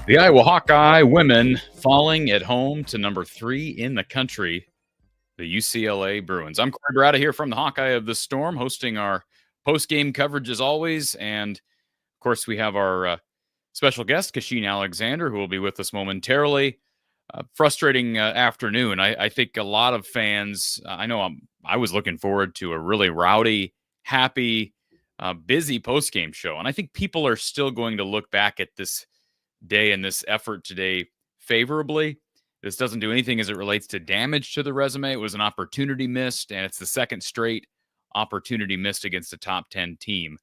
The Iowa Hawkeye women falling at home to number 3 in the country, the UCLA Bruins. I'm Corey Beretta here from the Hawkeye of the Storm, hosting our post-game coverage as always. And, of course, we have our special guest, Kachine Alexander, who will be with us momentarily. Frustrating afternoon. I think a lot of fans, I was looking forward to a really rowdy, happy, busy post-game show. And I think people are still going to look back at this day and this effort today favorably. This doesn't do anything as it relates to damage to the resume. It was an opportunity missed, and it's the second straight opportunity missed against a top 10 team.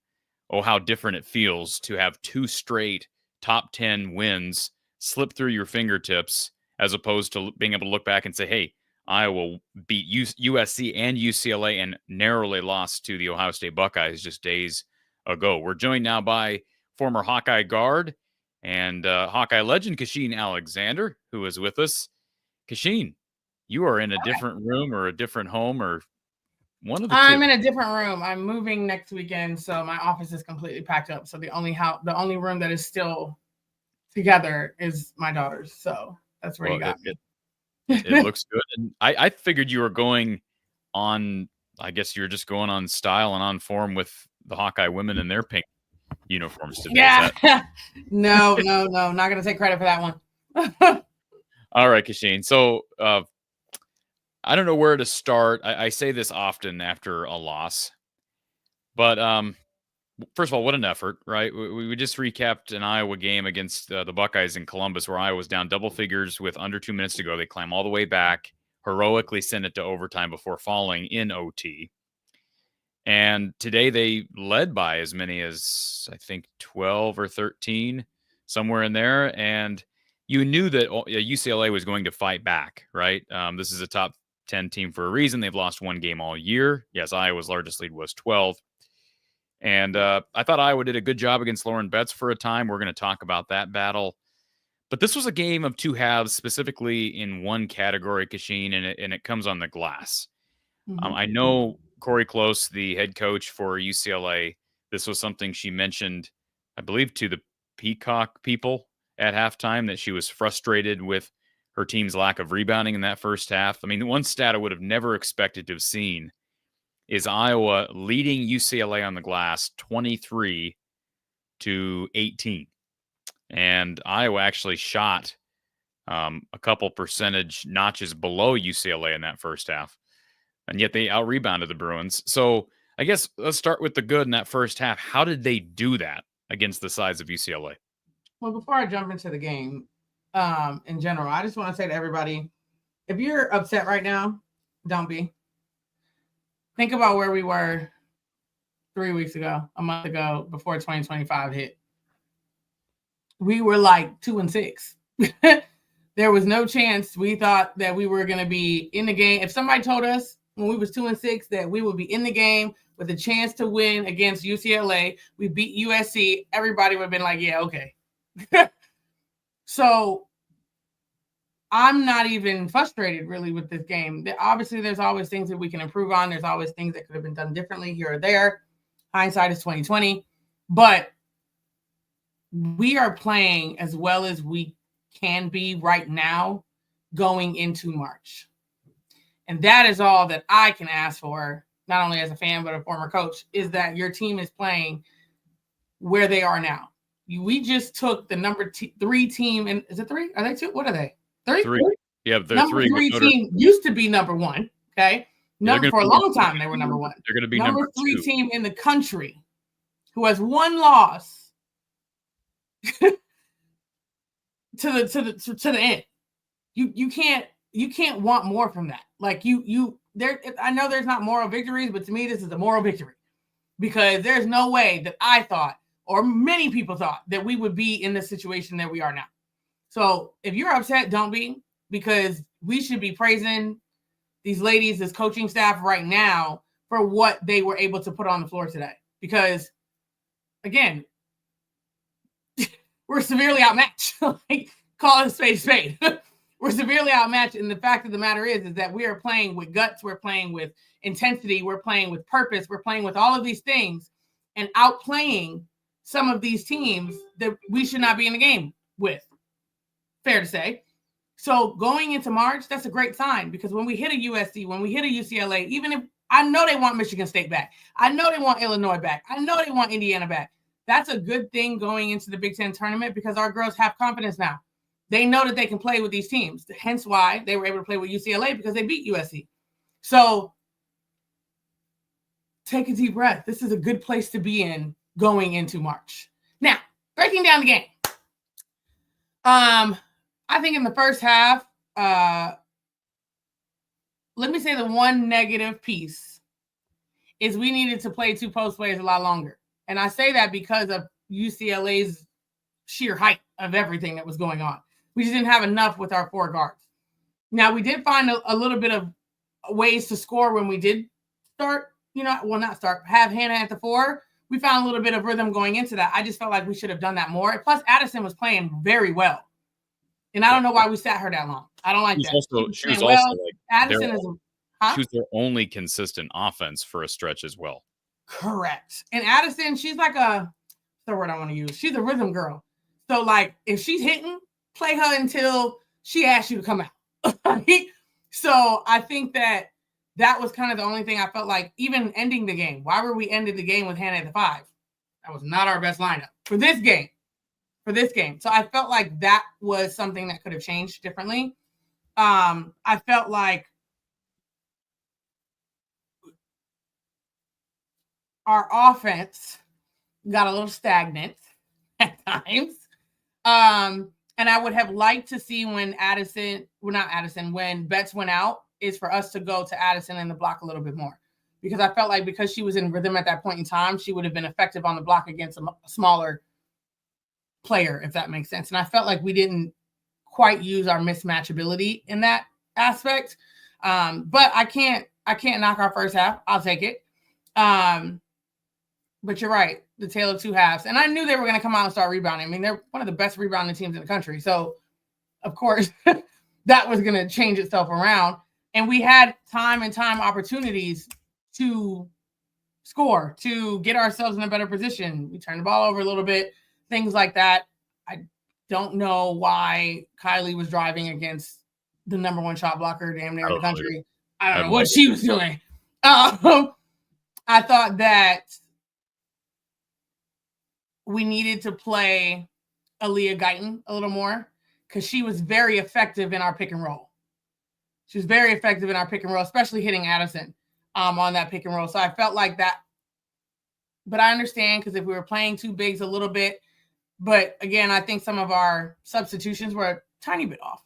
Oh, how different it feels to have 2 straight top 10 wins slip through your fingertips, as opposed to being able to look back and say, hey, Iowa beat USC and UCLA and narrowly lost to the Ohio State Buckeyes just days ago. We're joined now by former Hawkeye guard and Hawkeye legend Kachine Alexander, who is with us. Kachine, you are in a different room or a different home or one of the two. I'm in a different room. I'm moving next weekend, so my office is completely packed up. So the only room that is still together is my daughter's. So that's where you got me. It looks good. And I figured you were going on, I guess you're just going on style and on form with the Hawkeye women in their pink uniforms today. Yeah. No, not going to take credit for that one. All right, Kachine. So I don't know where to start. I say this often after a loss, but first of all, what an effort, right? We just recapped an Iowa game against the Buckeyes in Columbus, where Iowa was down double figures with under 2 minutes to go. They climb all the way back, heroically send it to overtime before falling in OT. And today they led by as many as, I think, 12 or 13, somewhere in there. And you knew that UCLA was going to fight back, right? This is a top 10 team for a reason. They've lost one game all year. Yes, Iowa's largest lead was 12. And I thought Iowa did a good job against Lauren Betts for a time. We're going to talk about that battle. But this was a game of two halves, specifically in one category, Kachine, and it comes on the glass. Mm-hmm. I know Corey Close, the head coach for UCLA, this was something she mentioned, I believe, to the Peacock people at halftime, that she was frustrated with her team's lack of rebounding in that first half. I mean, one stat I would have never expected to have seen is Iowa leading UCLA on the glass 23-18. And Iowa actually shot a couple percentage notches below UCLA in that first half. And yet they out-rebounded the Bruins. So I guess let's start with the good in that first half. How did they do that against the size of UCLA? Well, before I jump into the game, in general, I just want to say to everybody, if you're upset right now, don't be. Think about where we were 3 weeks ago, a month ago, before 2025 hit. We were like 2-6. There was no chance we thought that we were going to be in the game. If somebody told us when we was 2-6 that we would be in the game with a chance to win against UCLA, we beat USC, everybody would have been like, yeah, okay. So I'm not even frustrated really with this game. Obviously, there's always things that we can improve on. There's always things that could have been done differently here or there. Hindsight is 2020. But we are playing as well as we can be right now going into March. And that is all that I can ask for, not only as a fan, but a former coach, is that your team is playing where they are now. We just took the number 3 team, and is it 3? Are they 2? What are they? 3? Yeah, they're number 3. Number 3 team used to be number 1. Okay, for a long time they were number 1. They're going to be number 3 2. Team in the country who has 1 loss to the end. You can't want more from that. Like there. I know there's not moral victories, but to me this is a moral victory, because there's no way that I thought, or many people thought, that we would be in the situation that we are now. So if you're upset, don't be, because we should be praising these ladies, this coaching staff right now, for what they were able to put on the floor today. Because, again, we're severely outmatched. Like, call it a spade. We're severely outmatched. And the fact of the matter is that we are playing with guts. We're playing with intensity. We're playing with purpose. We're playing with all of these things and outplaying some of these teams that we should not be in the game with. Fair to say. So going into March, that's a great sign, because when we hit a USC, when we hit a UCLA, even if I know they want Michigan State back, I know they want Illinois back, I know they want Indiana back, that's a good thing going into the Big Ten tournament, because our girls have confidence now. They know that they can play with these teams. Hence why they were able to play with UCLA, because they beat USC. So take a deep breath. This is a good place to be in going into March. Now, breaking down the game. I think in the first half, let me say the one negative piece is we needed to play 2 post players a lot longer. And I say that because of UCLA's sheer height of everything that was going on. We just didn't have enough with our 4 guards. Now, we did find a little bit of ways to score when we did start, have Hannah at the 4. We found a little bit of rhythm going into that. I just felt like we should have done that more. Plus, Addison was playing very well. And I don't know why we sat her that long. I don't like that. She was also like, Addison is she was their only consistent offense for a stretch as well. Correct. And Addison, she's like the word I want to use. She's a rhythm girl. So, like, if she's hitting, play her until she asks you to come out. So I think that was kind of the only thing I felt like, even ending the game. Why were we ending the game with Hannah at the 5? That was not our best lineup for this game. So I felt like that was something that could have changed differently. I felt like our offense got a little stagnant at times. And I would have liked to see when Betts went out, is for us to go to Addison in the block a little bit more. Because I felt like because she was in rhythm at that point in time, she would have been effective on the block against a smaller player, if that makes sense. And I felt like we didn't quite use our mismatch ability in that aspect. But I can't knock our first half. I'll take it. But you're right, the tale of 2 halves. And I knew they were going to come out and start rebounding. I mean, they're one of the best rebounding teams in the country. So, of course, that was going to change itself around. And we had time opportunities to score, to get ourselves in a better position. We turned the ball over a little bit, things like that. I don't know why Kylie was driving against the number one shot blocker damn near I in the don't know. country. I don't have know no what idea. she was doing. I thought that we needed to play Aaliyah Guyton a little more because she was very effective in our pick and roll. She was very effective in our pick and roll, especially hitting Addison on that pick and roll. So I felt like that. But I understand because if we were playing two bigs a little bit, but again, I think some of our substitutions were a tiny bit off.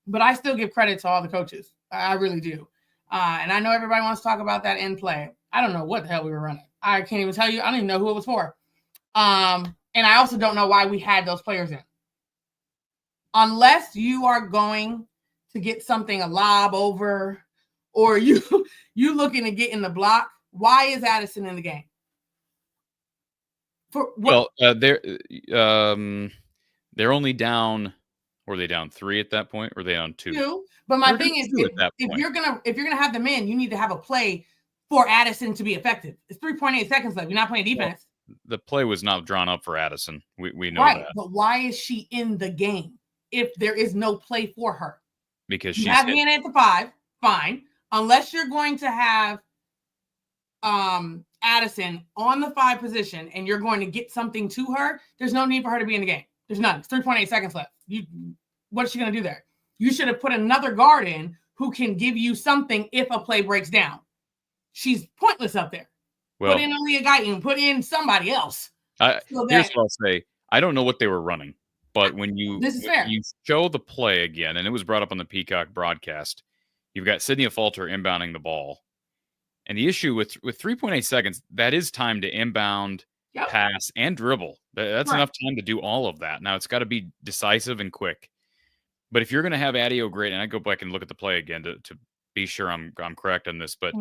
But I still give credit to all the coaches. I really do. And I know everybody wants to talk about that end play. I don't know what the hell we were running. I can't even tell you. I don't even know who it was for. And I also don't know why we had those players in. Unless you are going to get something, a lob over, or you looking to get in the block, why is Addison in the game? For what? Well, they're only down. Were they down 3 at that point? Or were they down 2? 2. But my They're thing is, if point. you're gonna have them in, you need to have a play for Addison to be effective. It's 3.8 seconds left. You're not playing defense. Well, the play was not drawn up for Addison. We know right, that. But why is she in the game if there is no play for her? Because she's she's Hannah at the 5, fine. Unless you're going to have Addison on the 5 position and you're going to get something to her, there's no need for her to be in the game. There's none. It's 3.8 seconds left. What's she going to do there? You should have put another guard in who can give you something if a play breaks down. She's pointless up there. Well, put in Aaliyah Guyton, put in somebody else. Here's what I'll say. I don't know what they were running, but when you show the play again, and it was brought up on the Peacock broadcast, you've got Sydney Falter inbounding the ball. And the issue with 3.8 seconds, that is time to inbound, pass, and dribble. That's enough time to do all of that. Now, it's got to be decisive and quick. But if you're going to have Addie O'Grady, and I go back and look at the play again to be sure I'm correct on this, but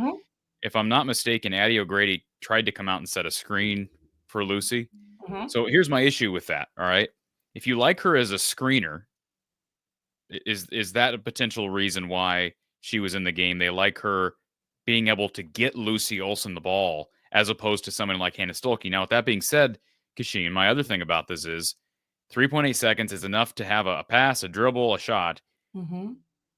if I'm not mistaken, Addie O'Grady tried to come out and set a screen for Lucy. So here's my issue with that, all right? If you like her as a screener, is that a potential reason why she was in the game? They like her being able to get Lucy Olsen the ball as opposed to someone like Hannah Stolke. Now, with that being said, Kachine, my other thing about this is 3.8 seconds is enough to have a pass, a dribble, a shot.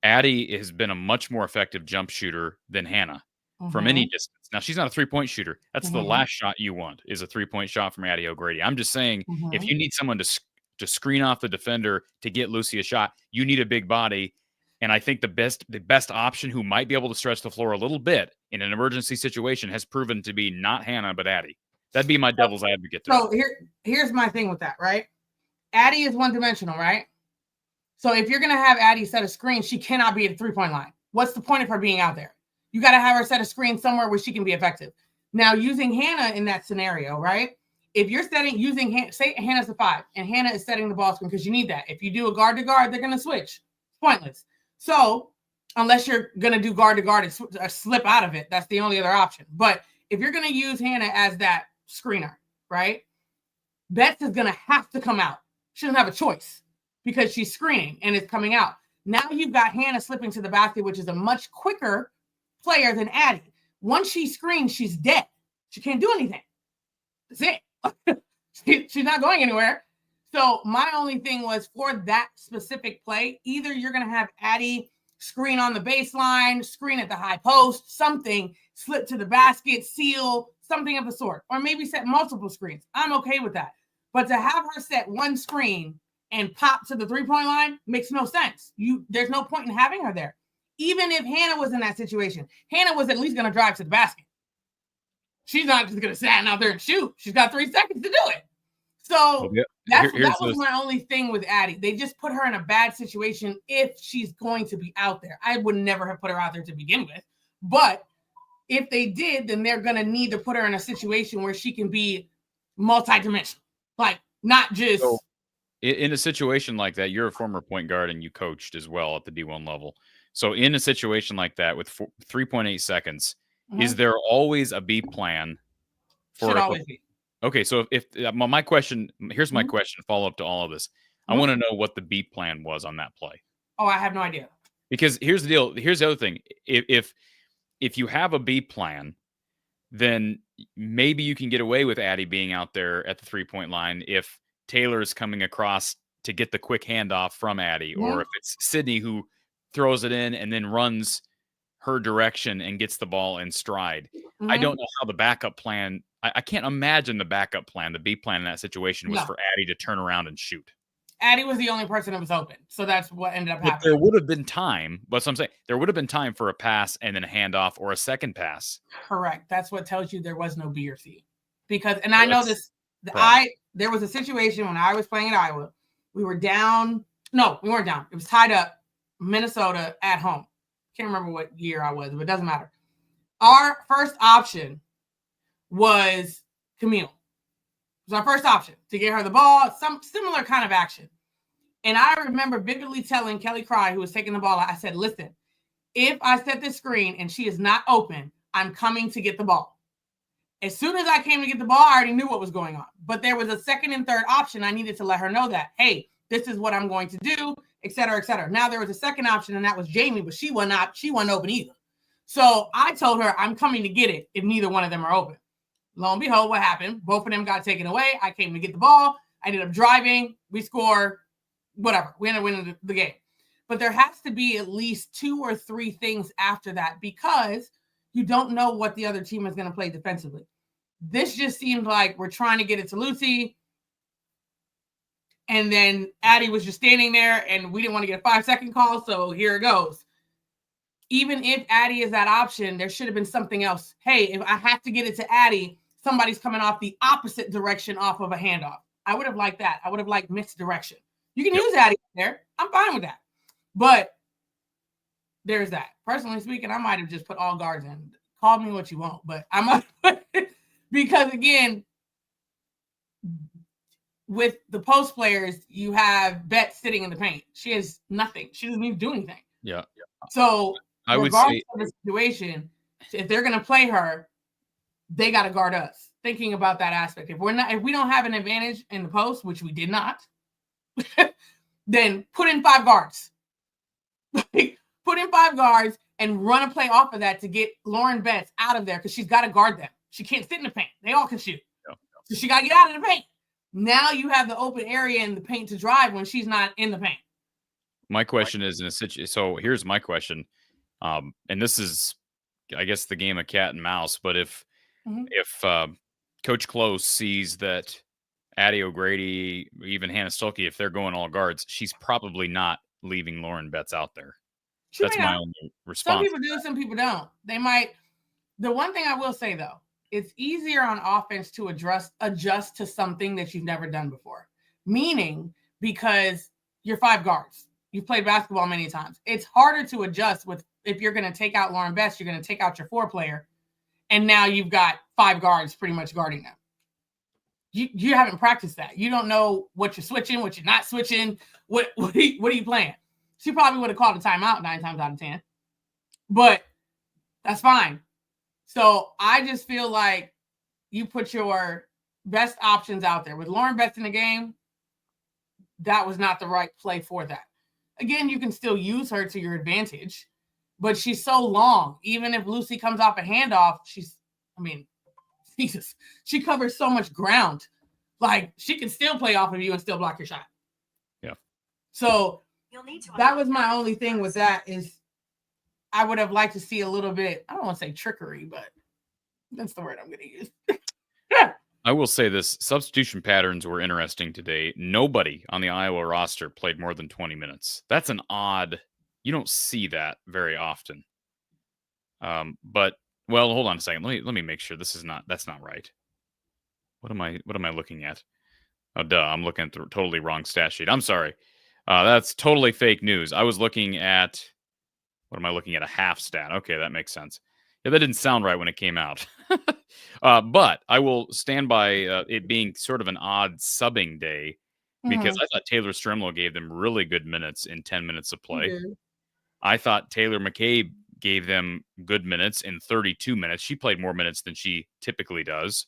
Addie has been a much more effective jump shooter than Hannah from any distance. Now, she's not a three-point shooter. That's the last shot you want is a three-point shot from Addie O'Grady. I'm just saying if you need someone to screen off the defender to get Lucy a shot, you need a big body. And I think the best option who might be able to stretch the floor a little bit in an emergency situation has proven to be not Hannah, but Addie. That'd be my devil's advocate. So here's my thing with that, right? Addie is one-dimensional, right? So if you're going to have Addie set a screen, she cannot be at the three-point line. What's the point of her being out there? You got to have her set a screen somewhere where she can be effective. Now, using Hannah in that scenario, right? If you're say Hannah's the 5, and Hannah is setting the ball screen because you need that. If you do a guard-to-guard, they're going to switch. It's pointless. So unless you're going to do guard-to-guard and slip out of it, that's the only other option. But if you're going to use Hannah as that screener, right? Betts is going to have to come out. She doesn't have a choice because she's screening and it's coming out. Now you've got Hannah slipping to the basket, which is a much quicker player than Addie. Once she screens, she's dead. She can't do anything. That's it. She's not going anywhere. So my only thing was for that specific play, either you're going to have Addie screen on the baseline, screen at the high post, something, slip to the basket, seal, something of the sort, or maybe set multiple screens. I'm okay with that. But to have her set one screen and pop to the three-point line makes no sense. There's no point in having her there. Even if Hannah was in that situation, Hannah was at least going to drive to the basket. She's not just going to stand out there and shoot. She's got 3 seconds to do it. So that was my only thing with Addie. They just put her in a bad situation if she's going to be out there. I would never have put her out there to begin with. But if they did, then they're going to need to put her in a situation where she can be multidimensional. Like, not just... So, in a situation like that, you're a former point guard and you coached as well at the D1 level. So in a situation like that with 3.8 seconds, is there always a B plan? Should always be. Okay, so if my question, here's my question, follow up to all of this. I want to know what the B plan was on that play. Oh, I have no idea. Because here's the deal. Here's the other thing. If you have a B plan, then maybe you can get away with Addie being out there at the 3-point line if Taylor's coming across to get the quick handoff from Addie, Mhm. or if it's Sydney who throws it in and then runs her direction and gets the ball in stride. I Mhm. don't know how the backup plan. I can't imagine the backup plan, the B plan in that situation was No. for Addie to turn around and shoot. Addie was the only person that was open, so that's what ended up But happening. there would have been time. But I'm saying there would have been time for a pass and then a handoff or a second pass. Correct. That's what tells you there was no B or C. Because, and I know this, problem. there was a situation when I was playing at Iowa. We were down. No, we weren't down. It was tied up. Minnesota at home. Can't remember what year I was, but it doesn't matter. Our first option was Camille. It was our first option to get her the ball, some similar kind of action. And I remember vividly telling Kelly Cry, who was taking the ball, I said, listen, if I set this screen and she is not open, I'm coming to get the ball. As soon as I came to get the ball, I already knew what was going on. But there was a second and third option. I needed to let her know that, hey, this is what I'm going to do, et cetera, et cetera. Now there was a second option, and that was Jamie, but she wasn't open either. So I told her, I'm coming to get it if neither one of them are open. Lo and behold, what happened? Both of them got taken away. I came to get the ball. I ended up driving. We scored, whatever. We ended up winning the game. But there has to be at least 2 or 3 things after that because you don't know what the other team is going to play defensively. This just seemed like we're trying to get it to Lucy. And then Addie was just standing there and we didn't want to get a 5-second call. So here it goes. Even if Addie is that option, there should have been something else. Hey, if I have to get it to Addie, somebody's coming off the opposite direction off of a handoff. I would have liked that. I would have liked misdirection. You can use Addie there. I'm fine with that. But there's that. Personally speaking, I might have just put all guards in. Call me what you want, but I might because again, with the post players, you have Bet sitting in the paint. She has nothing. She doesn't even do anything. Yeah. So I would regardless say of the situation, if they're going to play her, they got to guard us. Thinking about that aspect. If we don't have an advantage in the post, which we did not, then put in 5 guards. Put in 5 guards and run a play off of that to get Lauren Betts out of there because she's got to guard them. She can't sit in the paint. They all can shoot. So she got to get out of the paint. Now you have the open area in the paint to drive when she's not in the paint. My question is in a situation. So here's my question. And this is, I guess, the game of cat and mouse. But if Coach Close sees that Addie O'Grady, even Hannah Stulke, if they're going all guards, she's probably not leaving Lauren Betts out there. That's my only response. Some people do, some people don't. They might. The one thing I will say, though, it's easier on offense to adjust to something that you've never done before. Meaning, because you're 5 guards. You've played basketball many times. It's harder to adjust with if you're going to take out Lauren Betts, you're going to take out your 4 player, and now you've got 5 guards pretty much guarding them. You haven't practiced that. You don't know what you're switching, what you're not switching. What are you playing? She probably would have called a timeout 9 times out of 10, but that's fine. So I just feel like you put your best options out there. With Lauren Betts in the game, that was not the right play for that. Again, you can still use her to your advantage, but she's so long. Even if Lucy comes off a handoff, Jesus, she covers so much ground. Like, she can still play off of you and still block your shot. Yeah. So that was my only thing with that is I would have liked to see a little bit, I don't want to say trickery, but that's the word I'm going to use. I will say this. Substitution patterns were interesting today. Nobody on the Iowa roster played more than 20 minutes. That's an odd, you don't see that very often. But, well, hold on a second. Let me make sure that's not right. What am I looking at? Oh, duh. I'm looking at the totally wrong stat sheet. I'm sorry. That's totally fake news. I was looking at, what am I looking at? A half stat. Okay, that makes sense. Yeah, that didn't sound right when it came out. But I will stand by it being sort of an odd subbing day because I thought Taylor Strimlow gave them really good minutes in 10 minutes of play. I thought Taylor McCabe gave them good minutes in 32 minutes. She played more minutes than she typically does.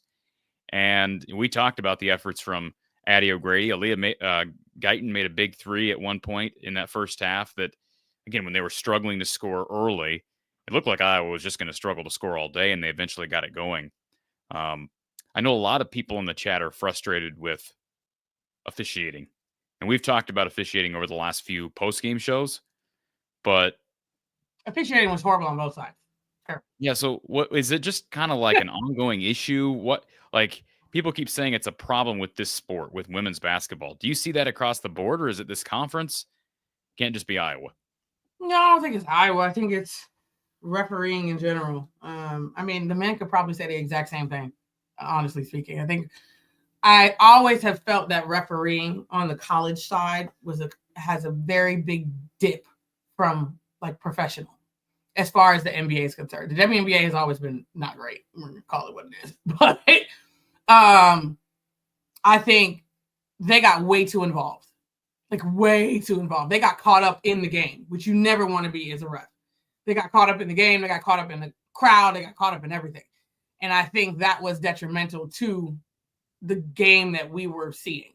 And we talked about the efforts from Addie O'Grady. Aaliyah Guyton made a big 3 at one point in that first half that, again, when they were struggling to score early, it looked like Iowa was just going to struggle to score all day, and they eventually got it going. I know a lot of people in the chat are frustrated with officiating. And we've talked about officiating over the last few post-game shows, but officiating was horrible on both sides. Sure. Yeah, so what is it just kind of like an ongoing issue? What like people keep saying it's a problem with this sport, with women's basketball. Do you see that across the board, or is it this conference? Can't just be Iowa. No, I don't think it's Iowa. I think it's refereeing in general. I mean, the men could probably say the exact same thing, honestly speaking. I think I always have felt that refereeing on the college side has a very big dip from like professional as far as the NBA is concerned. The WNBA has always been not great. We're gonna call it what it is. But I think they got way too involved. Like way too involved. They got caught up in the game, which you never want to be as a ref. They got caught up in the game. They got caught up in the crowd. They got caught up in everything. And I think that was detrimental to the game that we were seeing.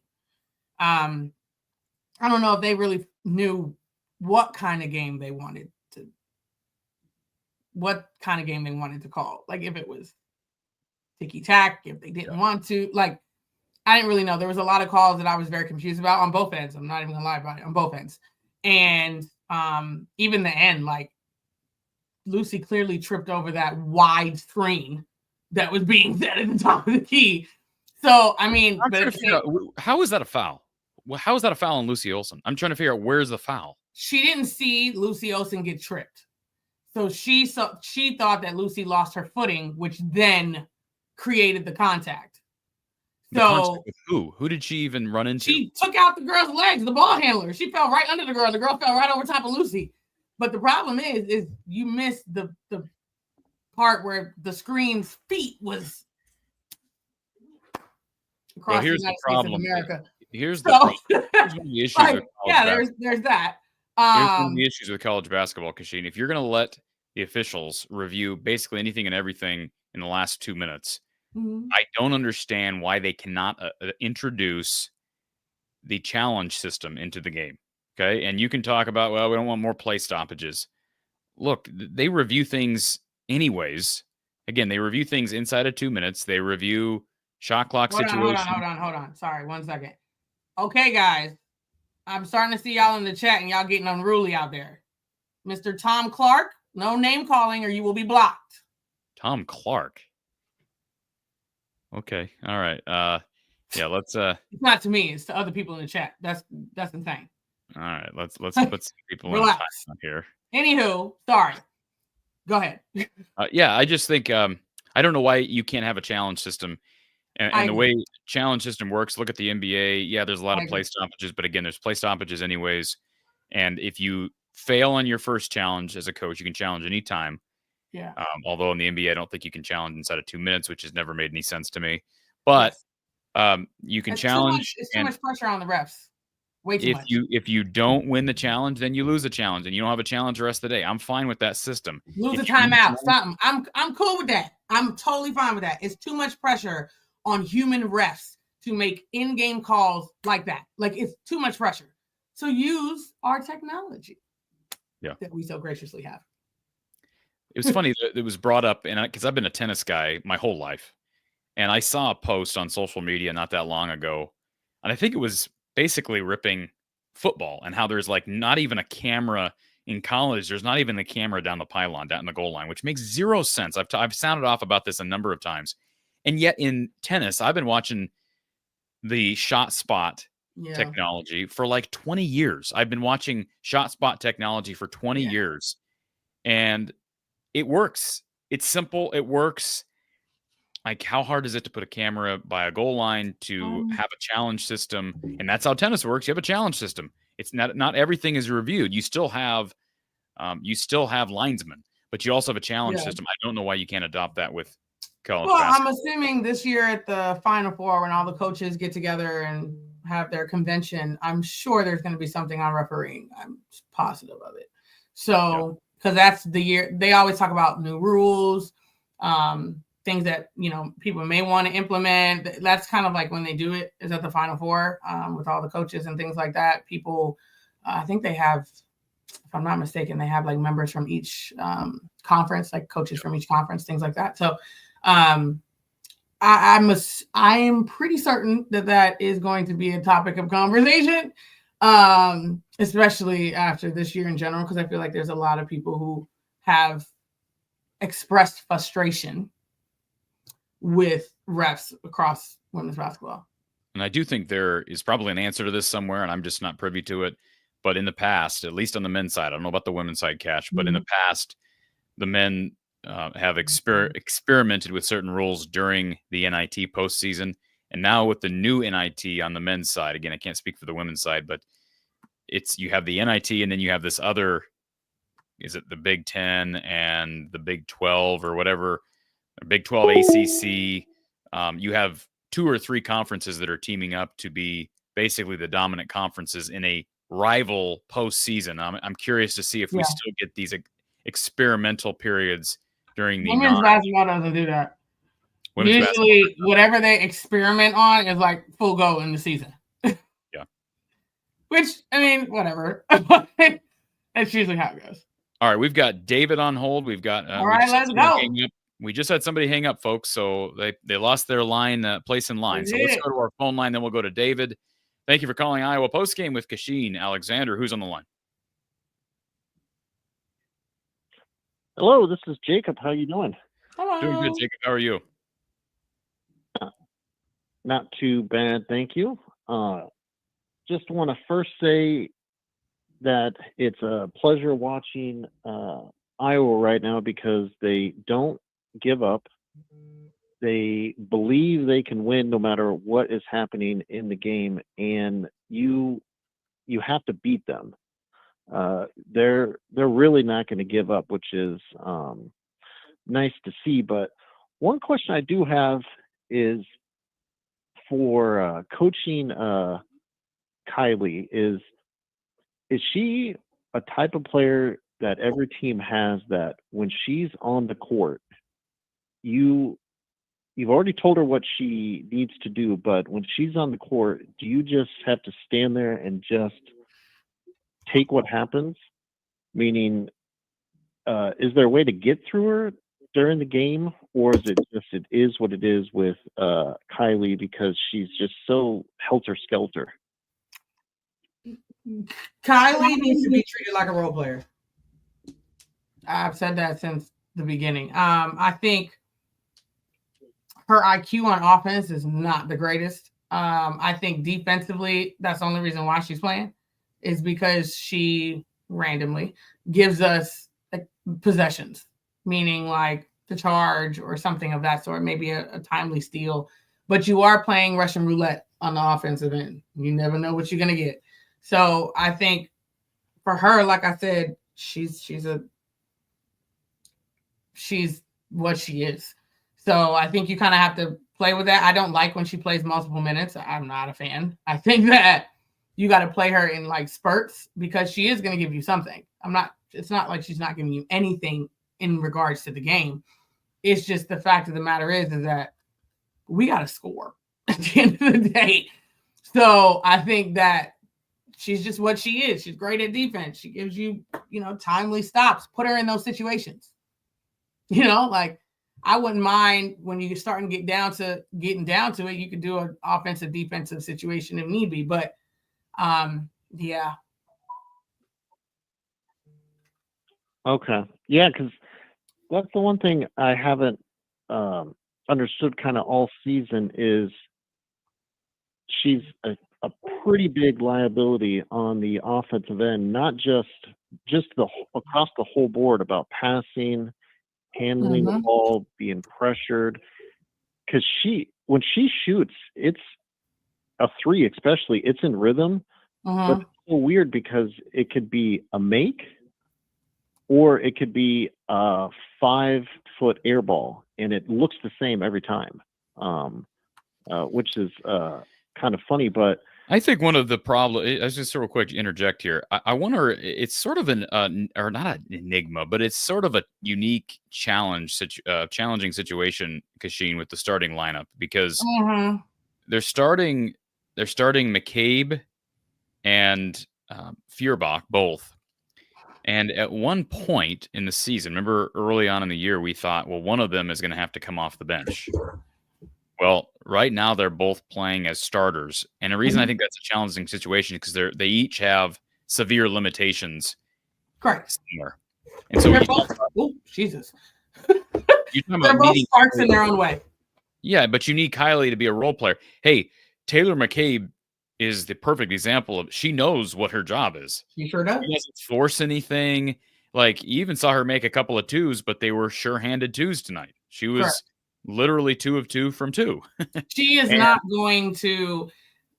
I don't know if they really knew what kind of game they wanted to call. Like if it was ticky-tack, if they didn't want to. Like, I didn't really know. There was a lot of calls that I was very confused about on both ends. I'm not even gonna lie about it, on both ends. And even the end, like Lucy clearly tripped over that wide screen that was being set at the top of the key. So, I mean, how is that a foul? Well, how is that a foul on Lucy Olsen? I'm trying to figure out where's the foul. She didn't see Lucy Olsen get tripped. So she thought that Lucy lost her footing, which then created the contact. With who? Who did she even run into? She took out the girl's legs, the ball handler. She fell right under the girl. The girl fell right over top of Lucy. But the problem is you missed the part where the screen's feet was across the United States of America. Here's the problem. Here's one of the issues with there's that. Here's one of the issues with college basketball, Kachine. If you're going to let the officials review basically anything and everything in the last 2 minutes, I don't understand why they cannot introduce the challenge system into the game. Okay. And you can talk about, well, we don't want more play stoppages. Look, they review things anyways. Again, they review things inside of 2 minutes. They review shot clock situations. Hold on. Sorry, 1 second. Okay, guys. I'm starting to see y'all in the chat and y'all getting unruly out there. Mr. Tom Clark, no name calling or you will be blocked. Tom Clark. Okay. All right. Yeah, let's it's not to me, it's to other people in the chat. That's insane. All right, let's put some people in time here. Anywho, sorry. Go ahead. Yeah, I just think I don't know why you can't have a challenge system. And the way challenge system works, look at the NBA. Yeah, there's a lot of play stoppages, but again, there's play stoppages anyways. And if you fail on your first challenge as a coach, you can challenge anytime. Yeah. Although in the NBA, I don't think you can challenge inside of 2 minutes, which has never made any sense to me. But you can challenge. It's too much pressure on the refs. Way too much. If you don't win the challenge, then you lose the challenge, and you don't have a challenge the rest of the day. I'm fine with that system. Lose a timeout. Something. I'm cool with that. I'm totally fine with that. It's too much pressure on human refs to make in-game calls like that. Like, it's too much pressure. So use our technology that we so graciously have. It was funny that it was brought up, and because I've been a tennis guy my whole life, and I saw a post on social media not that long ago, and I think it was basically ripping football and how there's like not even a camera in college. There's not even the camera down the pylon, down the goal line, which makes zero sense. I've sounded off about this a number of times. And yet in tennis, I've been watching the shot spot technology for like 20 years. I've been watching shot spot technology for 20 years. And it works. It's simple. It works. Like, how hard is it to put a camera by a goal line to have a challenge system? And that's how tennis works. You have a challenge system. It's not everything is reviewed. You still have linesmen, but you also have a challenge system. I don't know why you can't adopt that with college basketball. I'm assuming this year at the Final Four, when all the coaches get together and have their convention, I'm sure there's going to be something on refereeing. I'm positive of it. So, because that's the year they always talk about new rules, things that, people may want to implement. That's kind of like when they do it is at the Final Four with all the coaches and things like that. People, I think they have, if I'm not mistaken, they have like members from each conference, like coaches from each conference, things like that. So I am pretty certain that is going to be a topic of conversation, especially after this year in general, because I feel like there's a lot of people who have expressed frustration with refs across women's basketball. And I do think there is probably an answer to this somewhere, and I'm just not privy to it. But in the past, at least on the men's side, I don't know about the women's side, Cash, but in the past, the men have experimented with certain rules during the NIT postseason. And now with the new NIT on the men's side, again, I can't speak for the women's side, but you have the NIT and then you have this other, is it the Big 10 and the Big 12 or whatever, or Big 12 ACC. You have 2 or 3 conferences that are teaming up to be basically the dominant conferences in a rival postseason. I'm curious to see if we still get these experimental periods during the women's basketball doesn't do that. Usually, whatever they experiment on is like full go in the season. Yeah. Which, I mean, whatever. That's usually how it goes. All right, we've got David on hold. We've got all right, let's go. We just had somebody hang up, folks, so they lost their place in line. So let's go to our phone line, then we'll go to David. Thank you for calling Iowa Postgame with Kachine. Alexander, who's on the line? Hello, this is Jacob. How you doing? Hello. Doing good, Jacob. How are you? Not too bad, thank you. Just want to first say that it's a pleasure watching Iowa right now because they don't give up. They believe they can win no matter what is happening in the game, and you have to beat them. They're really not going to give up, which is nice to see. But one question I do have is for coaching Kylie. Is she a type of player that every team has that when she's on the court, you've already told her what she needs to do, but when she's on the court, do you just have to stand there and just take what happens? Meaning, is there a way to get through her during the game, or is it just it is what it is with Kylie because she's just so helter-skelter? Kylie needs to be treated like a role player. I've said that since the beginning. I think her IQ on offense is not the greatest. I think defensively, that's the only reason why she's playing is because she randomly gives us possessions, meaning like the charge or something of that sort, maybe a timely steal. But you are playing Russian roulette on the offensive end. You never know what you're going to get. So I think for her, like I said, she's what she is. So I think you kind of have to play with that. I don't like when she plays multiple minutes. I'm not a fan. I think that you got to play her in like spurts because she is going to give you something. It's not like she's not giving you anything in regards to the game. It's just the fact of the matter is that we got to score at the end of the day. So I think that she's just what she is. She's great at defense. She gives you, timely stops. Put her in those situations. Like I wouldn't mind when you start getting down to it. You could do an offensive, defensive situation if need be. But yeah. Okay. Yeah, because that's the one thing I haven't understood kind of all season is she's a pretty big liability on the offensive end, not just across the whole board about passing, handling the ball, being pressured. Because when she shoots, it's a three, especially, it's in rhythm. But it's so weird because it could be a make or it could be a 5-foot air ball, and it looks the same every time, which is kind of funny. But I think one of the problems, I just real quick interject here. I wonder, it's sort of or not an enigma, but it's sort of a unique challenging situation, Kachine, with the starting lineup because they're starting McCabe and Feuerbach both. And at one point in the season, remember early on in the year, we thought, well, one of them is going to have to come off the bench. Well, right now they're both playing as starters, and the reason I Mhm. think that's a challenging situation because they each have severe limitations Correct. somewhere. And so when They're you talk both. about, Oh, Jesus. you're talking They're about both needing sparks in Kylie, their own way. yeah, but you need Kylie to be a role player. Hey, Taylor McCabe is the perfect example of she knows what her job is. She sure does. She doesn't force anything. Like, you even saw her make a couple of twos, but they were sure-handed twos tonight. She Correct. was literally 2 of 2 from 2. She is And not going to.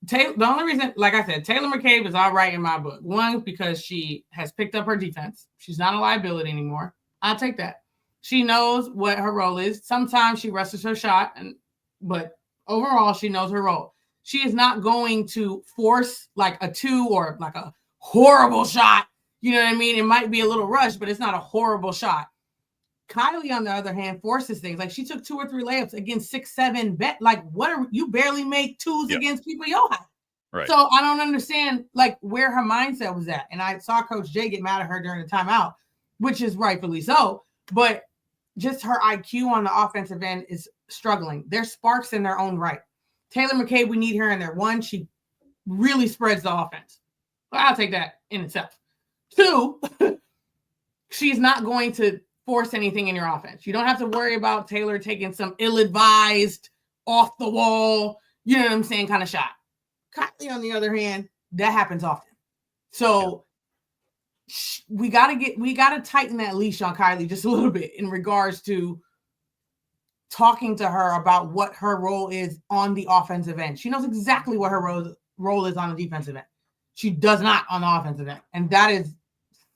The only reason, like I said, Taylor McCabe is all right in my book. One, because she has picked up her defense. She's not a liability anymore. I'll take that. She knows what her role is. Sometimes she rushes her shot, but overall, she knows her role. She is not going to force like a 2 or like a horrible shot. You know what I mean? It might be a little rushed, but it's not a horrible shot. Kylie, on the other hand, forces things. Like, she took 2 or 3 layups against 6'7" bet. Like, what are you barely make twos against people your height? right. So I don't understand like where her mindset was at. And I saw Coach Jay get mad at her during the timeout, which is rightfully so. But just her IQ on the offensive end is struggling. They're sparks in their own right. Taylor McCabe, we need her in there. One, she really spreads the offense. Well, I'll take that in itself. 2, she's not going to force anything in your offense. You don't have to worry about Taylor taking some ill-advised, off the wall, you know what I'm saying, kind of shot. Kylie, on the other hand, that happens often. So we gotta tighten that leash on Kylie just a little bit in regards to talking to her about what her role is on the offensive end. She knows exactly what her role is on the defensive end. She does not on the offensive end. And that is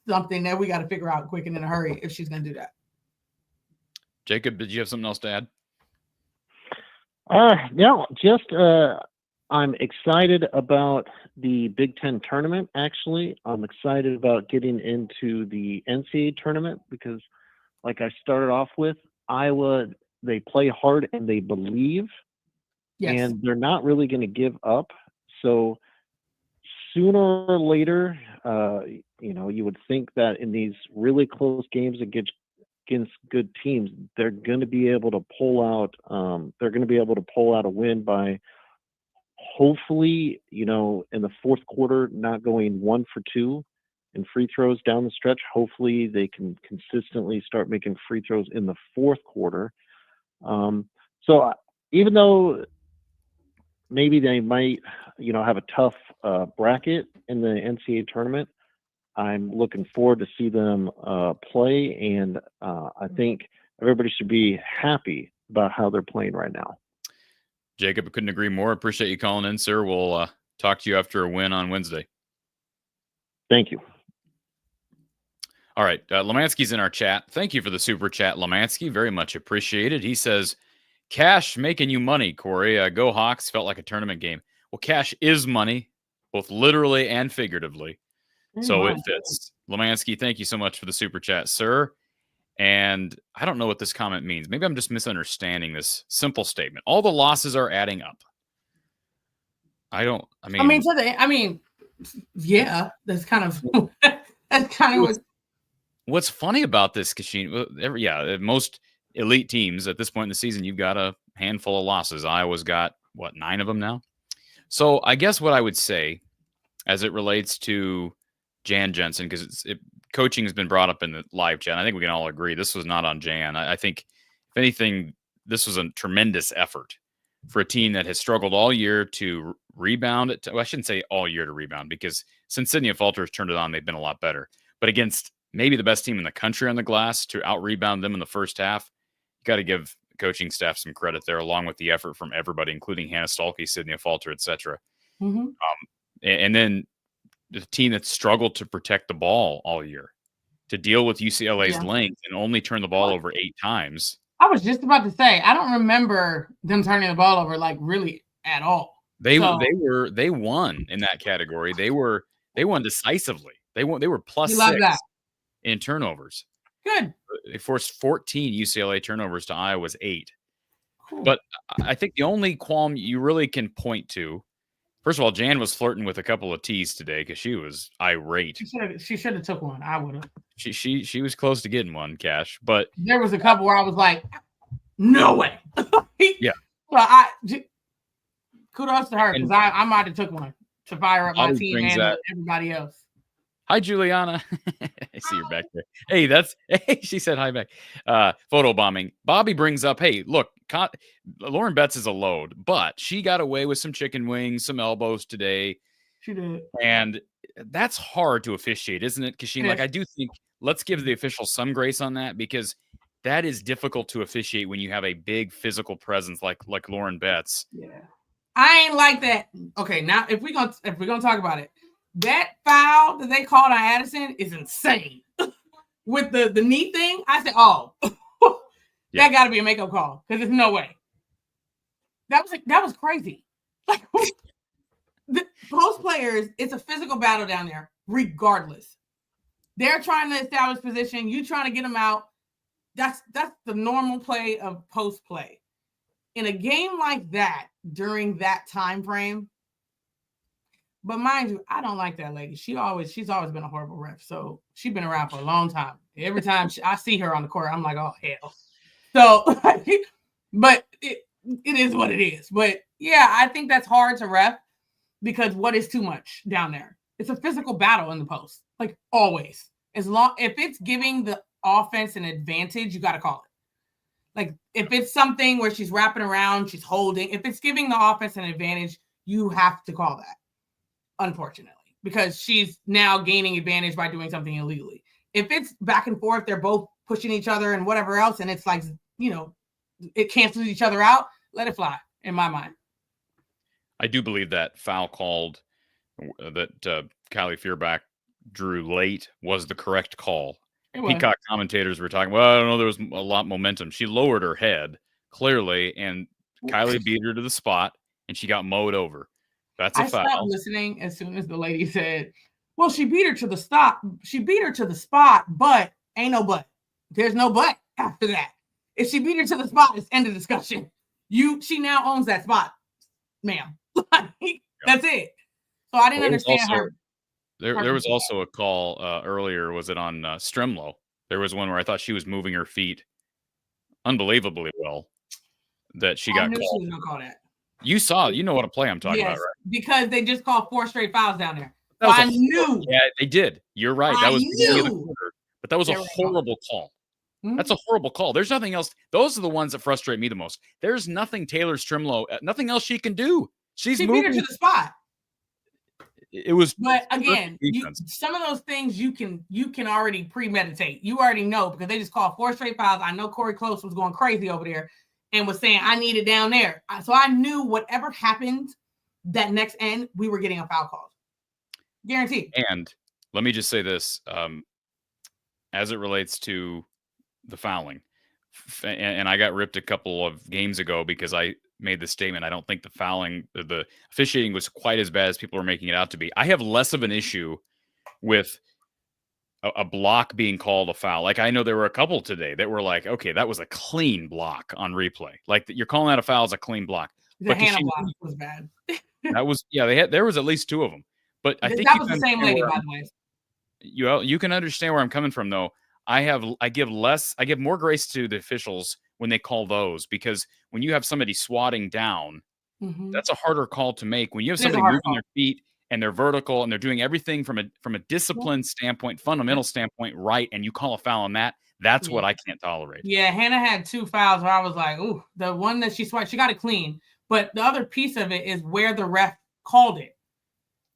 something that we got to figure out quick and in a hurry if she's going to do that. Jacob, did you have something else to add? No, just I'm excited about the Big Ten tournament. Actually, I'm excited about getting into the NCAA tournament because, like I started off with, Iowa, they play hard and they believe, and they're not really going to give up. So sooner or later, you would think that in these really close games against good teams, they're going to be able to pull out. They're going to be able to pull out a win by, hopefully, in the fourth quarter, not going 1 for 2 in free throws down the stretch. Hopefully, they can consistently start making free throws in the fourth quarter. So even though maybe they might, have a tough bracket in the NCAA tournament, I'm looking forward to see them play, and I think everybody should be happy about how they're playing right now. Jacob, I couldn't agree more. Appreciate you calling in, sir. We'll talk to you after a win on Wednesday. Thank you. All right. Lemansky's in our chat. Thank you for the super chat, Lemansky. Very much appreciated. He says, cash making you money, Corey. Go Hawks felt like a tournament game. Well, cash is money, both literally and figuratively. So it fits. Lemansky, thank you so much for the super chat, sir. And I don't know what this comment means. Maybe I'm just misunderstanding this simple statement. All the losses are adding up. Yeah, that's kind of what's funny about this, Kachine. Most elite teams at this point in the season, you've got a handful of losses. Iowa's got 9 of them now. So I guess what I would say, as it relates to Jan Jensen, because coaching has been brought up in the live chat. I think we can all agree this was not on Jan. I think, if anything, this was a tremendous effort for a team that has struggled all year to rebound. I shouldn't say all year to rebound, because since Sydney Falter has turned it on, they've been a lot better. But against maybe the best team in the country on the glass, to out-rebound them in the first half, you got to give the coaching staff some credit there, along with the effort from everybody, including Hannah Stolke, Sydney Falter, etc. Mm-hmm. And then the team that struggled to protect the ball all year, to deal with UCLA's length and only turn the ball over 8 times. I was just about to say, I don't remember them turning the ball over really at all. They won in that category. They won decisively. They were plus 6 in turnovers. Good. They forced 14 UCLA turnovers to Iowa's 8. Cool. But I think the only qualm you really can point to, first of all, Jan was flirting with a couple of T's today because she was irate. She should have took one. I would have. She was close to getting one, Cash. But there was a couple where I was like, no way. Yeah. Well, kudos to her because I might have took one to fire up my team and everybody else. Hi, Juliana. I see you're back there. Hey, she said hi back. Photo bombing. Bobby brings up, hey, look, Lauren Betts is a load, but she got away with some chicken wings, some elbows today. She did. And that's hard to officiate, isn't it, Kachine? Yes. Like, I do think let's give the officials some grace on that because that is difficult to officiate when you have a big physical presence like Lauren Betts. Yeah. I ain't like that. Okay, now if we're gonna talk about it, that foul that they called on Addison is insane. With the knee thing, I said, oh, that got to be a makeup call because there's no way. That was crazy. Like the post players, it's a physical battle down there, regardless. They're trying to establish position. You trying to get them out. That's the normal play of post play. In a game like that, during that time frame. But mind you, I don't like that lady. She's always been a horrible ref. So she's been around for a long time. Every time I see her on the court, I'm like, oh hell. So, but it is what it is. But yeah, I think that's hard to ref because what is too much down there? It's a physical battle in the post, like always. If it's giving the offense an advantage, you got to call it. Like if it's something where she's wrapping around, she's holding. If it's giving the offense an advantage, you have to call that. Unfortunately, because she's now gaining advantage by doing something illegally. If it's back and forth, they're both pushing each other and whatever else, and it's like, it cancels each other out, let it fly, in my mind. I do believe that foul called that Kylie Fearback drew late was the correct call. Peacock commentators were talking, well, I don't know, there was a lot of momentum. She lowered her head, clearly, and Kylie beat her to the spot, and she got mowed over. That's a foul. I stopped listening as soon as the lady said, well, she beat her to the stop. She beat her to the spot, but ain't no but. There's no but after that. If she beat her to the spot, it's end of discussion. She now owns that spot, ma'am. That's it. So I didn't understand her. There was also a call earlier. Was it on Strimlow? There was one where I thought she was moving her feet unbelievably well. That she got called. She was gonna call that. You know what a play I'm talking about, right? Because they just called 4 straight fouls down there. So I knew. Yeah, they did. You're right. That was the beginning of the quarter, but that was a horrible call. Mm-hmm. That's a horrible call. There's nothing else. Those are the ones that frustrate me the most. There's nothing Taylor Strimlow, nothing else she can do. She beat her to the spot. It was, but again, some of those things you can already premeditate. You already know because they just called 4 straight fouls. I know Corey Close was going crazy over there and was saying, I need it down there. So I knew whatever happened that next end, we were getting a foul call. Guaranteed. And let me just say this, as it relates to the fouling, and I got ripped a couple of games ago because I made the statement, I don't think the officiating was quite as bad as people are making it out to be. I have less of an issue with a block being called a foul. Like I know there were a couple today that were like, okay, that was a clean block on replay. Like you're calling that a foul as a clean block. The Hannah block was bad. That was there was at least 2 of them. But I think that was the same lady, by the way. You can understand where I'm coming from, though. I give more grace to the officials when they call those because when you have somebody swatting down, that's a harder call to make. When you have somebody moving their feet and they're vertical and they're doing everything from a discipline standpoint, fundamental standpoint, right, and you call a foul on that, that's what I can't tolerate. Yeah, Hannah had 2 fouls where I was like, ooh, the one that she swatted, she got it clean. But the other piece of it is where the ref called it.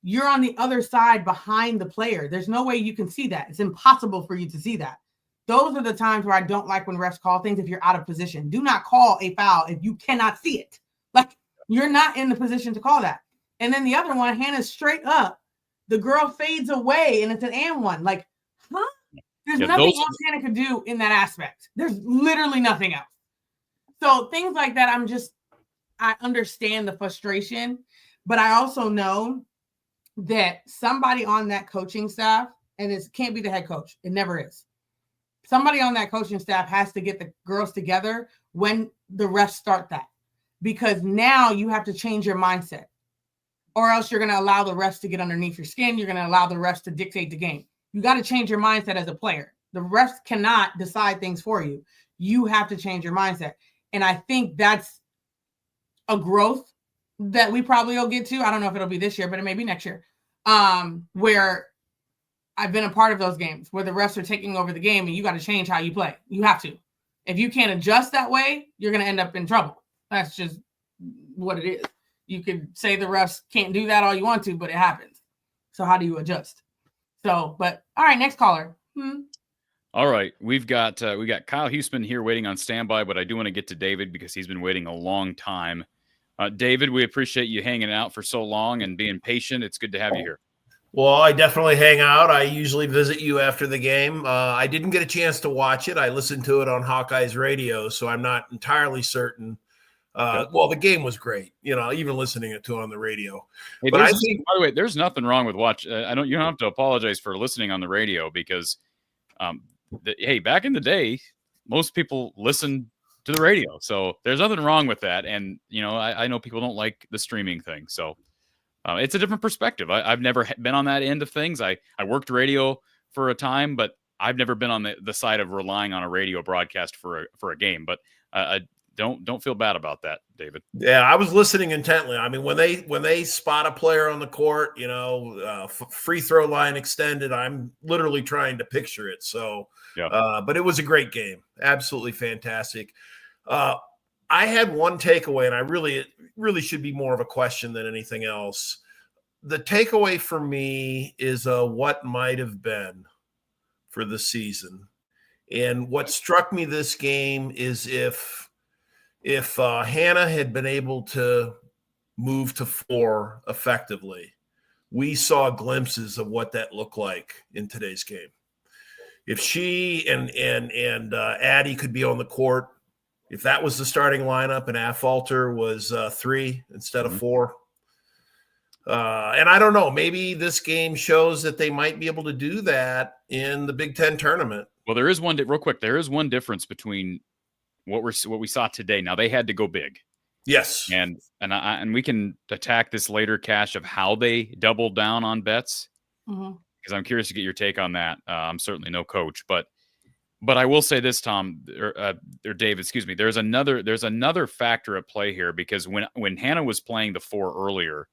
You're on the other side behind the player. There's no way you can see that. It's impossible for you to see that. Those are the times where I don't like when refs call things if you're out of position. Do not call a foul if you cannot see it. Like, you're not in the position to call that. And then the other one, Hannah's straight up. The girl fades away, and it's an and one. Like, huh? There's nothing else Hannah could do in that aspect. There's literally nothing else. So things like that, I understand the frustration, but I also know that somebody on that coaching staff, and it can't be the head coach. It never is. Somebody on that coaching staff has to get the girls together when the refs start that, because now you have to change your mindset, or else you're going to allow the refs to get underneath your skin. You're going to allow the refs to dictate the game. You got to change your mindset as a player. The refs cannot decide things for you. You have to change your mindset. And I think that's a growth that we probably will get to. I don't know if it'll be this year, but it may be next year. Where I've been a part of those games where the refs are taking over the game and you got to change how you play. You have to. If you can't adjust that way, you're going to end up in trouble. That's just what it is. You could say the refs can't do that all you want to, but it happens. So how do you adjust? So, but all right, next caller. All right, we got Kyle Huseman here waiting on standby, but I do want to get to David because he's been waiting a long time. David, we appreciate you hanging out for so long and being patient. It's good to have you here. Well, I definitely hang out. I usually visit you after the game. I didn't get a chance to watch it. I listened to it on Hawkeyes radio, so I'm not entirely certain. Well, the game was great, even listening to it on the radio. Hey, but I think, by the way, there's nothing wrong with watch. You don't have to apologize for listening on the radio because, hey, back in the day, most people listened to the radio, so there's nothing wrong with that. And I know people don't like the streaming thing, so. It's a different perspective. I've never been on that end of things. I worked radio for a time, but I've never been on the side of relying on a radio broadcast for a game. But don't feel bad about that, David. Yeah, I was listening intently. I mean, when they spot a player on the court, free throw line extended, I'm literally trying to picture it. So, yeah. But it was a great game. Absolutely fantastic. I had one takeaway, and I really should be more of a question than anything else. The takeaway for me is what might have been for the season. And what struck me this game is if Hannah had been able to move to 4 effectively, we saw glimpses of what that looked like in today's game. If she and Addie could be on the court, if that was the starting lineup and Affolter was 3 instead of 4. And I don't know, maybe this game shows that they might be able to do that in the Big Ten tournament. Well, there is one real quick. There is one difference between what we saw today. Now they had to go big. Yes. And we can attack this later, Cash, of how they doubled down on bets. Because I'm curious to get your take on that. I'm certainly no coach, but I will say this, Tom or Dave, excuse me. There's another factor at play here because when Hannah was playing the 4 earlier,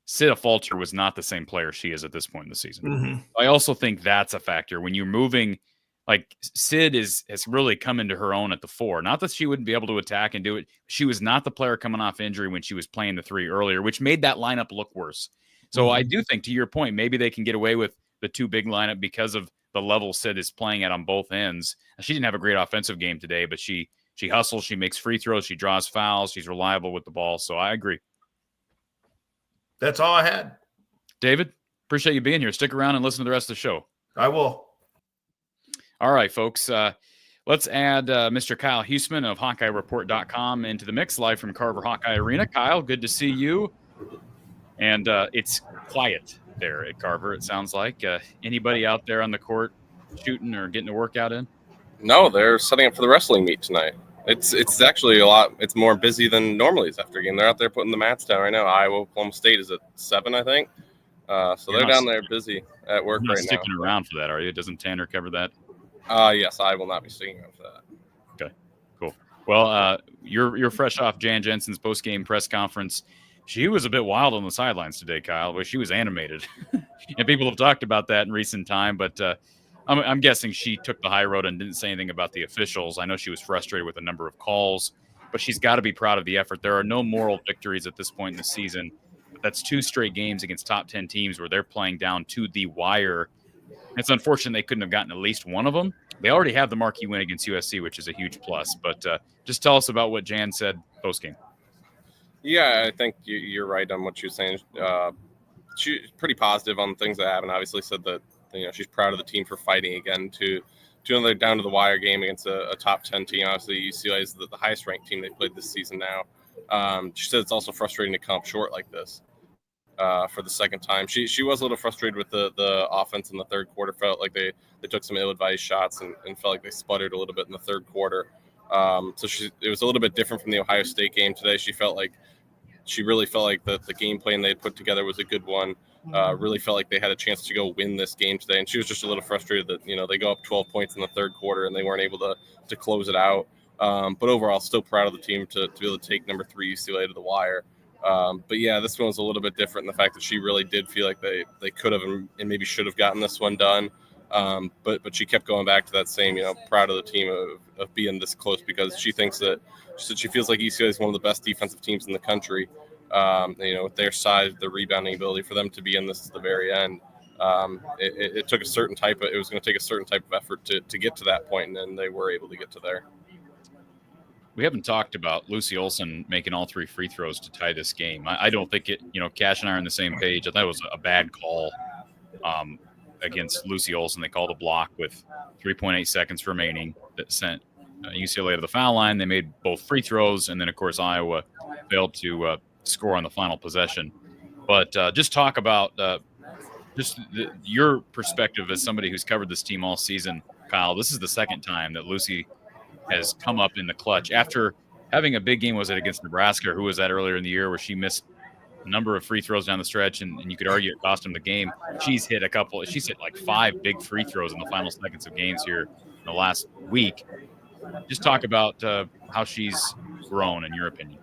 Sid Affolter was not the same player she is at this point in the season. I also think that's a factor when you're moving. Like Sid has really come into her own at the 4. Not that she wouldn't be able to attack and do it. She was not the player coming off injury when she was playing the 3 earlier, which made that lineup look worse. So I do think, to your point, maybe they can get away with the 2 big lineup because of the level Sid is playing at on both ends. She didn't have a great offensive game today, but she hustles, she makes free throws, she draws fouls, she's reliable with the ball. So I agree. That's all I had. David, appreciate you being here. Stick around and listen to the rest of the show. I will. All right, folks. Let's add Mr. Kyle Huseman of HawkeyeReport.com into the mix live from Carver-Hawkeye Arena. Kyle, good to see you. And it's quiet there at Carver, it sounds like. Anybody out there on the court shooting or getting a workout in? No, they're setting up for the wrestling meet tonight. It's actually it's more busy than normally is after a game. They're out there putting the mats down right now. Oklahoma State is at 7, I think. So they're down there busy at work right now. You're not sticking around for that, are you? Doesn't Tanner cover that? Yes, I will not be sticking around for that. Okay, cool. Well, you're fresh off Jan Jensen's post-game press conference. She was a bit wild on the sidelines today, Kyle, but she was animated. And people have talked about that in recent time, but I'm guessing she took the high road and didn't say anything about the officials. I know she was frustrated with a number of calls, but she's got to be proud of the effort. There are no moral victories at this point in the season. But that's 2 straight games against top 10 teams where they're playing down to the wire. It's unfortunate they couldn't have gotten at least one of them. They already have the marquee win against USC, which is a huge plus. But just tell us about what Jan said post-game. Yeah, I think you're right on what you're saying. She's pretty positive on things that happen. Obviously said that she's proud of the team for fighting again to another down to the wire game against a top 10 team. Obviously, UCLA is the highest ranked team they played this season now. She said it's also frustrating to come up short like this for the second time. She was a little frustrated with the offense in the third quarter. Felt like they took some ill-advised shots and felt like they sputtered a little bit in the third quarter. So it was a little bit different from the Ohio State game today. She really felt like the game plan they had put together was a good one. Really felt like they had a chance to go win this game today. And she was just a little frustrated that, they go up 12 points in the third quarter and they weren't able to close it out. But overall, still proud of the team to be able to take number 3 UCLA to the wire. But yeah, this one was a little bit different in the fact that she really did feel like they could have and maybe should have gotten this one done. But she kept going back to that same, proud of the team of being this close, because she thinks that she feels like UCLA is one of the best defensive teams in the country. With their size, their rebounding ability, for them to be in this at the very end. It took it was going to take a certain type of effort to get to that point, and then they were able to get to there. We haven't talked about Lucy Olson making all 3 free throws to tie this game. I don't think Cash and I are on the same page. I thought it was a bad call against Lucy Olson. They called a block with 3.8 seconds remaining that sent UCLA to the foul line. They made both free throws, and then, of course, Iowa failed to score on the final possession. But just talk about your perspective as somebody who's covered this team all season, Kyle. This is the second time that Lucy has come up in the clutch after having a big game. Was it against Nebraska? Who was that earlier in the year, where she missed a number of free throws down the stretch, and you could argue it cost him the game. She's hit like 5 big free throws in the final seconds of games here in the last week. Just talk about how she's grown, in your opinion.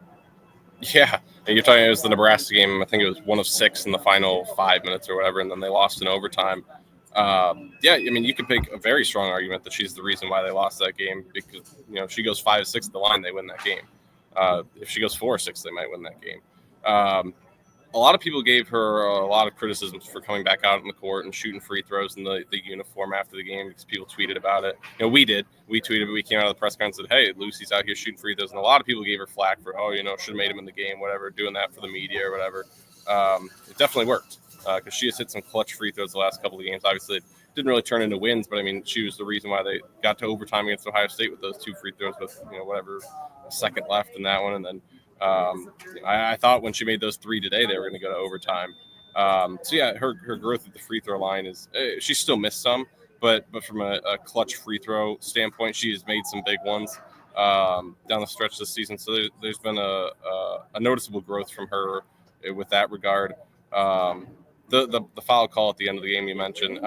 Yeah, and you're talking, it was the Nebraska game. I think it was 1 of 6 in the final 5 minutes or whatever, and then they lost in overtime. You could make a very strong argument that she's the reason why they lost that game, because if she goes 5 of 6 at the line, they win that game. If she goes 4 or 6, they might win that game. A lot of people gave her a lot of criticisms for coming back out in the court and shooting free throws in the uniform after the game, because people tweeted about it. We did. We tweeted, we came out of the press conference and said, hey, Lucy's out here shooting free throws. And a lot of people gave her flack for, should have made him in the game, whatever, doing that for the media or whatever. It definitely worked, because she has hit some clutch free throws the last couple of games. Obviously, it didn't really turn into wins, but, she was the reason why they got to overtime against Ohio State with those 2 free throws with, a second left in that one. And then I thought when she made those 3 today, they were going to go to overtime. Her growth at the free throw line is she still missed some, but from a clutch free throw standpoint, she has made some big ones down the stretch this season. So there's been a noticeable growth from her with that regard. The foul call at the end of the game you mentioned,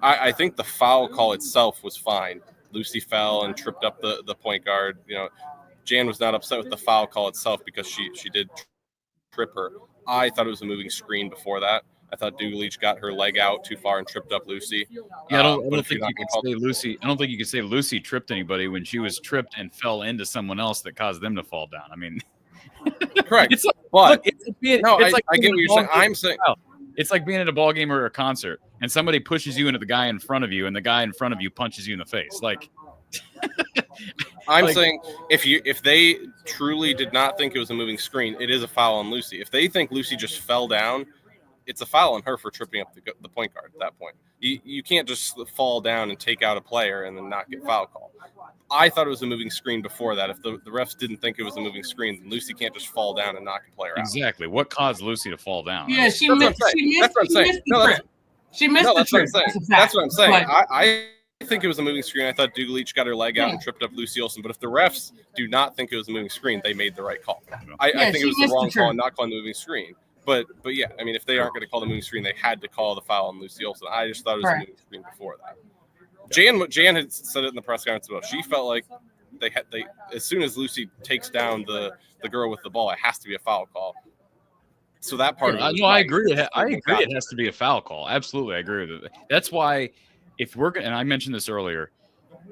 I think the foul call itself was fine. Lucy fell and tripped up the point guard. Jan was not upset with the foul call itself because she did trip her. I thought it was a moving screen before that. I thought Dugalich got her leg out too far and tripped up Lucy. Yeah, I don't think you can say Lucy. I don't think you can say Lucy tripped anybody when she was tripped and fell into someone else that caused them to fall down. Correct. It's like, I get what you're saying. I'm saying it's like being at a ball game or a concert, and somebody pushes you into the guy in front of you, and the guy in front of you punches you in the face. I'm saying if they truly did not think it was a moving screen, it is a foul on Lucy. If they think Lucy just fell down, it's a foul on her for tripping up the point guard at that point. You can't just fall down and take out a player and then not get foul call. I thought it was a moving screen before that. If the refs didn't think it was a moving screen, then Lucy can't just fall down and knock a player out. Exactly. What caused Lucy to fall down? Yeah, she missed That's what I'm saying. the trip. That's what I'm saying. I think it was a moving screen. I thought Dugalich got her leg out and tripped up Lucy Olson. But if the refs do not think it was a moving screen, they made the right call. I think it was the wrong call and not calling the moving screen. But yeah, if they aren't going to call the moving screen, they had to call the foul on Lucy Olson. I just thought it was a moving screen before that. Jan had said it in the press conference as well. She felt like they as soon as Lucy takes down the girl with the ball, it has to be a foul call. So that part of it. No, I agree. I agree. It has to be a foul call. Absolutely, I agree with it. That's why, if we're going, and I mentioned this earlier,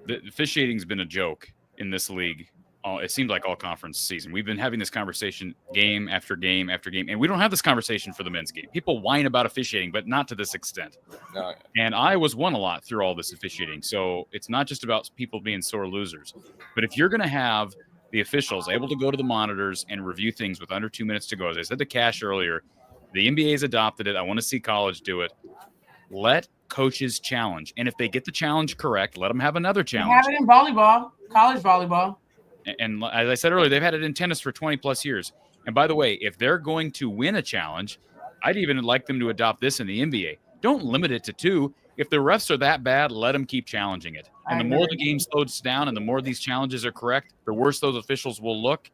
the officiating's been a joke in this league. It seems like all conference season. We've been having this conversation game after game after game, and we don't have this conversation for the men's game. People whine about officiating, but not to this extent. No. And Iowa's won a lot through all this officiating, so it's not just about people being sore losers. But if you're going to have the officials able to go to the monitors and review things with under 2 minutes to go, as I said to Cash earlier, the NBA's adopted it. I want to see college do it. Let coaches challenge, and if they get the challenge correct, let them have another challenge. They have it in volleyball, college volleyball. And as I said earlier, they've had it in tennis for 20 plus years. And by the way, if they're going to win a challenge, I'd even like them to adopt this in the NBA. Don't limit it to 2. If the refs are that bad, let them keep challenging it. And the more the game slows down and the more these challenges are correct, the worse those officials will look.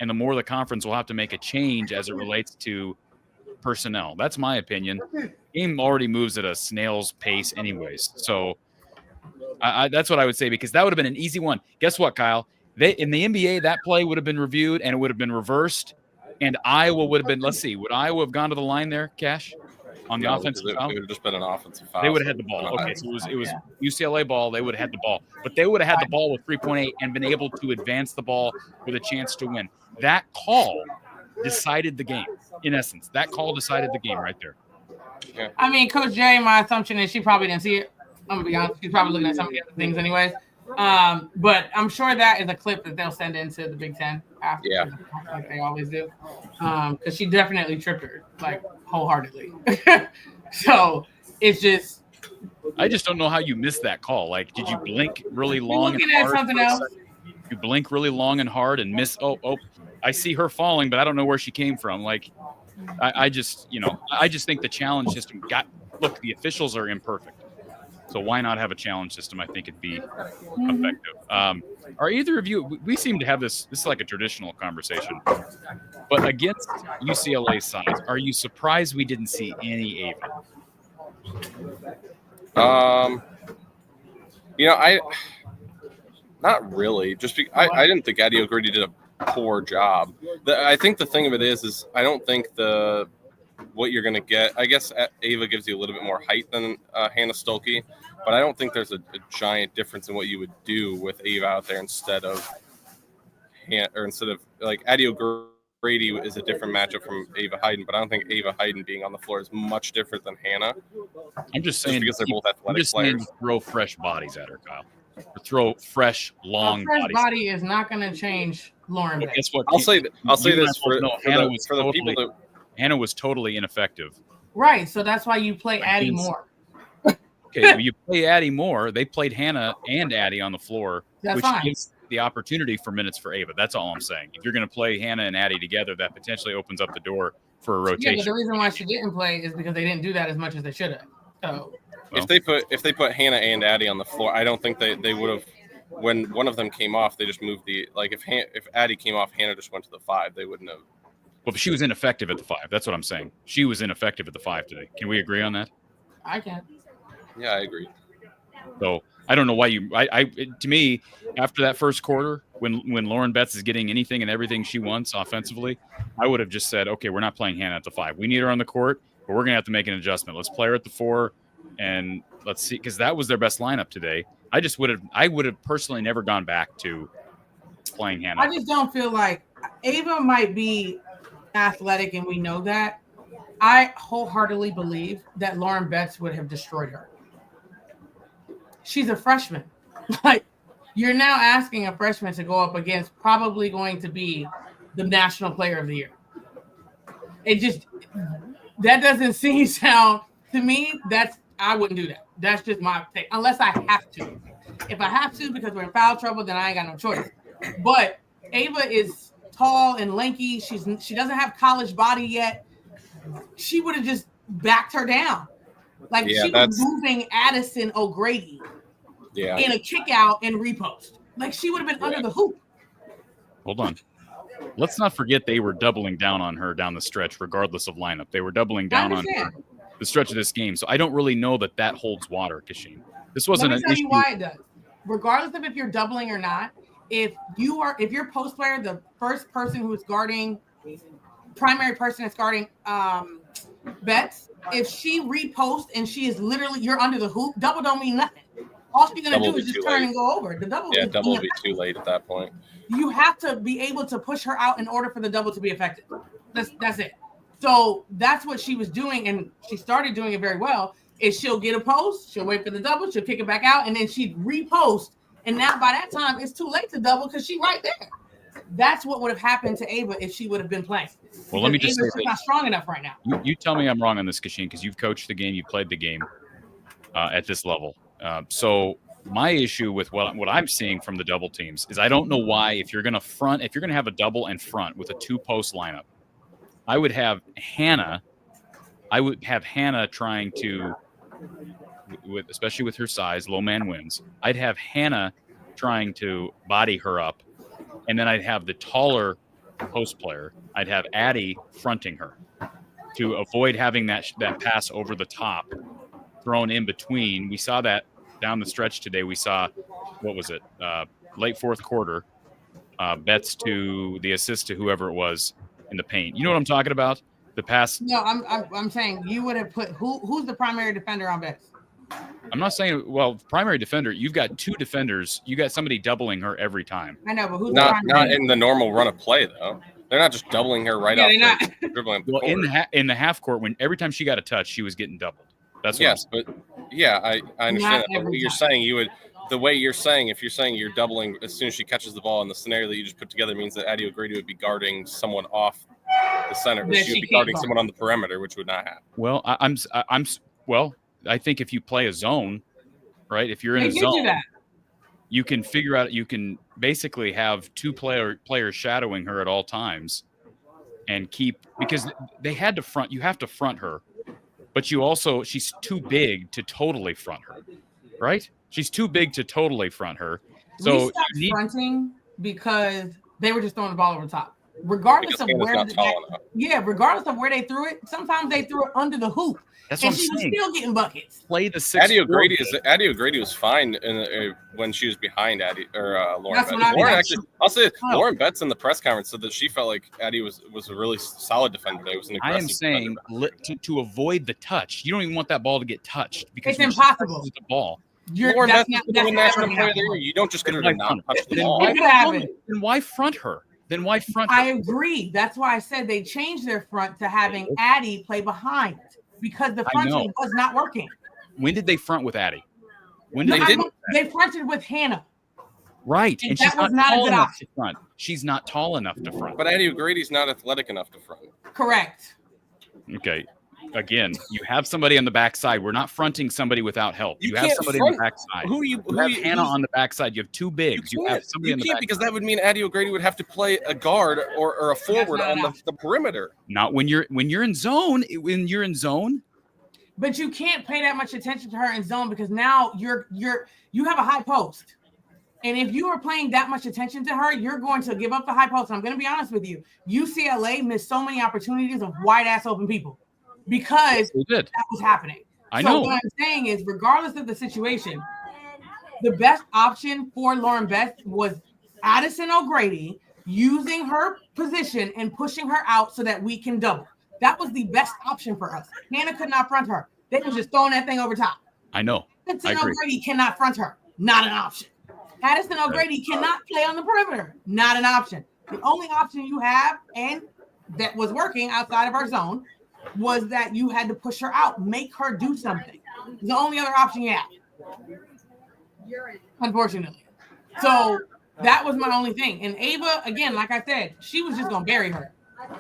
And the more the conference will have to make a change as it relates to personnel. That's my opinion. Game already moves at a snail's pace anyways. So That's what I would say, because that would have been an easy one. Guess what, Kyle? In the NBA, that play would have been reviewed and it would have been reversed, and Iowa would have been. Let's see, would Iowa have gone to the line there, Cash, on the offensive foul? It would have just been an offensive foul. They would have had the ball. Okay, so it was UCLA ball. They would have had the ball, but they would have had the ball with 3.8 and been able to advance the ball with a chance to win. That call decided the game. In essence, that call decided the game right there. Yeah. I mean, Coach J, my assumption is she probably didn't see it. I'm gonna be honest. She's probably looking at some of the other things anyways. But I'm sure that is a clip that they'll send into the Big Ten after, like they always do. Because she definitely tripped her, like, wholeheartedly. So it's just. I just don't know how you missed that call. Like, did you blink really long? Looking at something else. You blink really long and hard and miss. Oh, I see her falling, but I don't know where she came from. Like, I just think the challenge system look, the officials are imperfect. So why not have a challenge system? I think it'd be effective. Are either of you, we seem to have this is like a traditional conversation, but against UCLA's size, are you surprised we didn't see any Ava? Not really. Just I didn't think Addie O'Grady did a poor job. I think the thing of it is I don't think what you're going to get. I guess Ava gives you a little bit more height than Hannah Stolke, but I don't think there's a giant difference in what you would do with Ava out there instead of like Addie O'Grady is a different matchup from Ava Hayden, but I don't think Ava Hayden being on the floor is much different than Hannah. I'm just saying because they're both athletic players. Saying throw fresh bodies at her, Kyle. Or throw fresh, long bodies. Body is not going to change Lauren. Guess what? I'll say this for the people that. Hannah was totally ineffective. Right, so that's why you play Addie more. Okay, well, you play Addie more. They played Hannah and Addie on the floor, which gives the opportunity for minutes for Ava. That's all I'm saying. If you're going to play Hannah and Addie together, that potentially opens up the door for a rotation. Yeah, but the reason why she didn't play is because they didn't do that as much as they should have. So if they put Hannah and Addie on the floor, I don't think they would have. When one of them came off, they just moved if Addie came off, Hannah just went to the 5. They wouldn't have. Well, but she was ineffective at the 5. That's what I'm saying. She was ineffective at the 5 today. Can we agree on that? I can. Yeah, I agree. So I don't know why to me, after that first quarter, when Lauren Betts is getting anything and everything she wants offensively, I would have just said, okay, we're not playing Hannah at the 5. We need her on the court, but we're going to have to make an adjustment. Let's play her at the 4, and let's see, because that was their best lineup today. I would have personally never gone back to playing Hannah. I just don't feel like Ava might be athletic, and we know that. I wholeheartedly believe that Lauren Betts would have destroyed her. She's a freshman. Like, you're now asking a freshman to go up against probably going to be the National Player of the Year. That doesn't sound to me. I wouldn't do that. That's just my take, unless I have to. If I have to because we're in foul trouble, then I ain't got no choice. But Ava is tall and lanky. She doesn't have college body yet. She would have just backed her down. Like, she was moving Addison O'Grady in a kick out and repost. Like, she would have been under the hoop. Hold on. Let's not forget they were doubling down on her down the stretch, regardless of lineup. They were doubling down on her the stretch of this game. So I don't really know that holds water, Kachine. This wasn't an issue. Let me tell you why it does. Regardless of if you're doubling or not, if you're post player, the first person who is guarding, primary person is guarding Betts, if she reposts and she is literally, you're under the hoop, double don't mean nothing. All she's going to do is just turn and go over. The double will be too late at that point. You have to be able to push her out in order for the double to be effective. That's it. So that's what she was doing, and she started doing it very well, is she'll get a post, she'll wait for the double, she'll kick it back out, and then she'd repost. And now by that time, it's too late to double because she's right there. That's what would have happened to Ava if she would have been playing. Well, let me just say she's not strong enough right now. You tell me I'm wrong on this, Kachine, because you've coached the game, you played the game at this level. So my issue with what I'm seeing from the double teams is I don't know why if you're going to have a double and front with a 2-post lineup, I would have Hannah trying to, especially with her size, low man wins. I'd have Hannah trying to body her up, and then I'd have the taller post player. I'd have Addie fronting her to avoid having that pass over the top thrown in between. We saw that down the stretch today, we saw, what was it? Late fourth quarter, Betts to the assist to whoever it was in the paint. You know what I'm talking about? The pass. No, I'm saying you would have put who's the primary defender on Betts? I'm not saying, well, primary defender, you've got 2 defenders. You got somebody doubling her every time. I know, but who's not the in the normal run of play though? They're not just doubling her right off the dribbling. Well, in the half court, when every time she got a touch, she was getting doubled. That's what but I understand that. But what you're saying, the way you're saying, if you're saying you're doubling as soon as she catches the ball in the scenario that you just put together, means that Addie O'Grady would be guarding someone off the center, but she would be guarding someone on the perimeter, which would not happen. Well, I think if you play a zone, right? If you're in a zone, you can figure out. You can basically have 2 players shadowing her at all times, and because they had to front. You have to front her, but she's too big to totally front her, right? She's too big to totally front her. So we stopped fronting because they were just throwing the ball over the top. Regardless of where regardless of where they threw it, sometimes they threw it under the hoop. That's what I'm saying. She was still getting buckets. Play the 6. Addie O'Grady was fine when she was behind Addie or Lauren Betts. I'll say Lauren Betts in the press conference said that she felt like Addie was a really solid defender. It was an aggressive. I am saying to avoid the touch. You don't even want that ball to get touched because it's impossible. The ball. Lauren Betts is the national player of the year. You don't just get her to not touch the ball. Then why front her? I agree. That's why I said they changed their front to having Addie play behind because the fronting was not working. When did they front with Addie? They fronted with Hannah. Right. And she's not tall enough to front. She's not tall enough to front. But Addie O'Grady's not athletic enough to front. Correct. Okay. Again, you have somebody on the backside. We're not fronting somebody without help. You have somebody on the backside. You have Hannah on the backside. You have 2 bigs. You have somebody on the backside. Because that would mean Addie O'Grady would have to play a guard or a forward on the perimeter. Not when you're in zone. When you're in zone. But you can't pay that much attention to her in zone because now you have a high post. And if you are paying that much attention to her, you're going to give up the high post. And I'm going to be honest with you. UCLA missed so many opportunities of wide ass open people. Because that was happening. I know. What I'm saying is, regardless of the situation, the best option for Lauren Betts was Addison O'Grady using her position and pushing her out so that we can double. That was the best option for us. Hannah could not front her. They were just throwing that thing over top. I know. Addison O'Grady cannot front her. Not an option. Addison O'Grady cannot play on the perimeter. Not an option. The only option you have, and that was working outside of our zone, was that you had to push her out, make her do something. It's the only other option you have. Unfortunately. So that was my only thing. And Ava, again, like I said, she was just gonna bury her.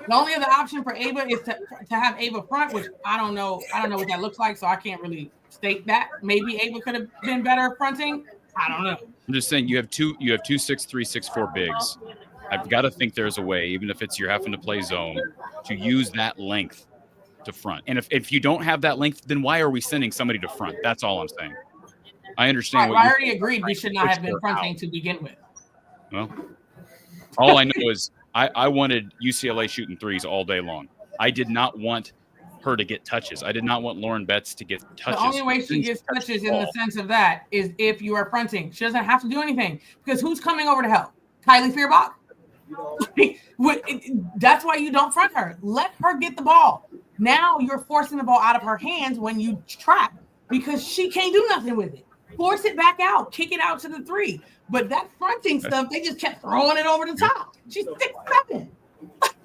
The only other option for Ava is to have Ava front, which I don't know what that looks like, so I can't really state that. Maybe Ava could have been better at fronting. I don't know. I'm just saying you have two 6'3", 6'4" bigs. I've got to think there's a way, even if you're having to play zone, to use that length to front. And if you don't have that length, then why are we sending somebody to front? That's all I'm saying. I understand. I already agreed we should not have been fronting to begin with. Well, all I know is I wanted UCLA shooting threes all day long. I did not want her to get touches. I did not want Lauren Betts to get touches. The only way she gets touches in the sense of that is if you are fronting. She doesn't have to do anything because who's coming over to help? Kylie Fearbach? That's why you don't front her. Let her get the ball. Now you're forcing the ball out of her hands when you trap because she can't do nothing with it. Force it back out, kick it out to the 3. But that fronting stuff, they just kept throwing it over the top. She's 6'7".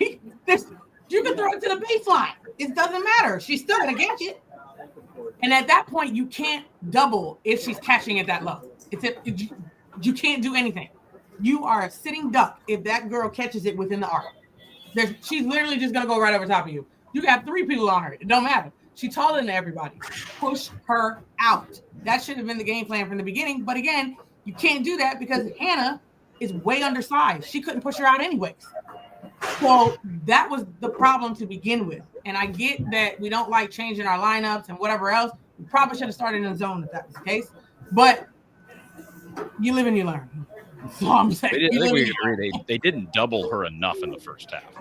You can throw it to the baseline. It doesn't matter. She's still gonna catch it. And at that point, you can't double if she's catching it that low. You can't do anything. You are a sitting duck if that girl catches it within the arc. She's literally just gonna go right over top of you. You got 3 people on her. It don't matter. She's taller than everybody. Push her out. That should have been the game plan from the beginning. But again, you can't do that because Hannah is way undersized. She couldn't push her out anyways. So that was the problem to begin with. And I get that we don't like changing our lineups and whatever else. We probably should have started in zone if that was the case. But you live and you learn. That's all I'm saying. I think we agree they didn't double her enough in the first half.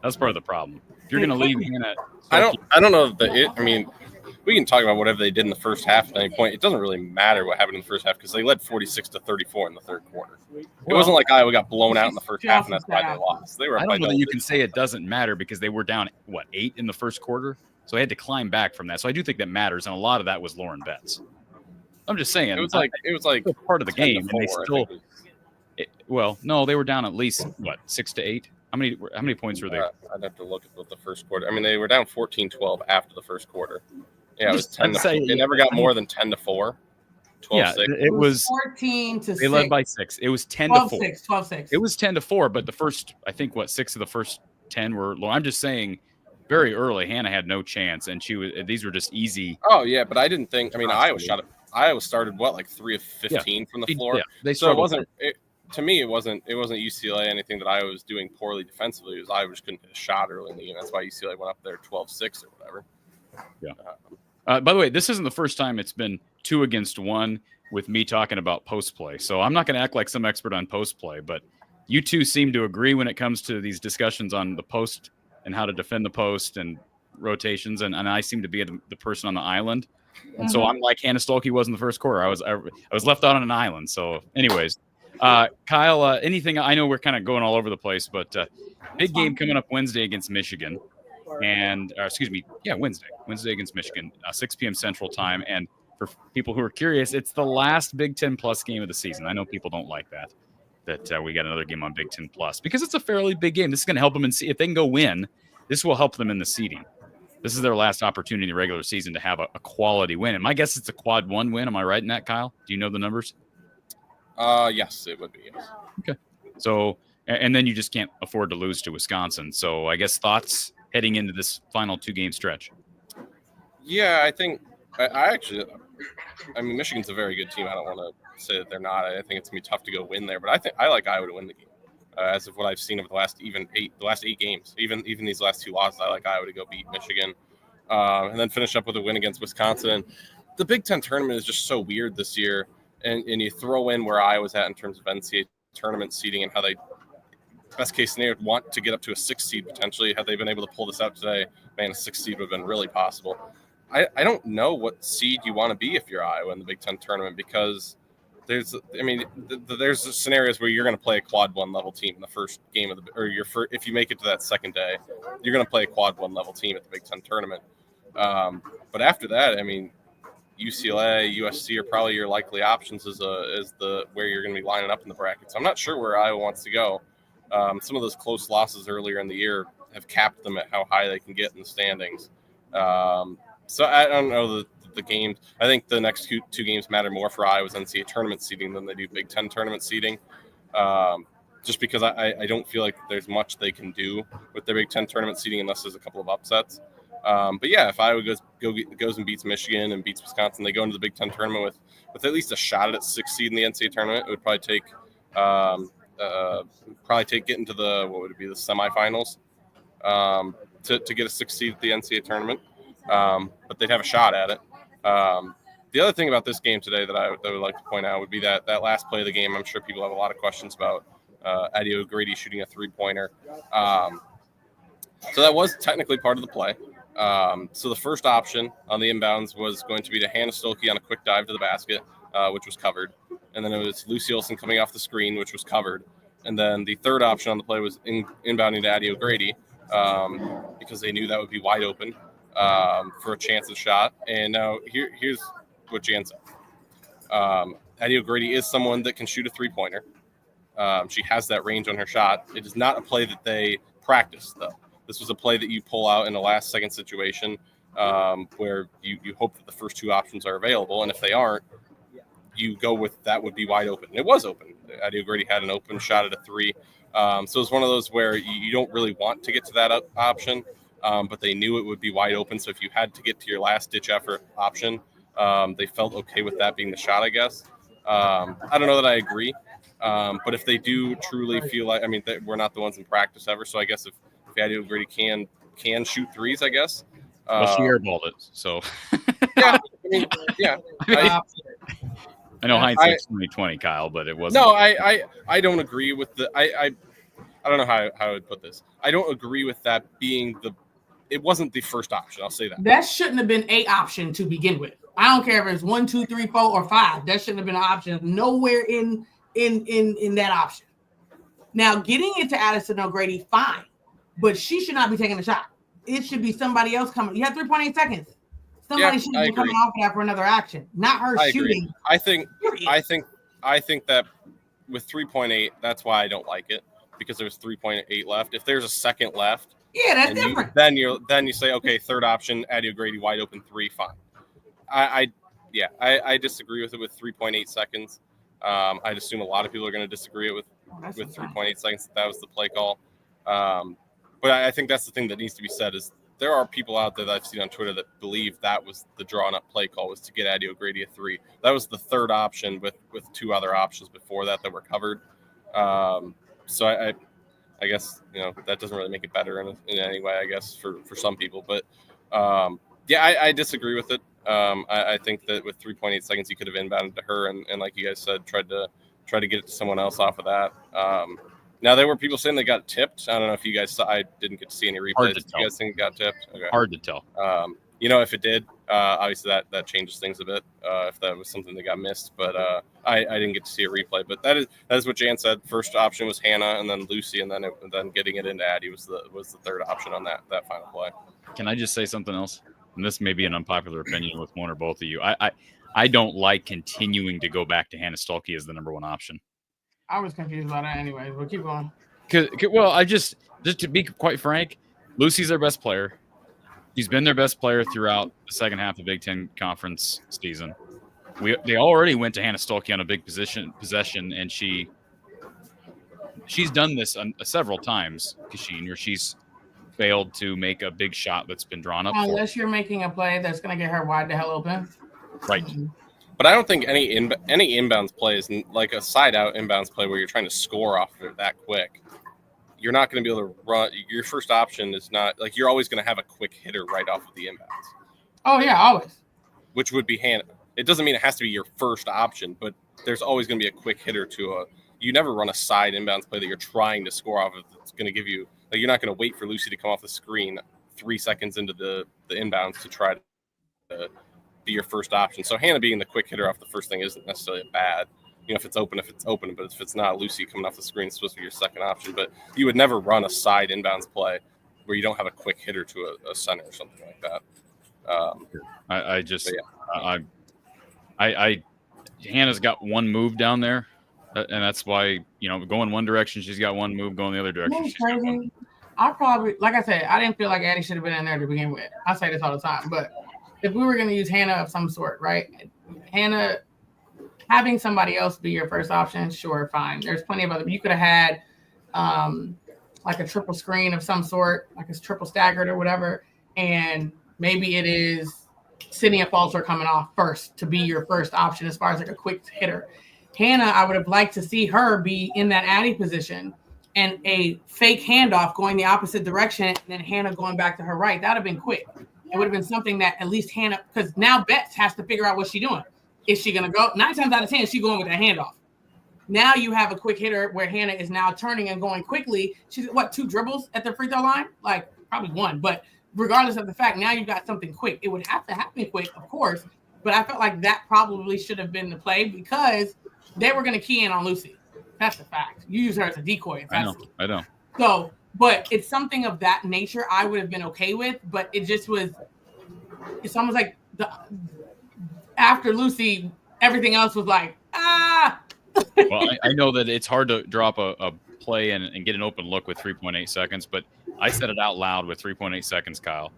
That's part of the problem. If you're going to leave Hannah, I don't know we can talk about whatever they did in the first half at any point. It doesn't really matter what happened in the first half because they led 46-34 in the third quarter. It wasn't like Iowa got blown out in the first half and that's why they lost. They were. I don't know that you can say it doesn't matter because they were down 8 in the first quarter, so they had to climb back from that. So I do think that matters, and a lot of that was Lauren Betts. I'm just saying it was like part of the game, and they still. No, they were down at least 6 to 8. How many points were there? I'd have to look at the first quarter. I mean, they were down 14-12 after the first quarter. Yeah, it was 10 to 4. They never got more than 10 to 4. 12-6. It was 14 to 6. They led by 6. It was 10 to 4. 12-6. It was 10 to 4, but the first, I think, 6 of the first 10 were low. I'm just saying, very early, Hannah had no chance, and these were just easy. Oh yeah, but I didn't think. I mean, Iowa started 3 of 15 from the floor. Yeah, so it wasn't. To me, it wasn't UCLA anything that Iowa was doing poorly defensively. It was Iowa just couldn't hit a shot early in the game. That's why UCLA went up there 12-6 or whatever. Yeah. By the way, this isn't the first time it's been 2 against 1 with me talking about post play. So I'm not going to act like some expert on post play, but you two seem to agree when it comes to these discussions on the post and how to defend the post and rotations. And I seem to be the person on the island. And so I'm like Hannah Stolke was in the first quarter. I was left out on an island. So anyways, Kyle, anything? I know we're kind of going all over the place, but big game coming up Wednesday against Michigan. And Wednesday against Michigan, 6 p.m. Central Time. And for people who are curious, it's the last Big Ten Plus game of the season. I know people don't like that we got another game on Big Ten Plus because it's a fairly big game. This is going to help them if they can go win. This will help them in the seeding. This is their last opportunity in the regular season to have a quality win. And my guess it's a quad 1 win. Am I right in that, Kyle? Do you know the numbers? Yes, it would be. Yes. Okay. So, and then you just can't afford to lose to Wisconsin. So I guess thoughts heading into this final 2-game stretch. Yeah, I think I mean, Michigan's a very good team. I don't want to say that they're not. I think it's going to be tough to go win there, but I like Iowa to win the game. As of what I've seen over the last 8 games, even these last 2 losses, I like Iowa to go beat Michigan, and then finish up with a win against Wisconsin. The Big Ten tournament is just so weird this year, and you throw in where Iowa's at in terms of NCAA tournament seeding and how they, best case scenario, want to get up to a 6 seed potentially. Had they been able to pull this out today, man, a 6 seed would have been really possible. I don't know what seed you want to be if you're Iowa in the Big Ten tournament because there's scenarios where you're going to play a quad 1 level team in the first game of if you make it to that second day, you're going to play a quad 1 level team at the Big Ten tournament. But after that, I mean, UCLA, USC are probably your likely options as the where you're going to be lining up in the brackets. I'm not sure where Iowa wants to go. Some of those close losses earlier in the year have capped them at how high they can get in the standings. So I don't know the games. I think the next 2 games matter more for Iowa's NCAA tournament seeding than they do Big Ten tournament seeding. Just because I don't feel like there's much they can do with their Big Ten tournament seeding unless there's a couple of upsets. But yeah, if Iowa goes and beats Michigan and beats Wisconsin, they go into the Big Ten tournament with at least a shot at 6th seed in the NCAA tournament. It would probably take getting to the semifinals to get a 6th seed at the NCAA tournament. But they'd have a shot at it. The other thing about this game today that I would like to point out would be that last play of the game. I'm sure people have a lot of questions about Addie O'Grady shooting a 3-pointer. So that was technically part of the play. So the first option on the inbounds was going to be to Hannah Stolke on a quick dive to the basket, which was covered. And then it was Lucy Olson coming off the screen, which was covered. And then the third option on the play was inbounding to Addie O'Grady because they knew that would be wide open for a chance at shot. And now here's what Jan said. Addie O'Grady is someone that can shoot a 3-pointer. She has that range on her shot. It is not a play that they practice, though. This was a play that you pull out in a last-second situation where you hope that the first 2 options are available, and if they aren't, you go with that would be wide open. And it was open. Addie O'Grady had an open shot at a 3. So it's one of those where you don't really want to get to that option, but they knew it would be wide open. So if you had to get to your last-ditch effort option, they felt okay with that being the shot, I guess. I don't know that I agree, but if they do truly feel like, I mean, we're not the ones in practice ever, so I guess if Addie O'Grady can shoot 3s, I guess. Well, she airballed it, so. Yeah, I mean, yeah. I know hindsight's 20/20, Kyle, but it wasn't. No, I don't agree with I don't know how I would put this. I don't agree with that being it wasn't the first option. I'll say that. That shouldn't have been a option to begin with. I don't care if it's 1, 2, 3, 4, or 5. That shouldn't have been an option. Nowhere in that option. Now, getting it to Addison O'Grady, fine, but she should not be taking the shot. It should be somebody else coming. You have 3.8 seconds. Somebody should be coming off of that for another action, not her shooting. I think that with 3.8, that's why I don't like it, because there's 3.8 left. If there's a second left, yeah, that's different. Then you say, okay, third option, Addie O'Grady, wide open 3, fine. I disagree with it with 3.8 seconds. I'd assume a lot of people are going to disagree with 3.8 seconds. That was the play call. But I think that's the thing that needs to be said is there are people out there that I've seen on Twitter that believe that was the drawn up play call, was to get Addie O'Grady a 3. That was the third option with 2 other options before that were covered. So I guess, that doesn't really make it better in any way, I guess, for some people. But I disagree with it. I think that with 3.8 seconds, you could have inbounded to her and like you guys said, tried to get it to someone else off of that. Now, there were people saying they got tipped. I don't know if you guys saw. I didn't get to see any replays. Did you guys think it got tipped? Okay. Hard to tell. If it did, obviously that changes things a bit. If that was something that got missed, but I didn't get to see a replay. But that is what Jan said. First option was Hannah, and then Lucy, and then getting it into Addie was the third option on that final play. Can I just say something else? And this may be an unpopular opinion with one or both of you. I don't like continuing to go back to Hannah Stuelke as the number 1 option. I was confused about that anyway, but keep going. Well, just to be quite frank, Lucy's their best player. She's been their best player throughout the second half of the Big Ten Conference season. They already went to Hannah Stuelke on a big possession, and she's done this several times, Kachine, where she's failed to make a big shot that's been drawn up. Unless you're making a play that's going to get her wide the hell open. Right. But I don't think any inbounds play is like a side-out inbounds play where you're trying to score off of it that quick. You're not going to be able to run. Your first option is not – like you're always going to have a quick hitter right off of the inbounds. Oh, yeah, always. Which would be Hannah. It doesn't mean it has to be your first option, but there's always going to be a quick hitter to a – you never run a side inbounds play that you're trying to score off of that's going to give you – like you're not going to wait for Lucy to come off the screen 3 seconds into the inbounds to try to be your first option. So Hannah being the quick hitter off the first thing isn't necessarily bad. If it's open, but if it's not, Lucy coming off the screen is supposed to be your second option. But you would never run a side inbounds play where you don't have a quick hitter to a center or something like that. Hannah's got one move down there, and that's why, going one direction, she's got one move, going the other direction. That's crazy. I probably, like I said, I didn't feel like Addie should have been in there to begin with. I say this all the time, but if we were going to use Hannah of some sort, right? Hannah, having somebody else be your first option, sure, fine. There's plenty of other. You could have had like a triple screen of some sort, like a triple staggered or whatever, and maybe it is Sydney and Falter coming off first to be your first option as far as like a quick hitter. Hannah, I would have liked to see her be in that Addie position and a fake handoff going the opposite direction, and then Hannah going back to her right. That would have been quick. It would have been something that at least Hannah, because now Betts has to figure out what she's doing. Is she going to go? 9 times out of 10, she's going with that handoff. Now you have a quick hitter where Hannah is now turning and going quickly. She's, 2 dribbles at the free throw line? Like, probably 1. But regardless of the fact, now you've got something quick. It would have to happen quick, of course. But I felt like that probably should have been the play because they were going to key in on Lucy. That's the fact. You use her as a decoy. I know. So, but it's something of that nature I would have been okay with. But it just was – it's almost like after Lucy, everything else was like, Well, I know that it's hard to drop a play and get an open look with 3.8 seconds, but I said it out loud with 3.8 seconds, Kyle.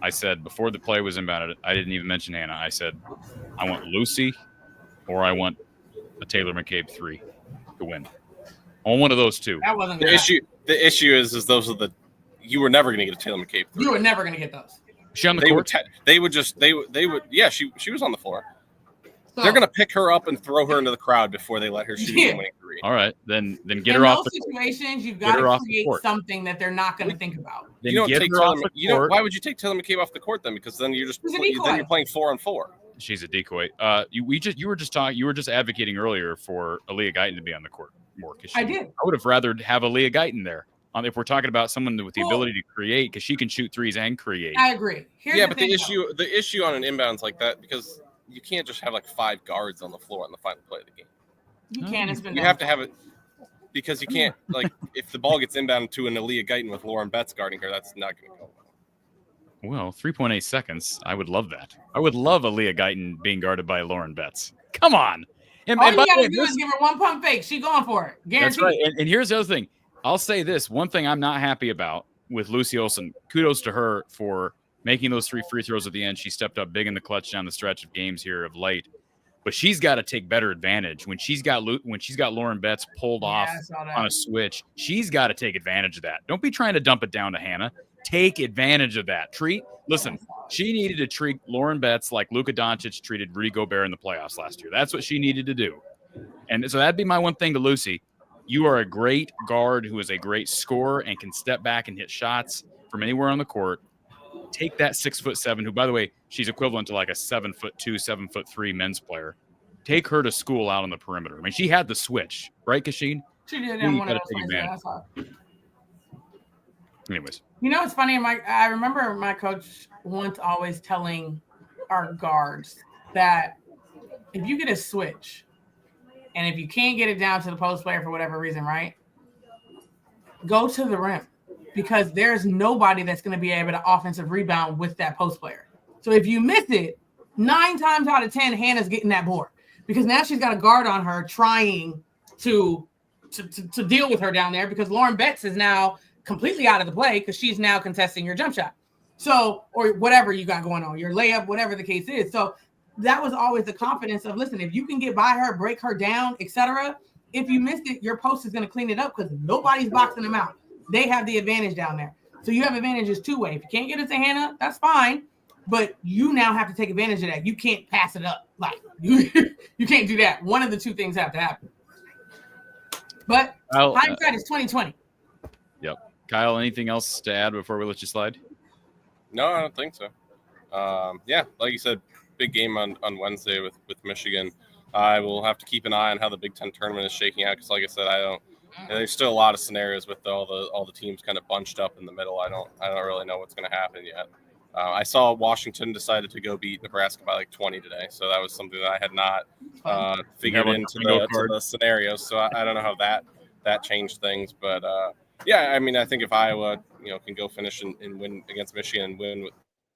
I said before the play was inbounded, I didn't even mention Hannah. I said, I want Lucy or I want a Taylor McCabe 3 to win. On one of those two. That wasn't the issue. The issue is those are you were never going to get a Taylor McCabe 3. You were never going to get those. She on the court? They would. Yeah, she was on the floor. So, they're going to pick her up and throw her into the crowd before they let her shoot a winning 3. All right, then get her off the court. In those situations, you've got to create something that they're not going to think about. Then you don't take her off the court. Why would you take Taylor McCabe off the court then? Because then you're playing 4-on-4. She's a decoy. You were just advocating earlier for Aaliyah Guyton to be on the court more. I did. I would have rather have Aaliyah Guyton there If we're talking about someone with the ability to create, because she can shoot threes and create. I agree. But the issue on an inbounds like that, because you can't just have like 5 guards on the floor on the final play of the game. You can't. It's been you have to have it, because you can't, like, if the ball gets inbound to an Aaliyah Guyton with Lauren Betts guarding her, that's not going to go well. 3.8 seconds. I would love that. I would love Aaliyah Guyton being guarded by Lauren Betts. Come on. All you got to do is give her one pump fake. She's going for it. Guaranteed. That's right. And here's the other thing. I'll say this. One thing I'm not happy about with Lucy Olson, kudos to her for making those 3 free throws at the end. She stepped up big in the clutch down the stretch of games here of late. But she's got to take better advantage when she's got Lauren Betts pulled off on a switch. She's got to take advantage of that. Don't be trying to dump it down to Hannah. Take advantage of that. Listen, she needed to treat Lauren Betts like Luka Doncic treated Rudy Gobert in the playoffs last year. That's what she needed to do. And so that'd be my one thing to Lucy. You are a great guard who is a great scorer and can step back and hit shots from anywhere on the court. Take that 6'7", who, by the way, she's equivalent to like a 7'2", 7'3" men's player. Take her to school out on the perimeter. I mean, she had the switch, right, Kachine? She did in one of those. Anyways. You know, it's funny. I remember my coach once always telling our guards that if you get a switch and if you can't get it down to the post player for whatever reason, right, go to the rim because there's nobody that's going to be able to offensive rebound with that post player. So if you miss it, 9 times out of 10, Hannah's getting that board because now she's got a guard on her trying to deal with her down there because Lauren Betts is now completely out of the play because she's now contesting your jump shot. So, or whatever you got going on, your layup, whatever the case is. So that was always the confidence of, listen, if you can get by her, break her down, etc. If you missed it, your post is going to clean it up because nobody's boxing them out. They have the advantage down there. So you have advantages 2 ways. If you can't get it to Hannah, that's fine. But you now have to take advantage of that. You can't pass it up. Like you can't do that. One of the 2 things have to happen. But hindsight is 20/20. Yep. Kyle, anything else to add before we let you slide? No, I don't think so. Like you said, big game on Wednesday with Michigan. I will have to keep an eye on how the Big Ten tournament is shaking out because, like I said, there's still a lot of scenarios with all the teams kind of bunched up in the middle. I don't really know what's going to happen yet. I saw Washington decided to go beat Nebraska by like 20 today, so that was something that I had not figured into the scenarios. So I don't know how that changed things, but I mean, I think if Iowa can go finish and win against Michigan and win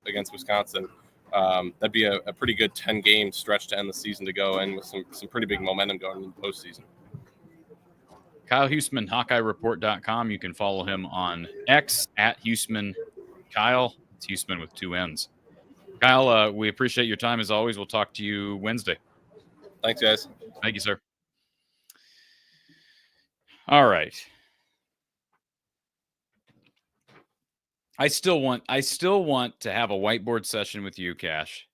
against Wisconsin, that'd be a pretty good 10-game stretch to end the season to go in with some pretty big momentum going into the postseason. Kyle Huseman, HawkeyeReport.com. You can follow him on X at Huseman Kyle. It's Huseman with 2 N's. Kyle, we appreciate your time as always. We'll talk to you Wednesday. Thanks, guys. Thank you, sir. All right. I still want to have a whiteboard session with you, Cash.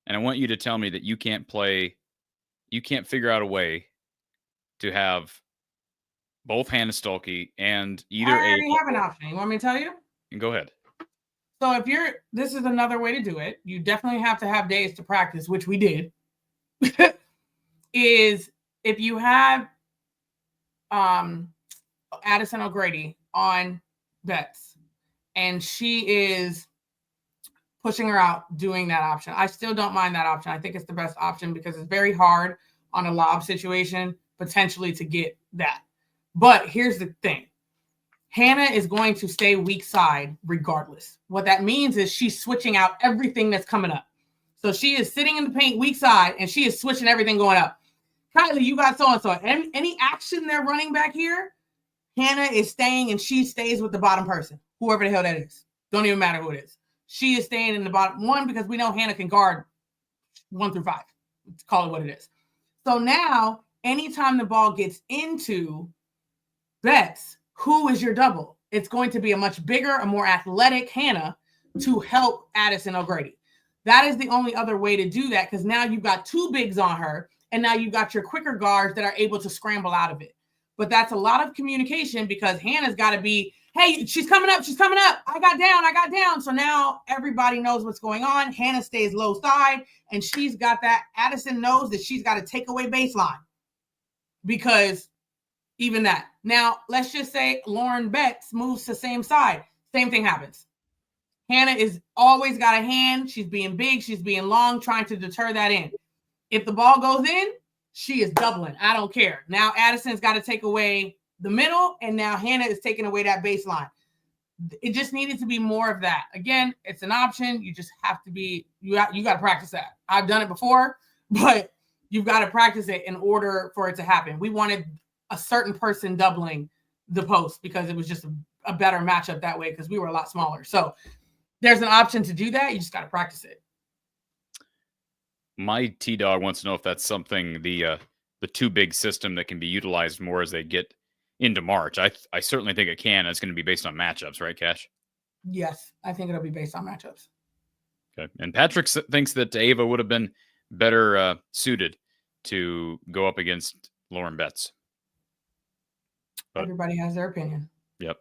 And I want you to tell me that you can't figure out a way to have both Hannah Stuelke and either I already have an option. You want me to tell you? Go ahead. So this is another way to do it. You definitely have to have days to practice, which we did. Is if you have Addison O'Grady on Betts and she is pushing her out, doing that option. I still don't mind that option. I think it's the best option because it's very hard on a lob situation potentially to get that. But here's the thing. Hannah is going to stay weak side regardless. What that means is she's switching out everything that's coming up. So she is sitting in the paint weak side, and she is switching everything going up. Kylie, you got so-and-so. Any action they're running back here, Hannah is staying, and she stays with the bottom person, whoever the hell that is. Don't even matter who it is. She is staying in the bottom one because we know Hannah can guard 1 through 5. Let's call it what it is. So now, anytime the ball gets into Betts, who is your double? It's going to be a much bigger, a more athletic Hannah to help Addison O'Grady. That is the only other way to do that because now you've got 2 bigs on her, and now you've got your quicker guards that are able to scramble out of it. But that's a lot of communication because Hannah's got to be, hey, she's coming up. I got down. So now everybody knows what's going on. Hannah stays low side, and she's got that. Addison knows that she's got to take away baseline because even that. Now, let's just say Lauren Betts moves to same side. Same thing happens. Hannah is always got a hand. She's being big. She's being long, trying to deter that in. If the ball goes in, she is doubling. I don't care. Now Addison's got to take away the middle, and now Hannah is taking away that baseline. It just needed to be more of that. Again, it's an option. You just have to be, you got to practice that. I've done it before, but you've got to practice it in order for it to happen. We wanted a certain person doubling the post because it was just a better matchup that way because we were a lot smaller. So there's an option to do that. You just got to practice it. My T-Dog wants to know if that's something, the too big system that can be utilized more as they get into March. I certainly think it can. It's going to be based on matchups, right, Cash? Yes, I think it'll be based on matchups. Okay. And Patrick thinks that Ava would have been better suited to go up against Lauren Betts. But everybody has their opinion. Yep.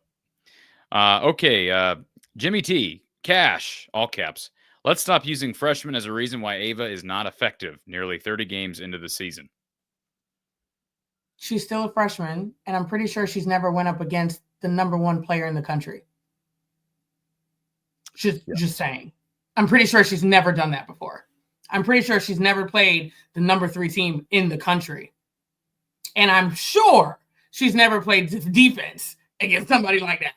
Okay. Jimmy T, Cash, all caps. Let's stop using freshmen as a reason why Ava is not effective nearly 30 games into the season. She's still a freshman, and I'm pretty sure she's never went up against the number one player in the country. Just saying. I'm pretty sure she's never done that before. I'm pretty sure she's never played the number 3 team in the country. And I'm sure she's never played defense against somebody like that.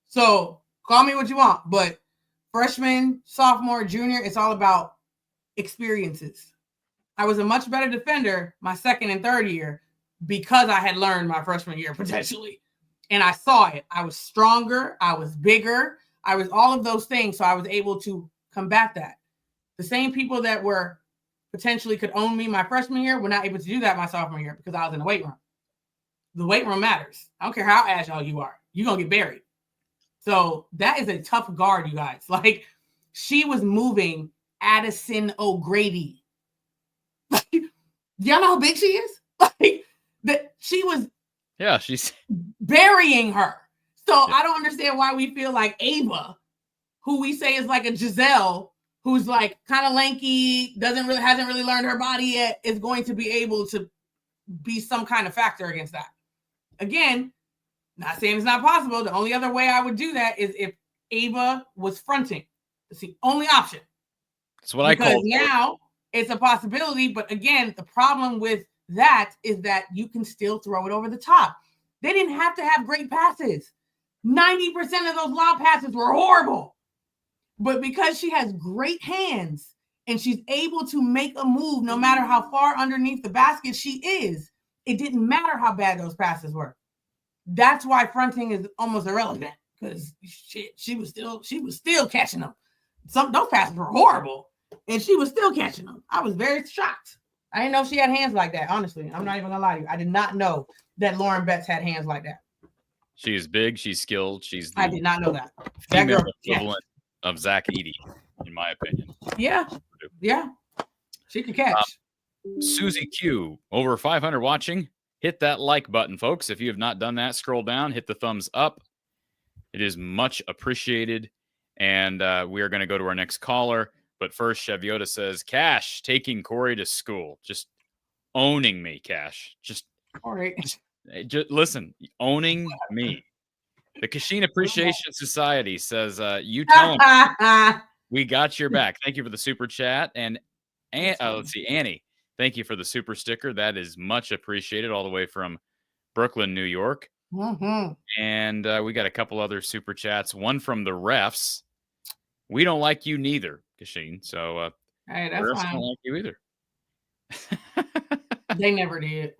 So call me what you want, but freshman, sophomore, junior, it's all about experiences. I was a much better defender my second and third year because I had learned my freshman year potentially. And I saw it. I was stronger. I was bigger. I was all of those things. So I was able to combat that. The same people that were potentially could own me my freshman year were not able to do that my sophomore year because I was in the weight room. The weight room matters. I don't care how agile you are. You're going to get buried. So that is a tough guard, you guys. Like, she was moving Addison O'Grady. Like, y'all know how big she is? Like, that she was she's burying her. So I don't understand why we feel like Ava, who we say is like a Giselle, who's like kind of lanky, hasn't really learned her body yet, is going to be able to be some kind of factor against that. Again, not saying it's not possible. The only other way I would do that is if Ava was fronting. It's the only option. That's what I call it. Now it's a possibility, but again, the problem with that is that you can still throw it over the top. They didn't have to have great passes. 90% of those lob passes were horrible. But because she has great hands and she's able to make a move no matter how far underneath the basket she is, it didn't matter how bad those passes were. That's why fronting is almost irrelevant because she was still catching them. Those passes were horrible, and she was still catching them. I was very shocked. I didn't know she had hands like that. Honestly, I'm not even gonna lie to you. I did not know that Lauren Betts had hands like that. She is big. She's skilled. She's I did not know that. Female equivalent of Zach Edey, in my opinion. Yeah, she can catch. Susie Q, over 500 watching. Hit that like button, folks. If you have not done that, scroll down, hit the thumbs up. It is much appreciated. And we are going to go to our next caller. But first, Cheviota says, Cash, taking Corey to school. Just owning me, Cash. Just listen, owning me. The Kachine Appreciation Society says, you tell them we got your back. Thank you for the super chat. And let's see, Annie. Thank you for the super sticker. That is much appreciated all the way from Brooklyn, New York. Mm-hmm. And we got a couple other super chats. One from the refs. We don't like you neither, Kachine. So hey, that's refs fine. don't like you either. They never did.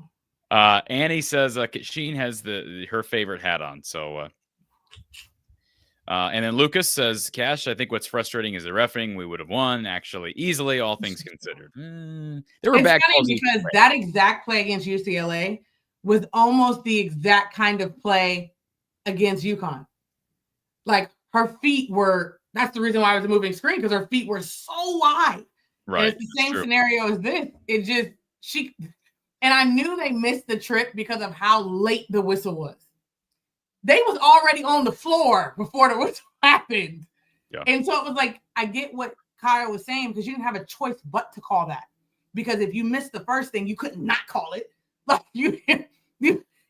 Annie says Kachine has her favorite hat on. So and then Lucas says, Cash, I think what's frustrating is the reffing. We would have won actually easily, all things considered. There were bad calls because that exact play against UCLA was almost the exact kind of play against UConn. Like her feet were, that's the reason why I was a moving screen, because her feet were so wide. Right. And it's the same scenario as this. It just, and I knew they missed the trip because of how late the whistle was. They was already on the floor before the whistle happened. Yeah. And so it was like, I get what Kyle was saying, because you didn't have a choice but to call that. Because if you missed the first thing, you couldn't not call it. Like you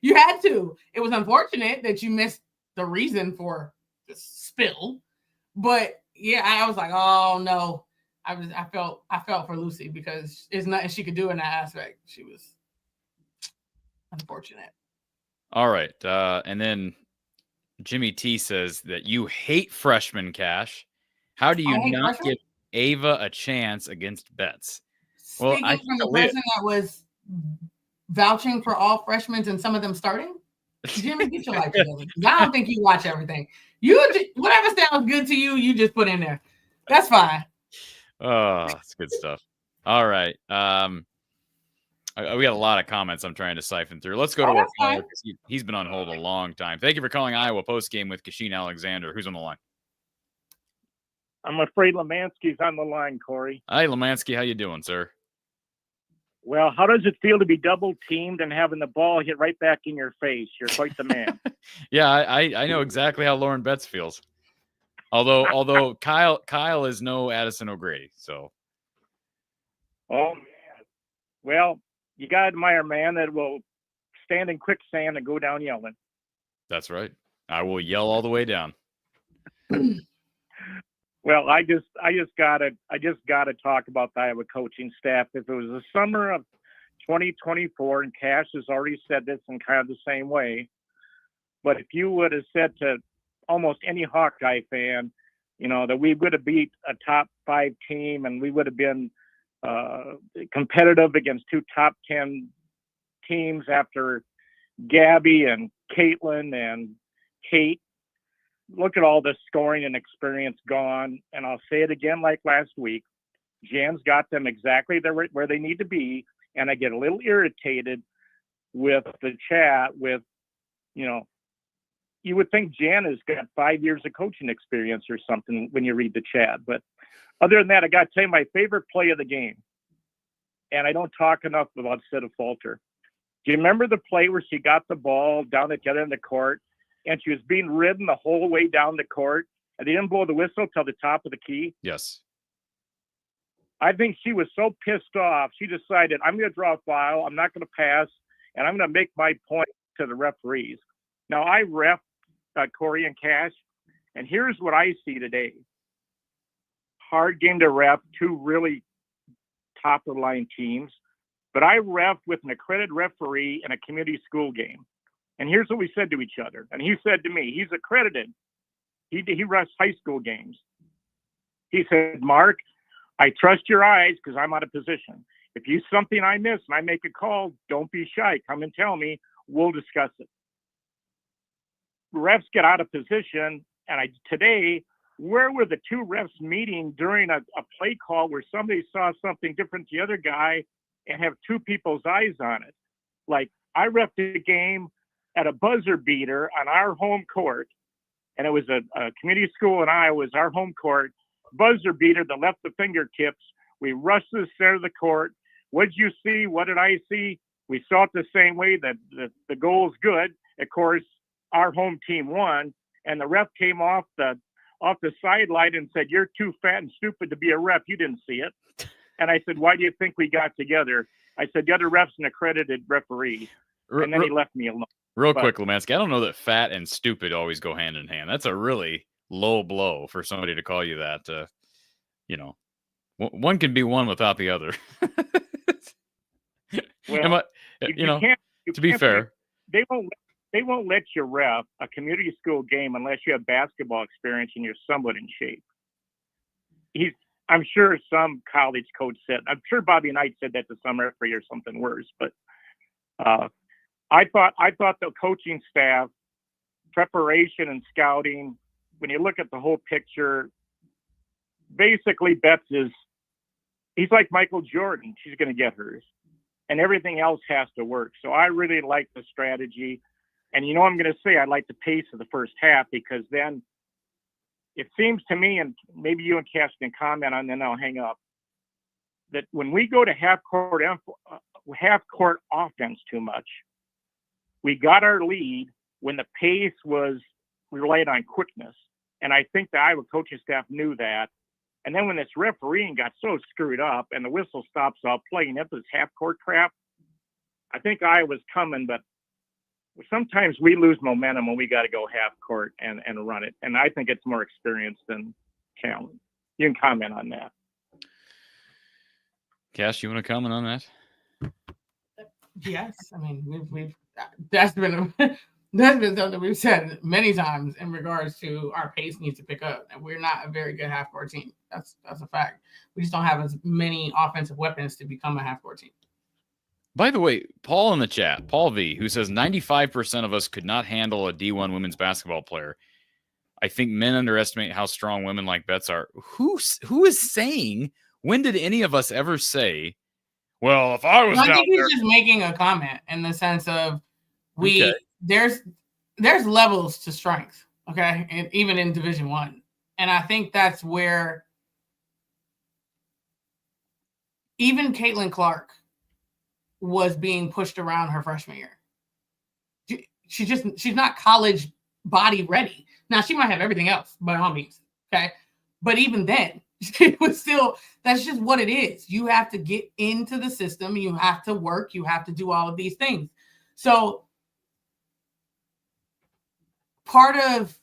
You had to. It was unfortunate that you missed the reason for the spill, but yeah, I was like, oh no. I felt for Lucy because there's nothing she could do in that aspect. She was unfortunate. All right. And then Jimmy T says that you hate freshman Cash. How do you not freshmen? give Ava a chance against Betts? Speaking Well, from the person that was vouching for all freshmen and some of them starting, Jimmy, get your life together. I don't think you watch everything. Whatever sounds good to you, you just put in there. That's fine. Oh, that's good stuff. All right. We got a lot of comments I'm trying to siphon through. Let's go to our caller because he's been on hold a long time. Thank you for calling Iowa Postgame with Kachine Alexander. Who's on the line? I'm afraid Lemansky's on the line, Corey. Hi, Lemansky. How you doing, sir? Well, how does it feel to be double teamed and having the ball hit right back in your face? You're quite the man. Yeah, I know exactly how Lauren Betts feels. Although Kyle is no Addison O'Grady, so. Oh, well, you got to admire a man that will stand in quicksand and go down yelling. That's right. I will yell all the way down. Well, I just gotta talk about the Iowa coaching staff. If it was the summer of 2024, and Cash has already said this in kind of the same way, but if you would have said to almost any Hawkeye fan, that we would have beat a top 5 team and we would have been competitive against 2 top 10 teams after Gabby and Caitlin and Kate. Look at all the scoring and experience gone. And I'll say it again like last week. Jan's got them exactly where they need to be. And I get a little irritated with the chat with, you would think Jan has got 5 years of coaching experience or something when you read the chat. But other than that, I got to tell you my favorite play of the game. And I don't talk enough about Sita Falter. Do you remember the play where she got the ball down at the other end of the court and she was being ridden the whole way down the court and they didn't blow the whistle till the top of the key? Yes. I think she was so pissed off, she decided, I'm going to draw a foul, I'm not going to pass, and I'm going to make my point to the referees. Now, I ref Corey and Cash, and here's what I see today. Hard game to ref, 2 really top-of-the-line teams, but I ref with an accredited referee in a community school game. And here's what we said to each other. And he said to me, he's accredited. He refs high school games. He said, Mark, I trust your eyes because I'm out of position. If you something I miss and I make a call, don't be shy. Come and tell me. We'll discuss it. Refs get out of position. And today, where were the 2 refs meeting during a play call where somebody saw something different to the other guy and have 2 people's eyes on it? Like, I refed the game at a buzzer beater on our home court, and it was a community school in Iowa, was our home court, buzzer beater that left the fingertips. We rushed to the center of the court. What'd you see? What did I see? We saw it the same way, that the goal is good. Of course, our home team won, and the ref came off the sideline and said, you're too fat and stupid to be a ref. You didn't see it. And I said, why do you think we got together? I said, the other ref's an accredited referee. And then he left me alone. Real quick, Lemansky, I don't know that fat and stupid always go hand in hand. That's a really low blow for somebody to call you that. One can be one without the other. Well, to be fair, they won't let you ref a community school game unless you have basketball experience and you're somewhat in shape. I'm sure some college coach said, I'm sure Bobby Knight said that to some referee or something worse, but I thought the coaching staff, preparation and scouting, when you look at the whole picture, basically Betts he's like Michael Jordan. She's going to get hers. And everything else has to work. So I really like the strategy. And I'm going to say I like the pace of the first half because then it seems to me, and maybe you and Cash can comment on, then I'll hang up, that when we go to half court offense too much, we got our lead when the pace was relied on quickness. And I think the Iowa coaching staff knew that. And then when this refereeing got so screwed up and the whistle stops all playing up this half court crap, I think Iowa's coming, but sometimes we lose momentum when we got to go half court and run it. And I think it's more experience than talent. You can comment on that. Cash, you want to comment on that? Yes, I mean we've that's been something we've said many times in regards to our pace needs to pick up, and we're not a very good half court team. That's a fact. We just don't have as many offensive weapons to become a half court team. By the way, Paul in the chat, Paul V, who says 95% of us could not handle a D1 women's basketball player. I think men underestimate how strong women like Betts are. Who is saying? When did any of us ever say, well, if I was I down think he's there, just making a comment in the sense of Okay. there's levels to strength, okay, and even in Division I, and I think that's where even Caitlin Clark was being pushed around her freshman year. She's not college body ready. Now she might have everything else by all means, okay, but even then. It was still, that's just what it is. You have to get into the system. You have to work. You have to do all of these things. So part of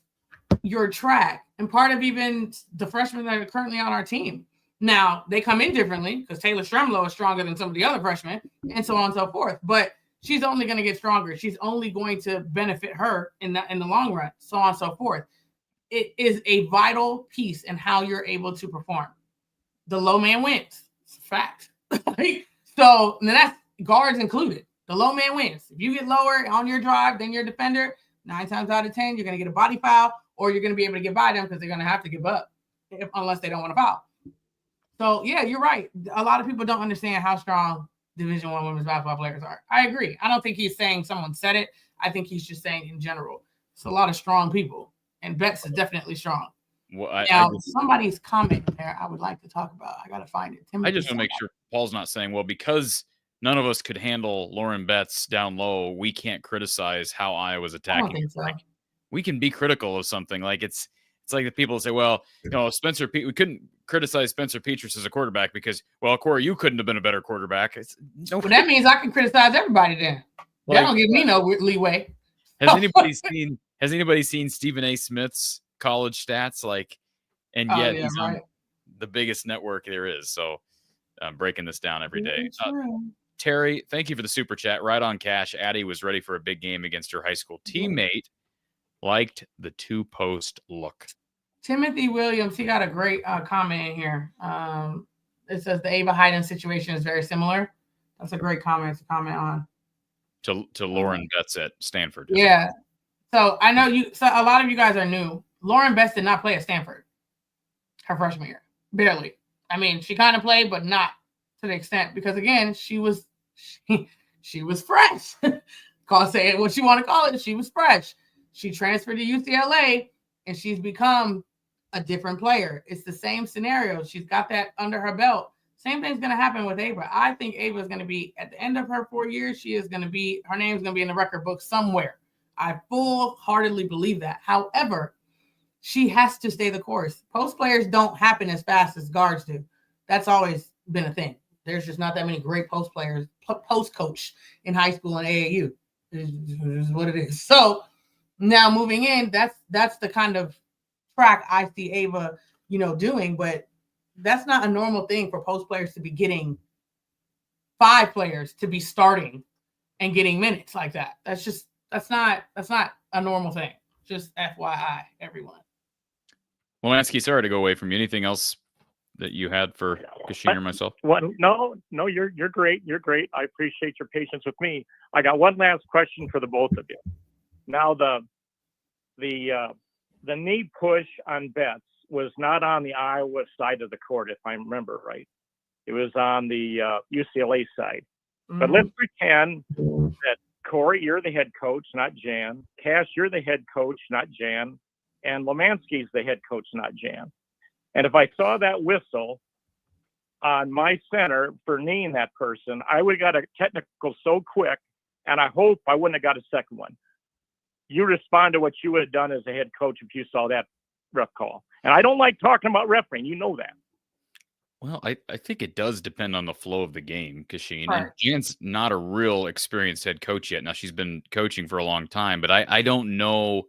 your track and part of even the freshmen that are currently on our team, now they come in differently because Taylor Stremlow is stronger than some of the other freshmen and so on and so forth. But she's only going to get stronger. She's only going to benefit her in the long run, so on and so forth. It is a vital piece in how you're able to perform. The low man wins. It's a fact. So that's guards included. The low man wins. If you get lower on your drive than your defender, 9 times out of 10, you're going to get a body foul, or you're going to be able to get by them because they're going to have to give up unless they don't want to foul. So, yeah, you're right. A lot of people don't understand how strong Division I women's basketball players are. I agree. I don't think he's saying someone said it. I think he's just saying in general. It's a lot of strong people. And Betts is definitely strong. Well, somebody's comment there I would like to talk about. I got to find it. I just want to make sure Paul's not saying, well, because none of us could handle Lauren Betts down low, we can't criticize how Iowa's attacking. I don't think so. Like, we can be critical of something. Like it's like the people say, well, Spencer, we couldn't criticize Spencer Petras as a quarterback because, well, Corey, you couldn't have been a better quarterback. Well, that means I can criticize everybody then. That don't give me no leeway. Has anybody seen Stephen A. Smith's college stats? And yet he's on the biggest network there is. So I'm breaking this down every day. Terry, thank you for the super chat. Right on Cash. Addie was ready for a big game against her high school teammate. Liked the 2-post look. Timothy Williams, he got a great comment in here. It says the Ava Hayden situation is very similar. That's a great comment to comment on. To Lauren Betts at Stanford. Yeah. So I know so a lot of you guys are new. Lauren Betts did not play at Stanford her freshman year. Barely. I mean, she kind of played, but not to the extent because again, she was fresh. Say it what you want to call it. She was fresh. She transferred to UCLA and she's become a different player. It's the same scenario. She's got that under her belt. Same thing's going to happen with Ava. I think Ava is going to be at the end of her 4 years. Her name's going to be in the record book somewhere. I full-heartedly believe that. However, she has to stay the course. Post players don't happen as fast as guards do. That's always been a thing. There's just not that many great post players, post coach in high school and AAU. It is what it is. So now moving in, that's the kind of track I see Ava, doing. But that's not a normal thing for post players to be getting 5 players to be starting and getting minutes like that. That's not a normal thing. Just FYI, everyone. Well, Lansky, sorry to go away from you. Anything else that you had for Kachine or myself? No, you're great. You're great. I appreciate your patience with me. I got one last question for the both of you. Now, the knee push on Betts was not on the Iowa side of the court, if I remember right. It was on the UCLA side. Mm-hmm. But let's pretend that Corey, you're the head coach, not Jan. Cash, you're the head coach, not Jan. And Lemansky's the head coach, not Jan. And if I saw that whistle on my center for kneeing that person, I would have got a technical so quick, and I hope I wouldn't have got a second one. You respond to what you would have done as a head coach if you saw that ref call. And I don't like talking about refereeing. You know that. Well, I think it does depend on the flow of the game, Kachine. Right. And Jan's not a real experienced head coach yet. Now, she's been coaching for a long time, but I don't know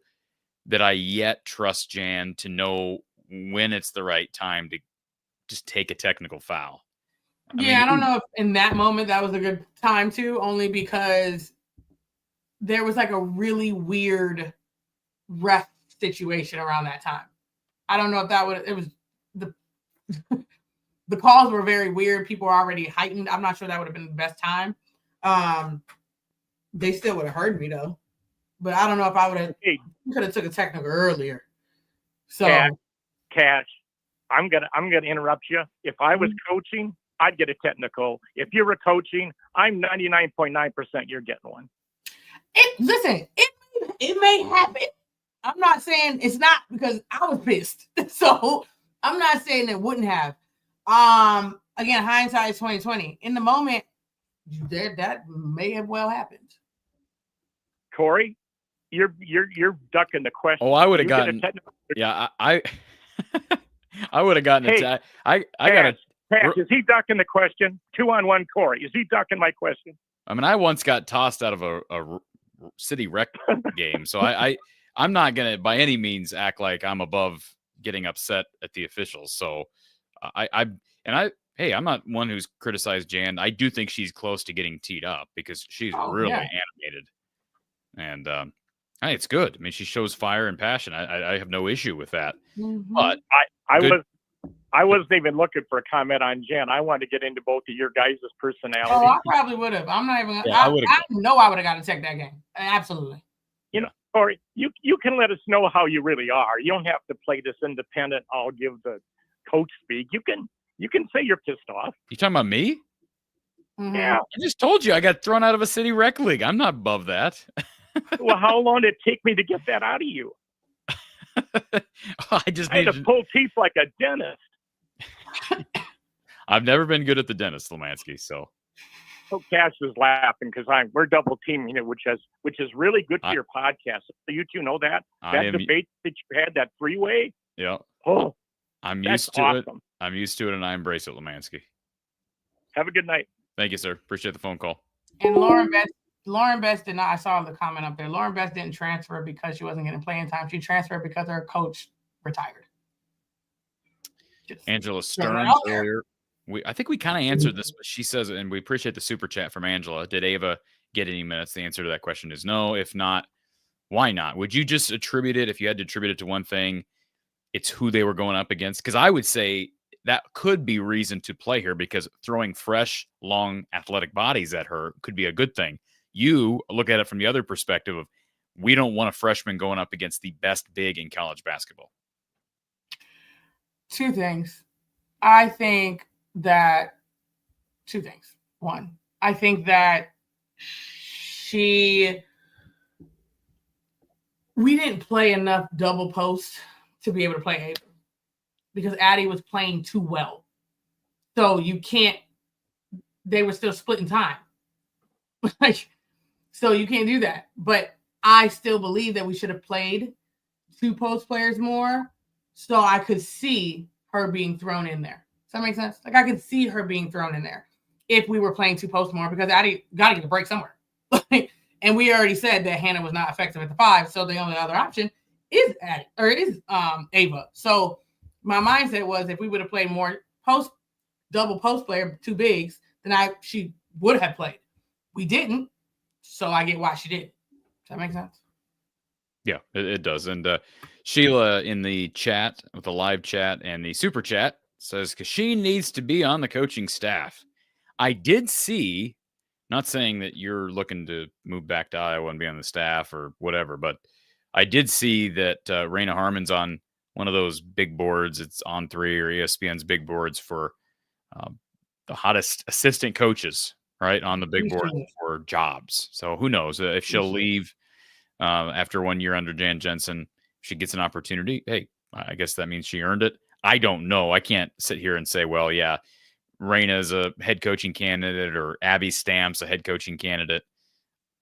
that I yet trust Jan to know when it's the right time to just take a technical foul. I don't know if in that moment that was a good time to, only because there was like a really weird ref situation around that time. I don't know if it was the the calls were very weird. People were already heightened. I'm not sure that would have been the best time. They still would have heard me though, but I don't know if I would have. Could have took a technical earlier. So, Cash, I'm gonna interrupt you. If I was coaching, I'd get a technical. If you were coaching, I'm 99.9% you're getting one. Listen, it may happen. I'm not saying it's not, because I was pissed. So I'm not saying it wouldn't have. Again, hindsight is 2020. In the moment, that may have well happened. Corey, you're ducking the question. Oh, I would have gotten. Yeah, I would have gotten it. I got it. Is he ducking the question? 2-on-1, Corey. Is he ducking my question? I mean, I once got tossed out of a city rec game, so I'm not gonna by any means act like I'm above getting upset at the officials. So I'm not one who's criticized Jan. I do think she's close to getting teed up because she's really animated, and I think it's good. I mean, she shows fire and passion. I have no issue with that. Mm-hmm. But I wasn't even looking for a comment on Jan. I wanted to get into both of your guys' personalities. Oh, I probably would have. I'm not even. Yeah, I know I would have got to check that game. Absolutely. You know, Corey, you can let us know how you really are. You don't have to play this independent. I'll give the coach speak. You can say you're pissed off. You talking about me? Mm-hmm. Yeah. I just told you I got thrown out of a city rec league. I'm not above that. Well, how long did it take me to get that out of you? I had to pull teeth like a dentist. I've never been good at the dentist, Lemansky. So Cash is laughing because we're double teaming it, which is really good for your podcast. So you two know that debate that you had, that three-way. Yeah. Oh, I'm used to it. I'm used to it, and I embrace it, Lemansky. Have a good night. Thank you, sir. Appreciate the phone call. And Lauren Best did not. I saw the comment up there. Lauren Best didn't transfer because she wasn't getting playing time. She transferred because her coach retired. Angela Stearns earlier. I think we kind of answered this, but she says, and we appreciate the super chat from Angela. Did Ava get any minutes? The answer to that question is no. If not, why not? Would you just attribute it, if you had to attribute it to one thing, it's who they were going up against? Because I would say that could be reason to play her, because throwing fresh, long, athletic bodies at her could be a good thing. You look at it from the other perspective of, we don't want a freshman going up against the best big in college basketball. Two things. I think that two things. One, I think that we didn't play enough double post to be able to play Ava, because Addie was playing too well. So they were still splitting time. So you can't do that. But I still believe that we should have played two post players more, so I could see her being thrown in there. Does that make sense? Like, I could see her being thrown in there if we were playing two posts more, because Addie got to get a break somewhere. And we already said that Hannah was not effective at the 5, so the only other option is Addie, or it is Ava. So my mindset was, if we would have played more double post player, two bigs, then she would have played. We didn't, so I get why she did. Does that make sense? Yeah, it does. And Sheila in the chat, with the live chat and the super chat, says Kachine needs to be on the coaching staff. I did see, not saying that you're looking to move back to Iowa and be on the staff or whatever, but I did see that Raina Harmon's on one of those big boards. It's On3 or ESPN's big boards for the hottest assistant coaches, right, on the big board for jobs. So who knows if she'll leave after 1 year under Jan Jensen. If she gets an opportunity, hey, I guess that means she earned it. I don't know. I can't sit here and say, well, yeah, Raina's a head coaching candidate or Abby Stamp's a head coaching candidate.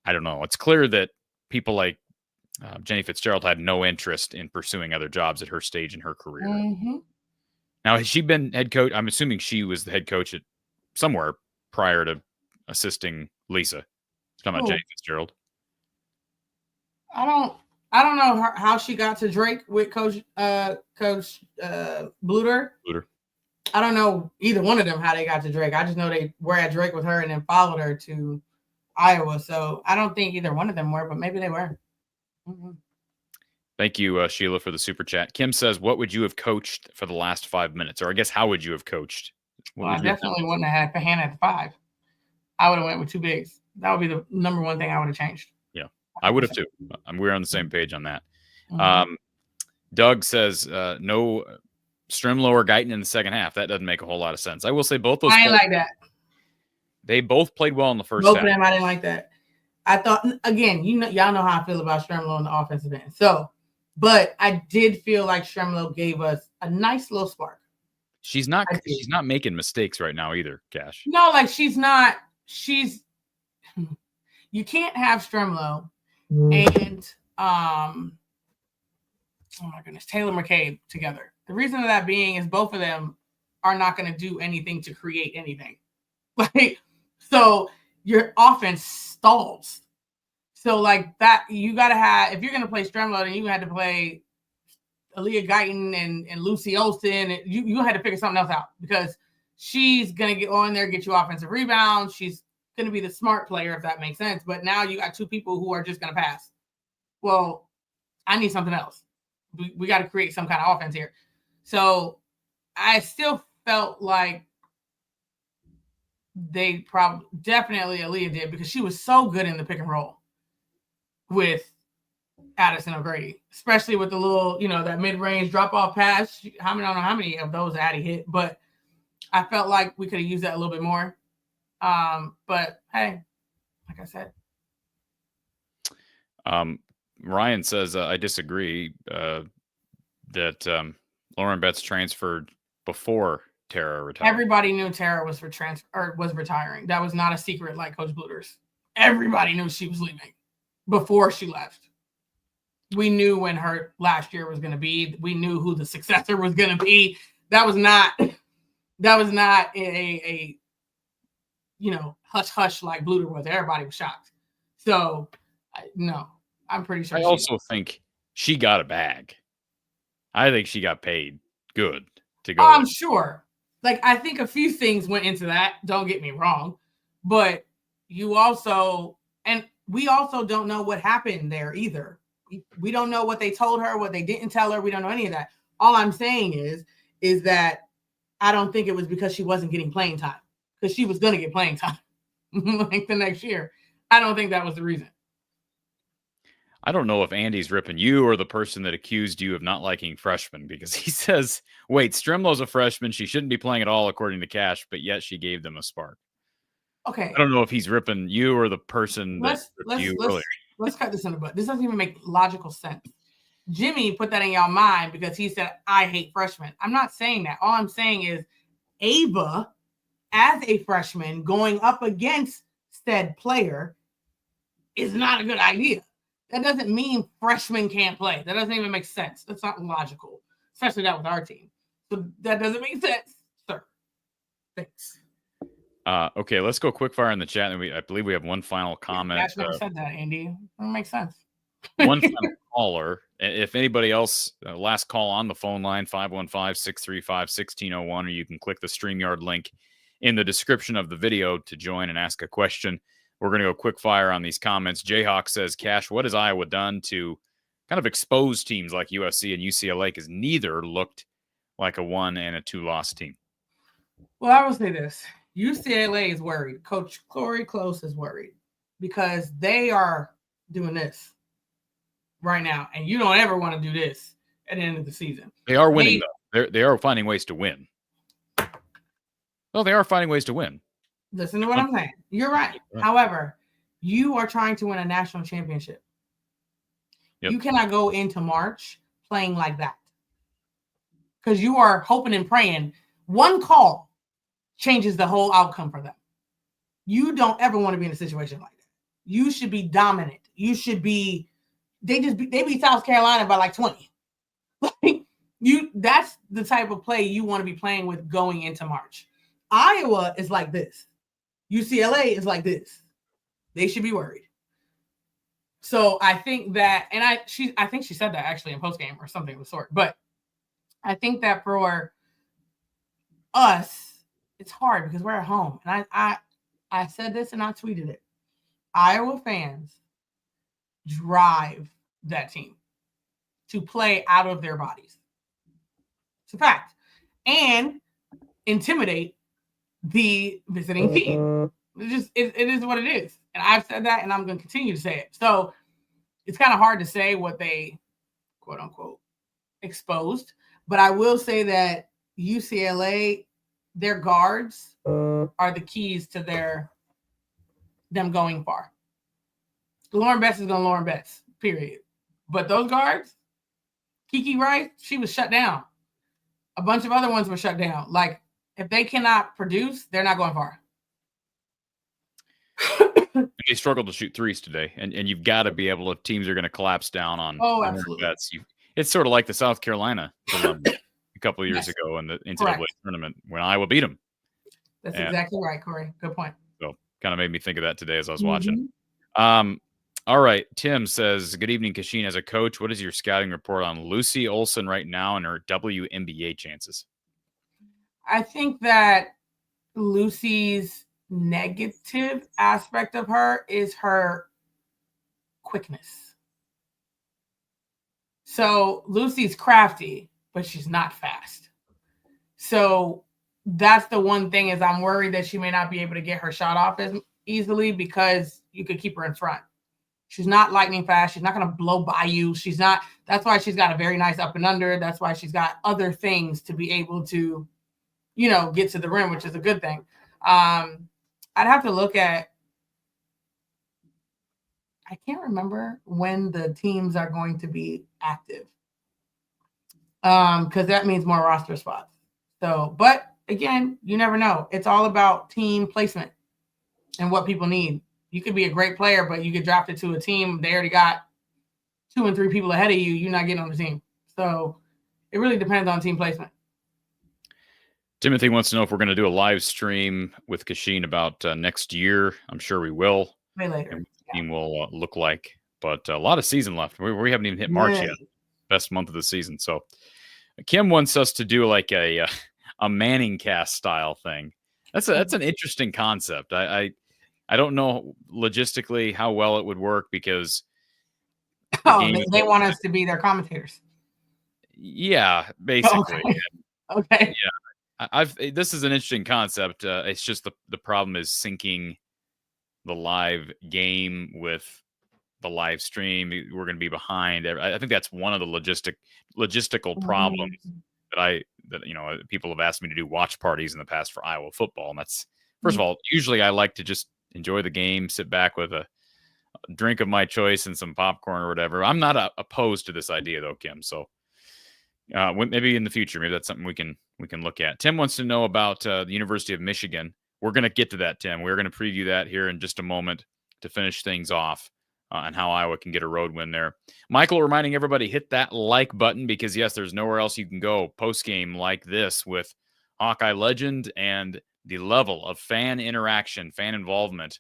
I don't know. It's clear that people like Jenny Fitzgerald had no interest in pursuing other jobs at her stage in her career. Mm-hmm. Now, has she been head coach? I'm assuming she was the head coach at somewhere prior to assisting Lisa. Talking about Jay Fitzgerald. I don't know how she got to Drake with Coach Bluter. I don't know either one of them how they got to Drake. I just know they were at Drake with her and then followed her to Iowa. So I don't think either one of them were, but maybe they were. Mm-hmm. Thank you, Sheila, for the super chat. Kim says, what would you have coached for the last 5 minutes? Or I guess, how would you have coached? Well, I definitely wouldn't have had Hannah at the 5. I would have went with 2 bigs. That would be the number one thing I would have changed. Yeah, I would have too. We're on the same page on that. Mm-hmm. Doug says, no Strimlo or Guyton in the second half. That doesn't make a whole lot of sense. I will say both those. I ain't like that. They both played well in the first half. half. Both of them, I didn't like that. I thought, again, y'all know how I feel about Strimlo in the offensive end. So, but I did feel like Strimlo gave us a nice little spark. She's not making mistakes right now either, Cash. No, like you can't have Strimlo and oh my goodness, Taylor McCabe together. The reason of that being is both of them are not going to do anything to create anything. Like, so your offense stalls. So like that, you got to have, if you're going to play Strimlo, then you had to play Aaliyah Guyton and Lucy Olsen. And you had to figure something else out because she's going to get on there, get you offensive rebounds. She's going to be the smart player, if that makes sense. But now you got 2 people who are just going to pass. Well, I need something else. We got to create some kind of offense here. So I still felt like they definitely Aaliyah did because she was so good in the pick and roll with Addison O'Grady, especially with the little, that mid-range drop-off pass. I don't know how many of those Addie hit, but I felt like we could have used that a little bit more. But hey, like I said. Ryan says, I disagree that Lauren Betts transferred before Tara retired. Everybody knew Tara was was retiring. That was not a secret like Coach Bluter's. Everybody knew she was leaving before she left. We knew when her last year was going to be. We knew who the successor was going to be. That was not a hush hush like Bluter was. Everybody was shocked. So no, I'm pretty sure. I also think she got a bag. I think she got paid good to go. I'm sure. Like, I think a few things went into that. Don't get me wrong. But we also don't know what happened there either. We don't know what they told her, what they didn't tell her. We don't know any of that. All I'm saying is that I don't think it was because she wasn't getting playing time. Because she was going to get playing time like the next year. I don't think that was the reason. I don't know if Andy's ripping you or the person that accused you of not liking freshmen, because he says, wait, Strimlo's a freshman. She shouldn't be playing at all, according to Cash, but yet she gave them a spark. Okay. I don't know if he's ripping you or the person that ripped you earlier. Let's cut this in the butt. This doesn't even make logical sense. Jimmy put that in y'all mind because he said, I hate freshmen. I'm not saying that. All I'm saying is Ava, as a freshman, going up against said player is not a good idea. That doesn't mean freshmen can't play. That doesn't even make sense. That's not logical, especially that with our team. So that doesn't make sense, sir. Thanks. Okay, let's go quick fire in the chat. And I believe we have one final comment. Cash never said that, Andy. That doesn't make sense. One final caller. If anybody else, last call on the phone line, 515-635-1601, or you can click the StreamYard link in the description of the video to join and ask a question. We're going to go quick fire on these comments. Jayhawk says, Cash, what has Iowa done to kind of expose teams like USC and UCLA? Because neither looked like a 1 and a 2 loss team. Well, I will say this. UCLA is worried. Coach Corey Close is worried because they are doing this right now. And you don't ever want to do this at the end of the season. They are winning, though. They are finding ways to win. Well, they are finding ways to win. Listen to what I'm saying. You're right. However, you are trying to win a national championship. Yep. You cannot go into March playing like that because you are hoping and praying. One call changes the whole outcome for them. You don't ever want to be in a situation like that. You should be dominant. You should be. They beat South Carolina by like 20. Like, That's the type of play you want to be playing with going into March. Iowa is like this. UCLA is like this. They should be worried. So I think that, and I think she said that actually in postgame or something of the sort. But I think that for us, it's hard because we're at home. And I said this and I tweeted it. Iowa fans drive that team to play out of their bodies. It's a fact. And intimidate the visiting team. It is what it is. And I've said that and I'm going to continue to say it. So it's kind of hard to say what they, quote unquote, exposed. But I will say that UCLA, their guards are the keys to them going far. Lauren Betts is going to Lauren Betts, period. But those guards, Kiki Rice, she was shut down. A bunch of other ones were shut down. Like, if they cannot produce, they're not going far. They struggled to shoot threes today, and you've got to be able, if teams are going to collapse down on absolutely. Bets, it's sort of like the South Carolina dilemma a couple of years ago in the NCAA tournament when Iowa beat them. That's exactly right, Corey. Good point. So kind of made me think of that today as I was watching. All right. Tim says, good evening, Kachine. As a coach, what is your scouting report on Lucy Olson right now and her WNBA chances? I think that Lucy's negative aspect of her is her quickness. So Lucy's crafty, but she's not fast. So that's the one thing is I'm worried that she may not be able to get her shot off as easily because you could keep her in front. She's not lightning fast. She's not going to blow by you. She's not. That's why she's got a very nice up and under. That's why she's got other things to be able to, get to the rim, which is a good thing. I'd have to look at. I can't remember when the teams are going to be active. Because that means more roster spots. So, but again, you never know. It's all about team placement and what people need. You could be a great player, but you get drafted to a team. They already got 2 and 3 people ahead of you. You're not getting on the team. So it really depends on team placement. Timothy wants to know if we're going to do a live stream with Kachine about next year. I'm sure we will. Way later. And what the team will look like. But a lot of season left. We haven't even hit March yet. Best month of the season. So Kim wants us to do like a Manning cast style thing. That's an interesting concept. I don't know logistically how well it would work because they want us to be their commentators. Yeah, basically. Okay. Yeah. This is an interesting concept. It's just the problem is syncing the live game with the live stream. We're going to be behind. I think that's one of the logistical problems that people have asked me to do watch parties in the past for Iowa football. And that's, first of all, usually I like to just enjoy the game, sit back with a drink of my choice and some popcorn or whatever. I'm not opposed to this idea though, Kim. So maybe in the future, maybe that's something we can look at. Tim wants to know about the University of Michigan. We're going to get to that, Tim. We're going to preview that here in just a moment to finish things off and how Iowa can get a road win there. Michael reminding everybody, hit that like button because, yes, there's nowhere else you can go post-game like this with Hawkeye legend and the level of fan interaction, fan involvement,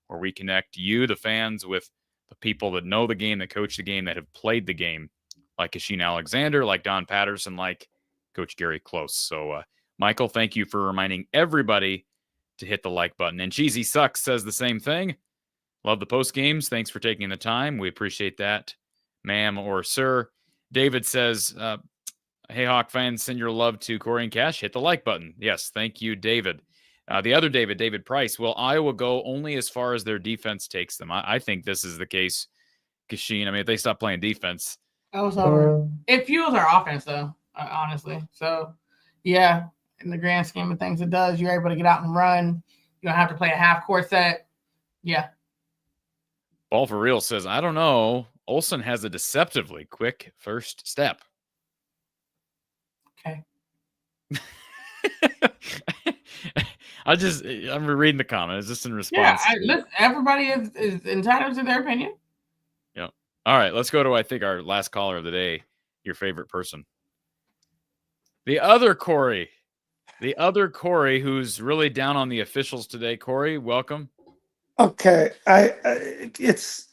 where we connect you, the fans, with the people that know the game, that coach the game, that have played the game, like Kachine Alexander, like Don Patterson, like Coach Gary Close. So, Michael, thank you for reminding everybody to hit the like button. And Cheesy Sucks says the same thing. Love the post games. Thanks for taking the time. We appreciate that, ma'am or sir. David says, hey, Hawk fans, send your love to Corey and Cash. Hit the like button. Yes, thank you, David. The other David Price, will Iowa go only as far as their defense takes them? I think this is the case, Kachine. I mean, if they stop playing defense. It fuels our offense, though, honestly. So, yeah, in the grand scheme of things, it does. You're able to get out and run. You don't have to play a half-court set. Yeah. Ball for Real says, I don't know. Olsen has a deceptively quick first step. Okay. I'm reading the comment. Is this in response? Yeah, everybody is entitled to their opinion. Yeah. All right, let's go to, I think, our last caller of the day, your favorite person. The other Corey, who's really down on the officials today. Corey, welcome. Okay, it's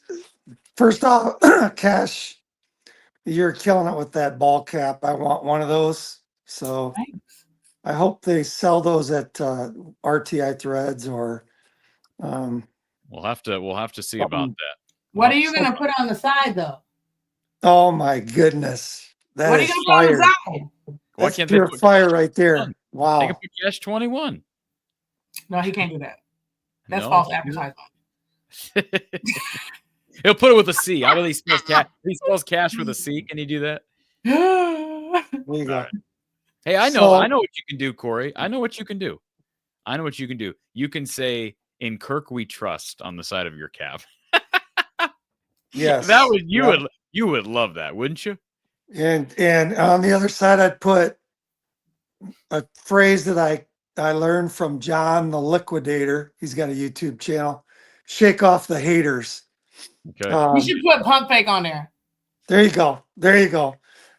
first off, Cash, you're killing it with that ball cap. I want one of those. So Thanks. I hope they sell those at RTI Threads or. We'll have to see about that. What are you gonna put on the side though? Oh my goodness, that What are is you gonna put on fire! the side? Why That's can't they pure put fire right there. They Wow. can put Cash 21. No, he can't do that. That's No, false he can't do advertisement. He'll put it with a C. I really spells cash. He spells cash with a C. Can he do that? There you go. Hey, I know what you can do, Corey. I know what you can do. You can say "In Kirk We Trust" on the side of your cap. Yes, That would you would love that, wouldn't you? And on the other side, I'd put a phrase that I learned from John the Liquidator. He's got a YouTube channel. Shake off the haters. Okay. You should put pump fake on there. There you go.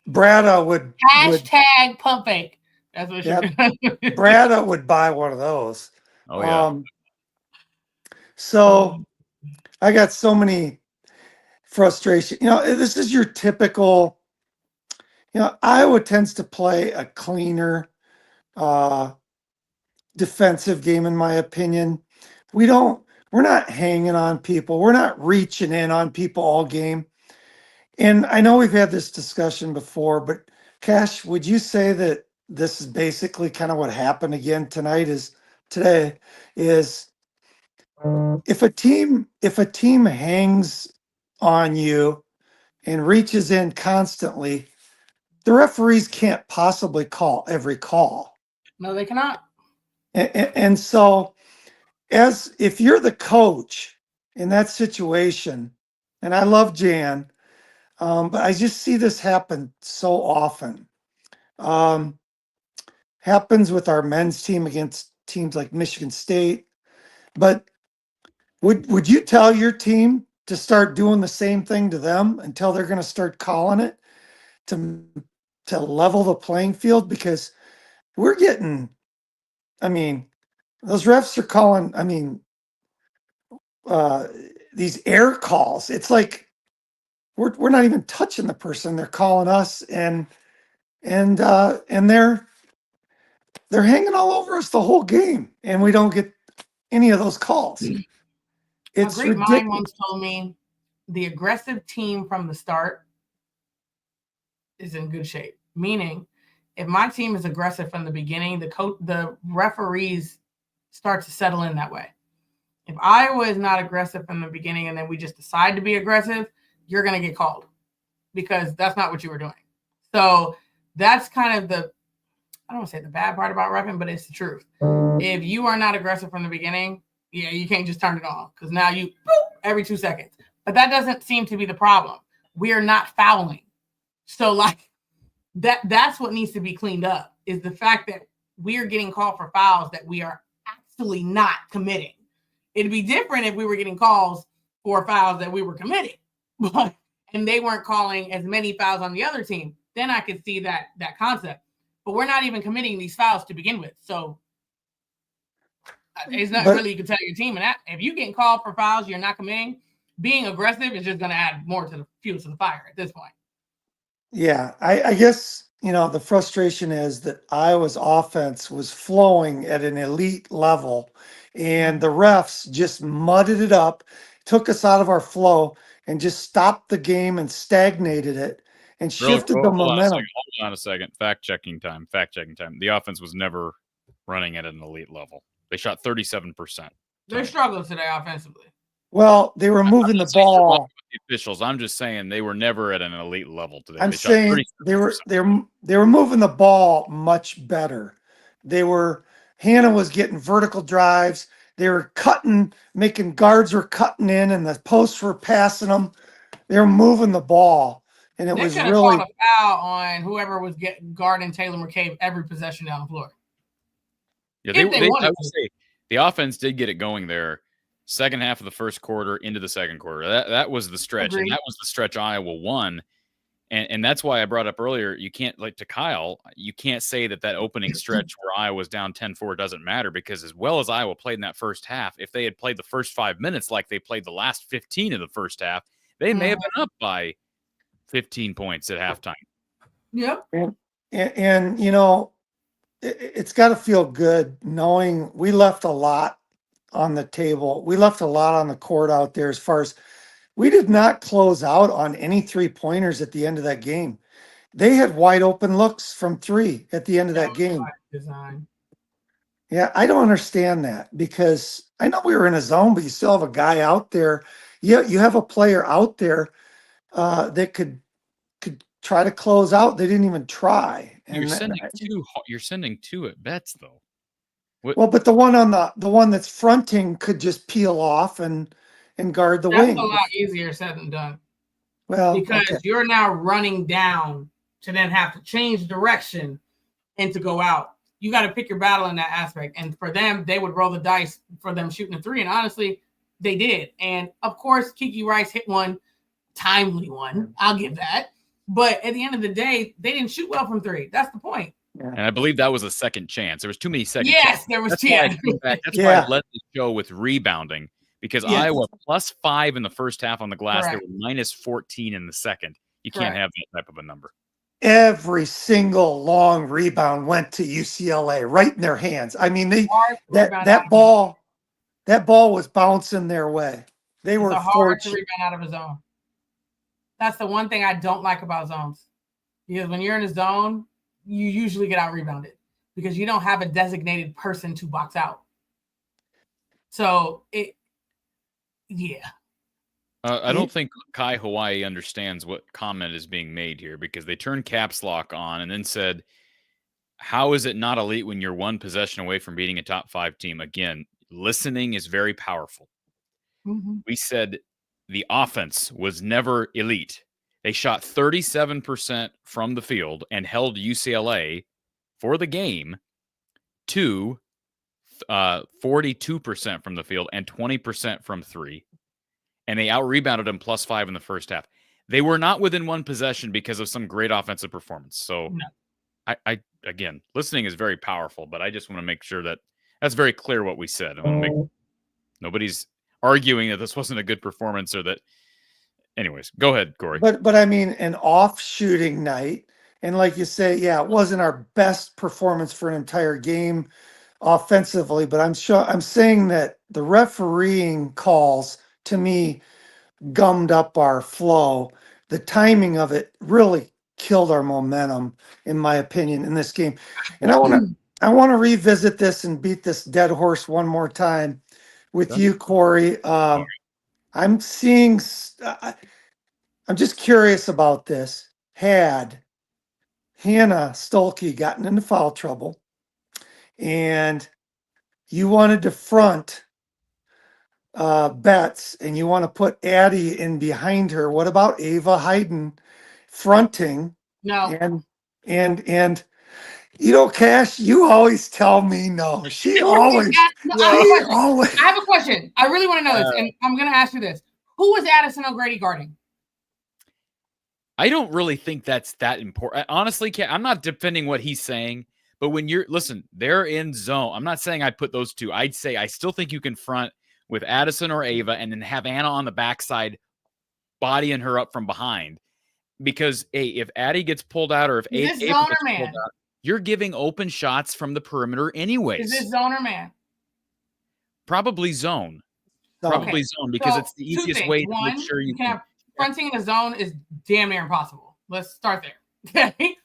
Brada would Hashtag pump fake. That's what Yep. should Brada would buy one of those. Oh yeah. So I got so many frustration. This is your typical. Iowa tends to play a cleaner defensive game, in my opinion. We're not hanging on people. We're not reaching in on people all game. And I know we've had this discussion before, but Cash, would you say that this is basically kind of what happened again today is if a team hangs on you and reaches in constantly, the referees can't possibly call every call. No, they cannot. And so if you're the coach in that situation, and I love Jan, but I just see this happen so often. Happens with our men's team against teams like Michigan State. But would you tell your team to start doing the same thing to them until they're going to start calling it to level the playing field? Because we're getting, those refs are calling, these air calls. It's like we're not even touching the person. They're calling us and they're hanging all over us the whole game, and we don't get any of those calls. It's a great ridiculous. mind once told me the aggressive team from the start is in good shape. Meaning, if my team is aggressive from the beginning, the referees start to settle in that way. If Iowa is not aggressive from the beginning and then we just decide to be aggressive, you're going to get called because that's not what you were doing. So that's kind of I don't want to say the bad part about reffing, but it's the truth. If you are not aggressive from the beginning, you can't just turn it on because now you every 2 seconds. But that doesn't seem to be the problem. We are not fouling. So that's what needs to be cleaned up is the fact that we are getting called for fouls that we are actually not committing. It'd be different if we were getting calls for fouls that we were committing, and they weren't calling as many fouls on the other team. Then I could see that concept. But we're not even committing these fouls to begin with. So it's not really you can tell your team. And that if you're getting called for fouls, you're not committing. Being aggressive is just going to add more to the fuel to the fire at this point. Yeah, I guess, the frustration is that Iowa's offense was flowing at an elite level, and the refs just mudded it up, took us out of our flow, and just stopped the game and stagnated it and shifted the momentum. Hold on a second. Fact checking time. The offense was never running at an elite level. They shot 37%. They struggled today offensively. Well, they were moving the ball. The officials. I'm just saying they were never at an elite level today. I'm saying they were moving the ball much better. Hannah was getting vertical drives. They were making guards were cutting in, and the posts were passing them. They were moving the ball, and it was really called a foul on whoever was guarding Taylor McCabe every possession down the floor. Yeah, I would say the offense did get it going there. Second half of the first quarter into the second quarter. That was the stretch. Agreed. And that was the stretch Iowa won. And that's why I brought up earlier, you can't, like to Kyle, you can't say that opening stretch where Iowa was down 10-4 doesn't matter, because as well as Iowa played in that first half, if they had played the first 5 minutes like they played the last 15 of the first half, they may have been up by 15 points at halftime. Yep. And you know, it's got to feel good knowing we left a lot on the table. We left a lot on the court out there as far as we did not close out on any 3-pointers at the end of that game. They had wide open looks from 3 at the end of that game. Design. Yeah, I don't understand that, because I know we were in a zone, but you still have a guy out there. Yeah, you have a player out there that could try to close out. They didn't even try. And you're sending 2 at bets though. Well, but the one that's fronting could just peel off and guard the wing. That's a lot easier said than done. Well, because you're now running down to then have to change direction and to go out. You got to pick your battle in that aspect. And for them, they would roll the dice for them shooting a 3. And honestly, they did. And of course, Kiki Rice hit one, timely one. I'll give that. But at the end of the day, they didn't shoot well from 3. That's the point. Yeah. And I believe that was a second chance. There was too many second chances. chances. There was 10. That's why I led the show with rebounding, because Iowa +5 in the first half on the glass. Correct. They were -14 in the second. You can't have that type of a number. Every single long rebound went to UCLA right in their hands. I mean, that ball was bouncing their way. They were hard to rebound out of a zone. That's the one thing I don't like about zones, because when you're in a zone, you usually get out rebounded because you don't have a designated person to box out. So I don't think Kai Hawaii understands what comment is being made here, because they turned caps lock on and then said, how is it not elite when you're 1 possession away from beating a top 5 team? Again, listening is very powerful. Mm-hmm. We said the offense was never elite. They shot 37% from the field and held UCLA for the game to 42% from the field and 20% from 3. And they out-rebounded them +5 in the first half. They were not within 1 possession because of some great offensive performance. So, I again, listening is very powerful, but I just want to make sure that that's very clear what we said. I want to make nobody's arguing that this wasn't a good performance or that. Anyways, go ahead, Corey. But I mean, an off shooting night, and like you say, it wasn't our best performance for an entire game offensively. But I'm saying that the refereeing calls to me gummed up our flow. The timing of it really killed our momentum, in my opinion, in this game. And I want to revisit this and beat this dead horse one more time with you, Corey. I'm seeing. I'm just curious about this. Had Hannah Stolke gotten into foul trouble, and you wanted to front Betts, and you want to put Addie in behind her, what about Ava Hayden fronting? No. And you know, Cash, you always tell me no. I have a question. I really want to know this, and I'm going to ask you this. Who was Addison O'Grady guarding? I don't really think that's that important. Honestly, I'm not defending what he's saying, but when they're in zone. I'm not saying I'd put those 2. I'd say I still think you can front with Addison or Ava and then have Anna on the backside bodying her up from behind. Because, if Addie gets pulled out or if Ava gets pulled out, you're giving open shots from the perimeter anyways. Is this zone or man? Probably zone. Probably zone, because it's the easiest way to make sure you can. Fronting in a zone is damn near impossible. Let's start there. Okay.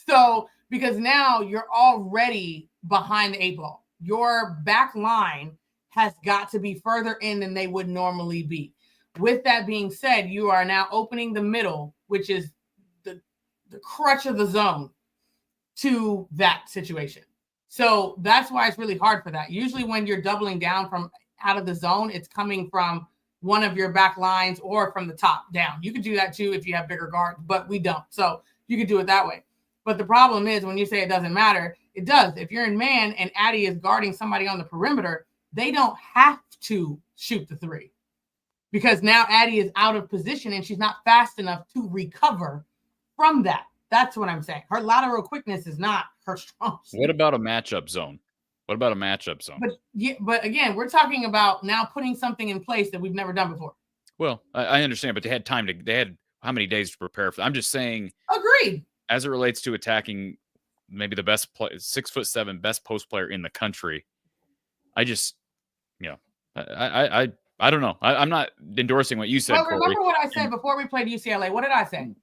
So, because now you're already behind the 8 ball. Your back line has got to be further in than they would normally be. With that being said, you are now opening the middle, which is the crutch of the zone, to that situation. So that's why it's really hard for that. Usually when you're doubling down from out of the zone, it's coming from one of your back lines or from the top down. You could do that too if you have bigger guards, but we don't. So you could do it that way. But the problem is when you say it doesn't matter, it does. If you're in man and Addie is guarding somebody on the perimeter, they don't have to shoot the 3, because now Addie is out of position and she's not fast enough to recover from that. That's what I'm saying. Her lateral quickness is not her strong suit. What about a matchup zone? What about a matchup zone? But again, we're talking about now putting something in place that we've never done before. Well, I understand, but they had time to. They had how many days to prepare for? I'm just saying. Agreed. As it relates to attacking, maybe the best 6'7" best post player in the country. I just, I don't know. I'm not endorsing what you said. Well, remember what I said before we played UCLA. What did I say?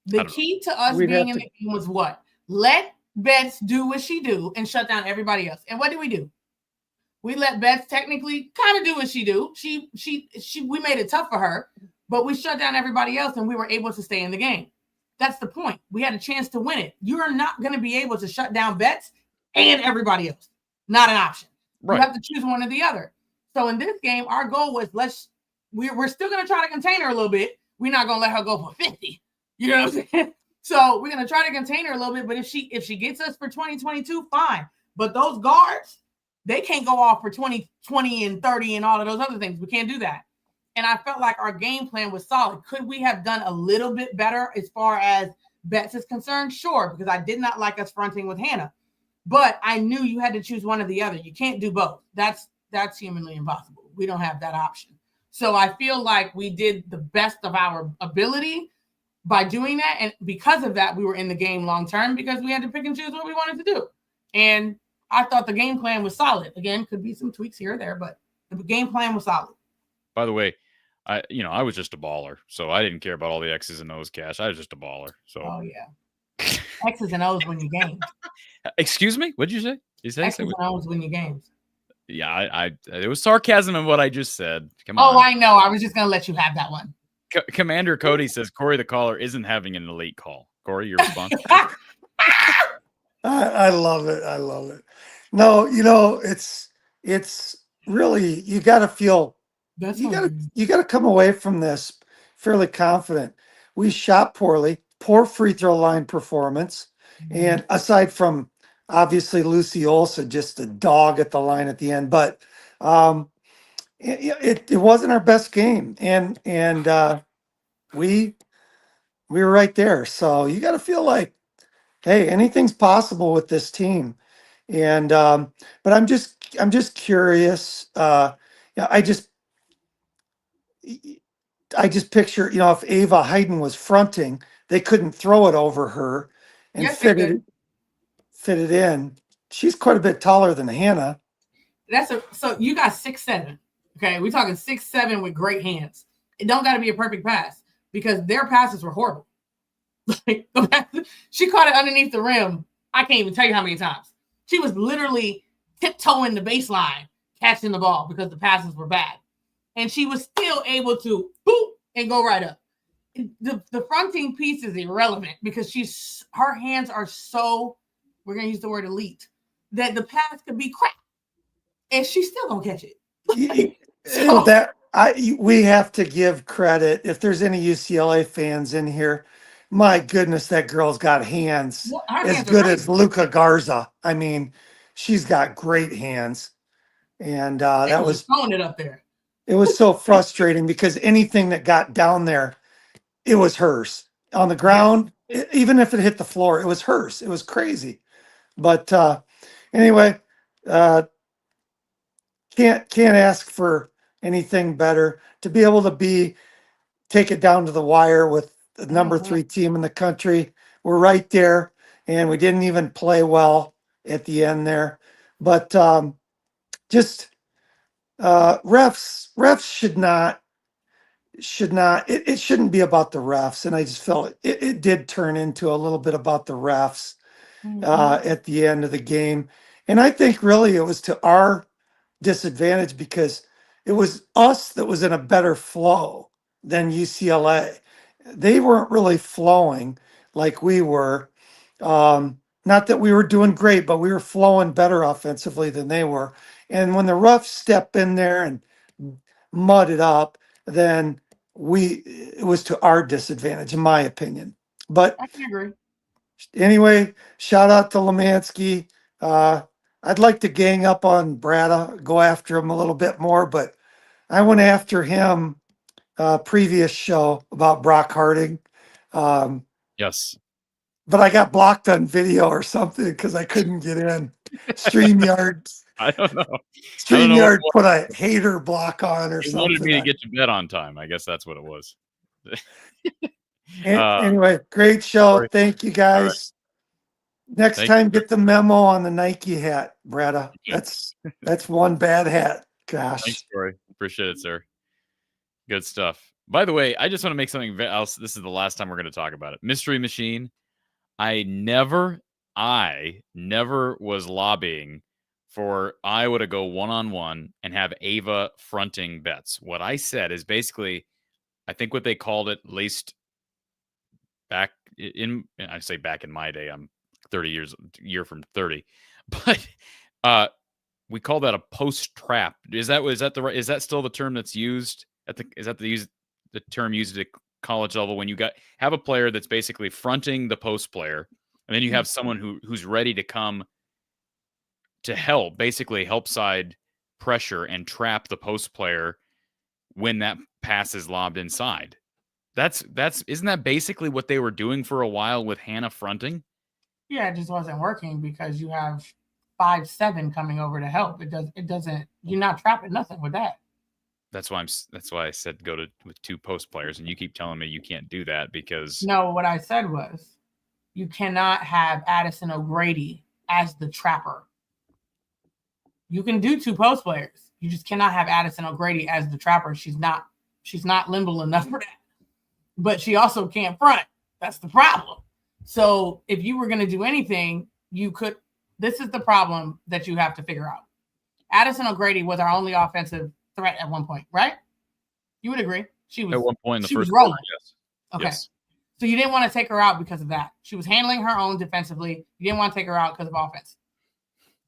The key to us being in the game was what? Let Betts do what she do and shut down everybody else. And what did we do? We let Betts technically kind of do what she do. We made it tough for her, but we shut down everybody else and we were able to stay in the game. That's the point. We had a chance to win it. You're not going to be able to shut down Betts and everybody else. Not an option. Right. You have to choose one or the other. So in this game, our goal was we're still going to try to contain her a little bit. We're not going to let her go for 50. You know what I'm saying? So we're going to try to contain her a little bit. But if she gets us for 20-22, fine. But those guards, they can't go off for 20 and 30 and all of those other things. We can't do that. And I felt like our game plan was solid. Could we have done a little bit better as far as Betts is concerned? Sure, because I did not like us fronting with Hannah. But I knew you had to choose one or the other. You can't do both. That's humanly impossible. We don't have that option. So I feel like we did the best of our ability by doing that. And because of that, we were in the game long term because we had to pick and choose what we wanted to do. And I thought the game plan was solid. Again, could be some tweaks here or there, but the game plan was solid. By the way, I was just a baller, so I didn't care about all the X's and O's cash. I was just a baller. So. Oh yeah, X's and O's win your games. Excuse me, what'd you say? X's and O's win your games. Yeah, it was sarcasm in what I just said. Come on. Oh, I know. I was just gonna let you have that one. Commander Cody says Corey the caller isn't having an elite call. Corey, your response? I love it. I love it. No, it's really, you got to feel. You got to come away from this fairly confident. We shot poorly, poor free throw line performance, and aside from obviously Lucy Olson, just a dog at the line at the end, but it wasn't our best game, and we were right there. So you got to feel like, hey, anything's possible with this team, and but I'm just curious. I just picture, if Ava Hayden was fronting, they couldn't throw it over her and fit it in. She's quite a bit taller than Hannah. So you got 6'7". Okay, we're talking 6'7" with great hands. It don't got to be a perfect pass because their passes were horrible. She caught it underneath the rim. I can't even tell you how many times. She was literally tiptoeing the baseline, catching the ball because the passes were bad. And she was still able to boop and go right up. The fronting piece is irrelevant because her hands are so, we're going to use the word elite, that the pass could be crap. And she still don't catch it. We have to give credit. If there's any UCLA fans in here, my goodness, that girl's got hands as good as Luca Garza. I mean, she's got great hands. And that was throwing it up there. It was so frustrating because anything that got down there, it was hers. On the ground, even if it hit the floor, it was hers. It was crazy. But anyway, can't ask for anything better. To be able to take it down to the wire with the number 3 team in the country. We're right there, and we didn't even play well at the end there. But refs should not, it shouldn't be about the refs. And I just felt it did turn into a little bit about the refs at the end of the game. And I think really it was to our disadvantage because it was us that was in a better flow than UCLA. They weren't really flowing like we were. Not that we were doing great, but we were flowing better offensively than they were. And when the refs step in there and mud it up, then it was to our disadvantage, in my opinion. But I can agree. Anyway, shout out to Lemansky. I'd like to gang up on Brada, go after him a little bit more, but I went after him previous show about Brock Harding. Yes. But I got blocked on video or something because I couldn't get in. StreamYard I don't know. StreamYard put a hater block on or It wanted something. me to get to bed on time. I guess that's what it was. Anyway, great show. Sorry. Thank you guys. Next Thank time, you. get the memo on the Nike hat, Bretta. Yeah. That's one bad hat. Gosh. Thanks, Corey. Appreciate it, sir. Good stuff. By the way, I just want to make something else. This is the last time we're going to talk about it. Mystery Machine. I never was lobbying for Iowa to go one-on-one and have Ava fronting Betts. What I said is basically, I think what they called it, at least back in, I say back in my day, I'm 30 years, year from 30, but we call that a post trap. Is that still the term that's used the term used at college level when you have a player that's basically fronting the post player, and then you have someone who's ready to come to help, basically help side pressure and trap the post player when that pass is lobbed inside. Isn't that basically what they were doing for a while with Hannah fronting? Yeah, it just wasn't working because you have 5'7" coming over to help. It doesn't. You're not trapping nothing with that. That's why I said with two post players, and you keep telling me you can't do that because no. What I said was you cannot have Addison O'Grady as the trapper. You can do two post players. You just cannot have Addison O'Grady as the trapper. She's not limble enough for that. But she also can't front. That's the problem. So if you were going to do anything, you could. This is the problem that you have to figure out. Addison O'Grady was our only offensive threat at one point, right? You would agree. She was at one point in the first rolling. quarter, yes. Okay. Yes. So you didn't want to take her out because of that. She was handling her own defensively. You didn't want to take her out because of offense.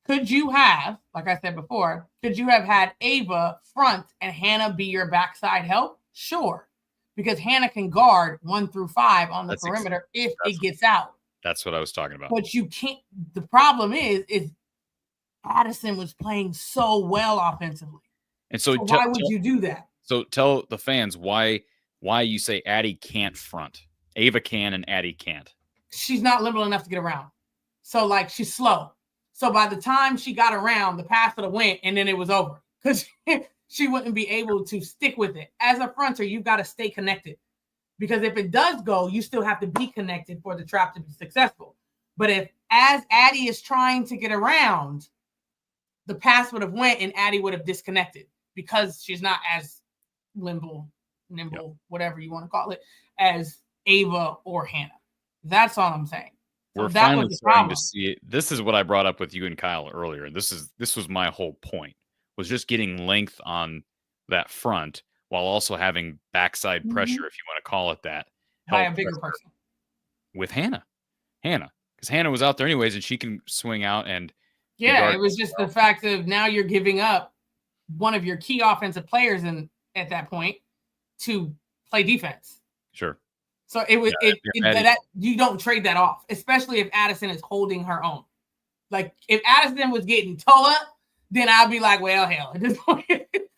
Could you have, like I said before, had Ava front and Hannah be your backside help? Sure. Because Hannah can guard 1 through 5 on the perimeter if it gets out. That's what I was talking about. But you can't. The problem is Addison was playing so well offensively. And so why would you do that? So tell the fans why you say Addie can't front. Ava can and Addie can't. She's not liberal enough to get around. So she's slow. So by the time she got around, the pass would have went and then it was over. Because she wouldn't be able to stick with it. As a fronter, you've got to stay connected. Because if it does go, you still have to be connected for the trap to be successful. But as Addie is trying to get around, the pass would have went and Addie would have disconnected because she's not as nimble, whatever you want to call it, as Ava or Hannah. That's all I'm saying. We're finally starting to see it. This is what I brought up with you and Kyle earlier. This was my whole point, was just getting length on that front while also having backside pressure, if you want to call it that. By a bigger person. With Hannah. Because Hannah was out there anyways, and she can swing out and it was just the fact of now you're giving up one of your key offensive players at that point to play defense. Sure. So that you don't trade that off, especially if Addison is holding her own. Like if Addison was getting toe up, then I'd be like, well, hell, at this point, it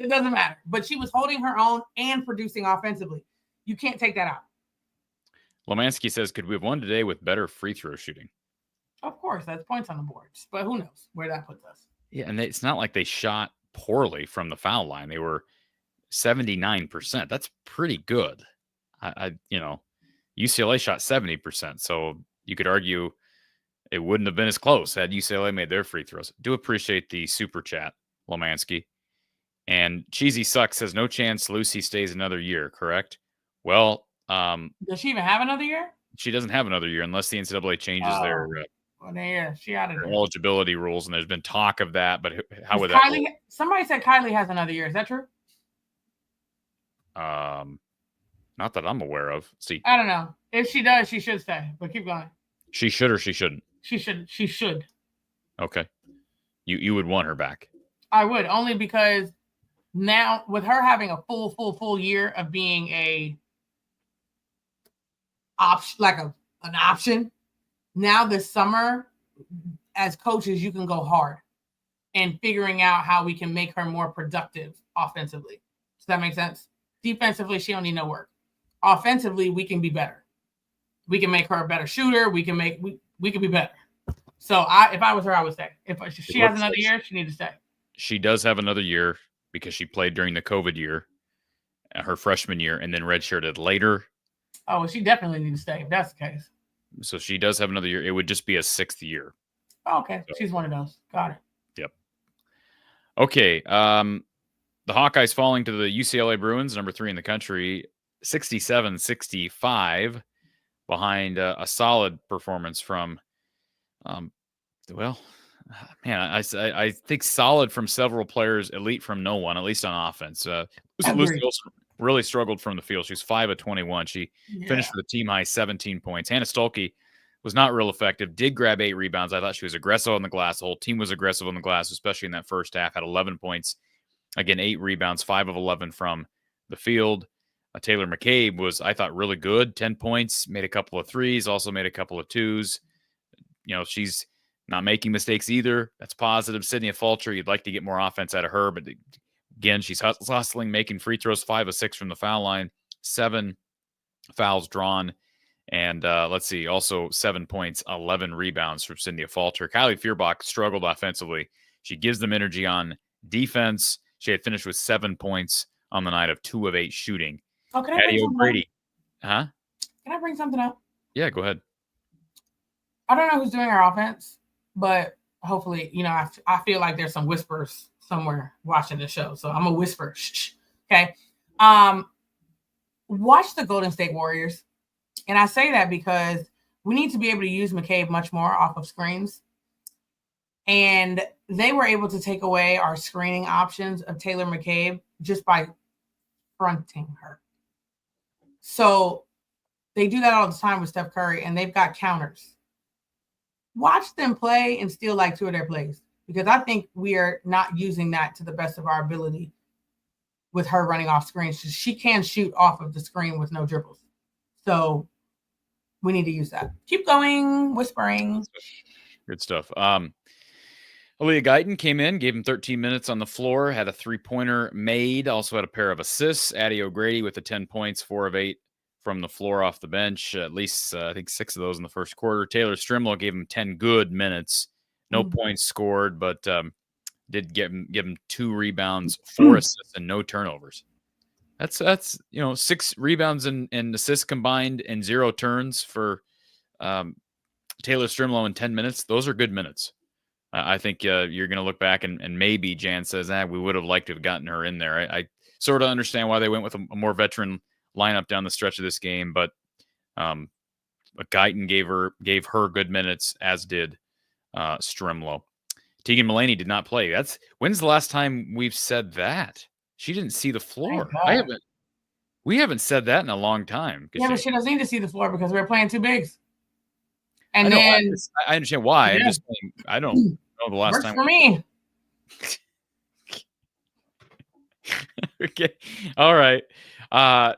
doesn't matter. But she was holding her own and producing offensively. You can't take that out. Lomansky says, could we have won today with better free throw shooting? Of course, that's points on the boards, but who knows where that puts us. Yeah, and it's not like they shot poorly from the foul line. They were 79%. That's pretty good. UCLA shot 70%, so you could argue it wouldn't have been as close had UCLA made their free throws. Do appreciate the super chat, Lomansky. And Cheesy Sucks says, no chance Lucy stays another year, correct? Well, does she even have another year? She doesn't have another year unless the NCAA changes their she out of there. Eligibility rules, and there's been talk of that, but how would that work? Somebody said Kylie has another year. Is that true? Not that I'm aware of. See, I don't know. If she does, she should stay. But keep going. She should or she shouldn't? She should. She should. Okay. You would want her back. I would, only because now with her having a full year of being an option. Now this summer, as coaches, you can go hard and figuring out how we can make her more productive offensively. Does that make sense? Defensively, she don't need no work. Offensively, we can be better. We can make her a better shooter. We can be better. So if I was her, I would stay. If she has another year, she needs to stay. She does have another year because she played during the COVID year, her freshman year, and then redshirted later. Oh, well, she definitely needs to stay if that's the case. So she does have another year. It would just be a 6th year. Oh, okay. So, she's one of those. Got it. Yep. Okay. The Hawkeyes falling to the UCLA Bruins, number 3 in the country, 67-65, behind a solid performance from, I think solid from several players, elite from no one, at least on offense. Lucy really struggled from the field. She was 5 of 21. She finished with a team high 17 points. Hannah Stolke was not real effective, did grab 8 rebounds. I thought she was aggressive on the glass. The whole team was aggressive on the glass, especially in that first half, had 11 points. Again, 8 rebounds, 5 of 11 from the field. Taylor McCabe was, I thought, really good. 10 points, made a couple of threes, also made a couple of twos. She's not making mistakes either. That's positive. Sydney Falter, you'd like to get more offense out of her, but again, she's hustling, making free throws, 5 of 6 from the foul line, 7 fouls drawn, and let's see, also 7 points, 11 rebounds from Sydney Falter. Kylie Feuerbach struggled offensively. She gives them energy on defense. She had finished with 7 points on the night of 2 of 8 shooting. Oh, can Addie O'Grady. Huh? Can I bring something up? Yeah, go ahead. I don't know who's doing our offense, but hopefully, I feel like there's some whispers somewhere watching the show. So I'm a whisper. Shh. Okay. Watch the Golden State Warriors. And I say that because we need to be able to use McCabe much more off of screens. And they were able to take away our screening options of Taylor McCabe just by fronting her. So they do that all the time with Steph Curry, and they've got counters. Watch them play and steal like 2 of their plays, because I think we are not using that to the best of our ability with her running off screens. She can shoot off of the screen with no dribbles. So we need to use that. Keep going, whispering. Good stuff. Aaliyah Guyton came in, gave him 13 minutes on the floor, had a 3-pointer made, also had a pair of assists. Addie O'Grady with the 10 points, 4 of 8 from the floor off the bench, at least I think 6 of those in the first quarter. Taylor Strimlow gave him 10 good minutes. No points scored, but did give him 2 rebounds, 4 assists, and no turnovers. That's 6 rebounds and assists combined and 0 turns for Taylor Strimlow in 10 minutes. Those are good minutes. I think you're going to look back and maybe Jan says, we would have liked to have gotten her in there. I sort of understand why they went with a more veteran lineup down the stretch of this game, but Guyton gave her good minutes, as did Strimlow. Tegan Mulaney did not play. When's the last time we've said that? She didn't see the floor. We haven't said that in a long time. Yeah, but she doesn't need to see the floor because we're playing 2 bigs. And I understand why. Yeah. I'm just saying, I don't know the last Works time. For me. Okay. All right.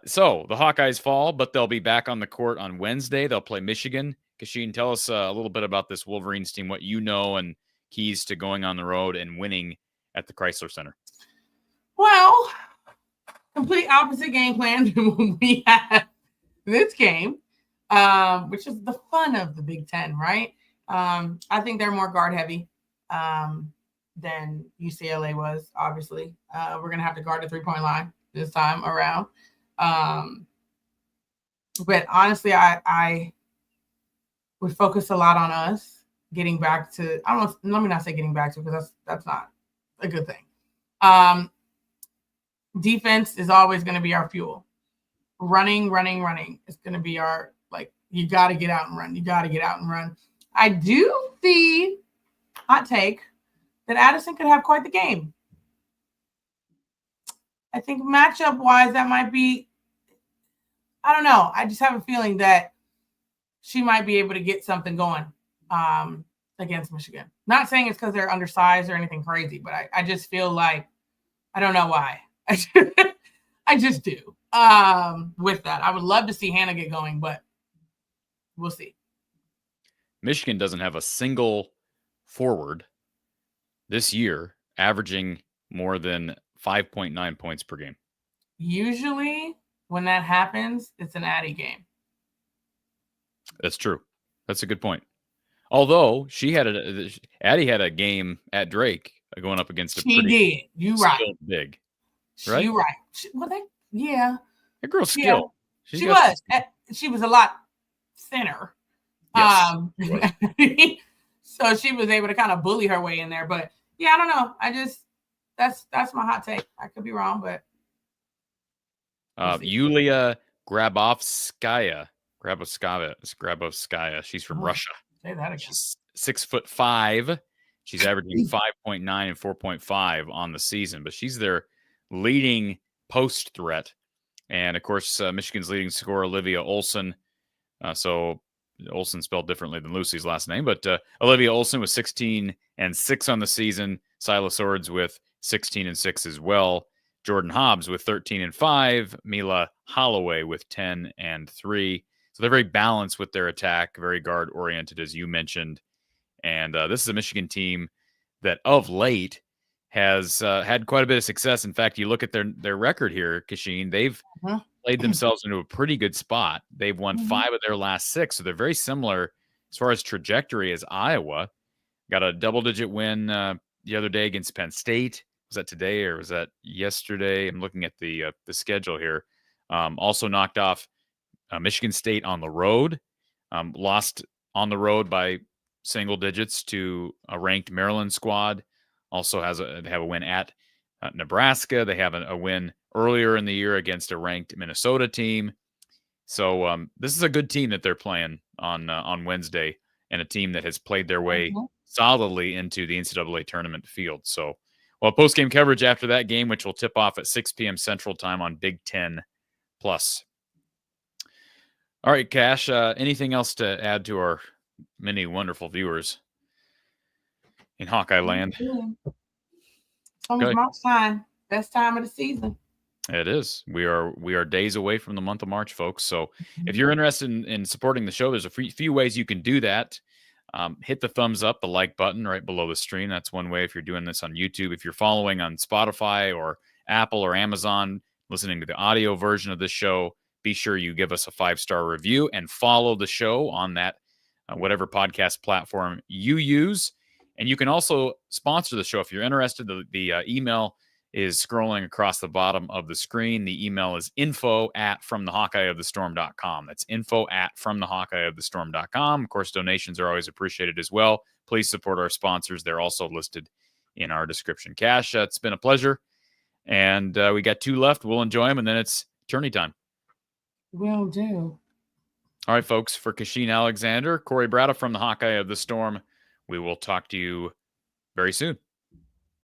So the Hawkeyes fall, but they'll be back on the court on Wednesday. They'll play Michigan. Kachine, tell us a little bit about this Wolverines team, what you know, and keys to going on the road and winning at the Chrysler Center. Well, complete opposite game plan than when we had this game, which is the fun of the Big Ten, right? I think they're more guard heavy than UCLA was, obviously. We're going to have to guard the 3-point line this time around. But honestly, I would focus a lot on us getting back to, let me not say getting back to, because that's not a good thing. Defense is always going to be our fuel. Running. It's going to be our, you got to get out and run. You got to get out and run. I do see, hot take, that Addison could have quite the game. I think matchup-wise, that might be, I don't know. I just have a feeling that she might be able to get something going against Michigan. Not saying it's because they're undersized or anything crazy, but I just feel like, I don't know why. I just do. With that, I would love to see Hannah get going, but we'll see. Michigan doesn't have a single forward this year averaging more than 5.9 points per game. Usually when that happens, it's an Addie game. That's true. That's a good point. Although Addie had a game at Drake going up against a She pretty did. You right. big, right? right? You right. Yeah. That girl's Yeah. skilled. She was. She was a lot thinner. Yes, So she was able to kind of bully her way in there. But yeah, I don't know. That's my hot take. I could be wrong, but Yulia Grabovskaya. She's from Russia. Say that again. She's 6'5". She's averaging 5.9 and 4.5 on the season, but she's their leading post threat. And of course, Michigan's leading scorer, Olivia Olson. So Olson spelled differently than Lucy's last name, but Olivia Olson was 16 and 6 on the season. Silas Swords with 16 and 6 as well. Jordan Hobbs with 13 and 5. Mila Holloway with 10 and 3. So they're very balanced with their attack, very guard oriented, as you mentioned. And this is a Michigan team that of late has had quite a bit of success. In fact, you look at their record here, Kachine, they've played themselves into a pretty good spot. They've won 5 of their last 6. So they're very similar as far as trajectory as Iowa. Got a double-digit win the other day against Penn State. Was that today or was that yesterday? I'm looking at the schedule here. Also knocked off Michigan State on the road. Lost on the road by single digits to a ranked Maryland squad. Also they have a win at Nebraska. They have a win earlier in the year against a ranked Minnesota team. So this is a good team that they're playing on Wednesday, and a team that has played their way solidly into the NCAA tournament field. So, well, post-game coverage after that game, which will tip off at 6 p.m. Central Time on Big Ten Plus. All right, Cash, anything else to add to our many wonderful viewers in Hawkeye land? It's almost March time. Best time of the season. It is. We are days away from the month of March, folks. So if you're interested in supporting the show, there's a few ways you can do that. Hit the thumbs up, the like button right below the stream. That's one way if you're doing this on YouTube. If you're following on Spotify or Apple or Amazon, listening to the audio version of this show, be sure you give us a 5-star review and follow the show on that whatever podcast platform you use. And you can also sponsor the show if you're interested. The email is scrolling across the bottom of the screen. The email is info@fromthehawkeyeofthestorm.com. That's info@fromthehawkeyeofthestorm.com. Of course, donations are always appreciated as well. Please support our sponsors. They're also listed in our description. Cash, it's been a pleasure. And we got 2 left. We'll enjoy them, and then it's tourney time. Will do. All right, folks. For Kachine Alexander, Corey Brada from the Hawkeye of the Storm, we will talk to you very soon.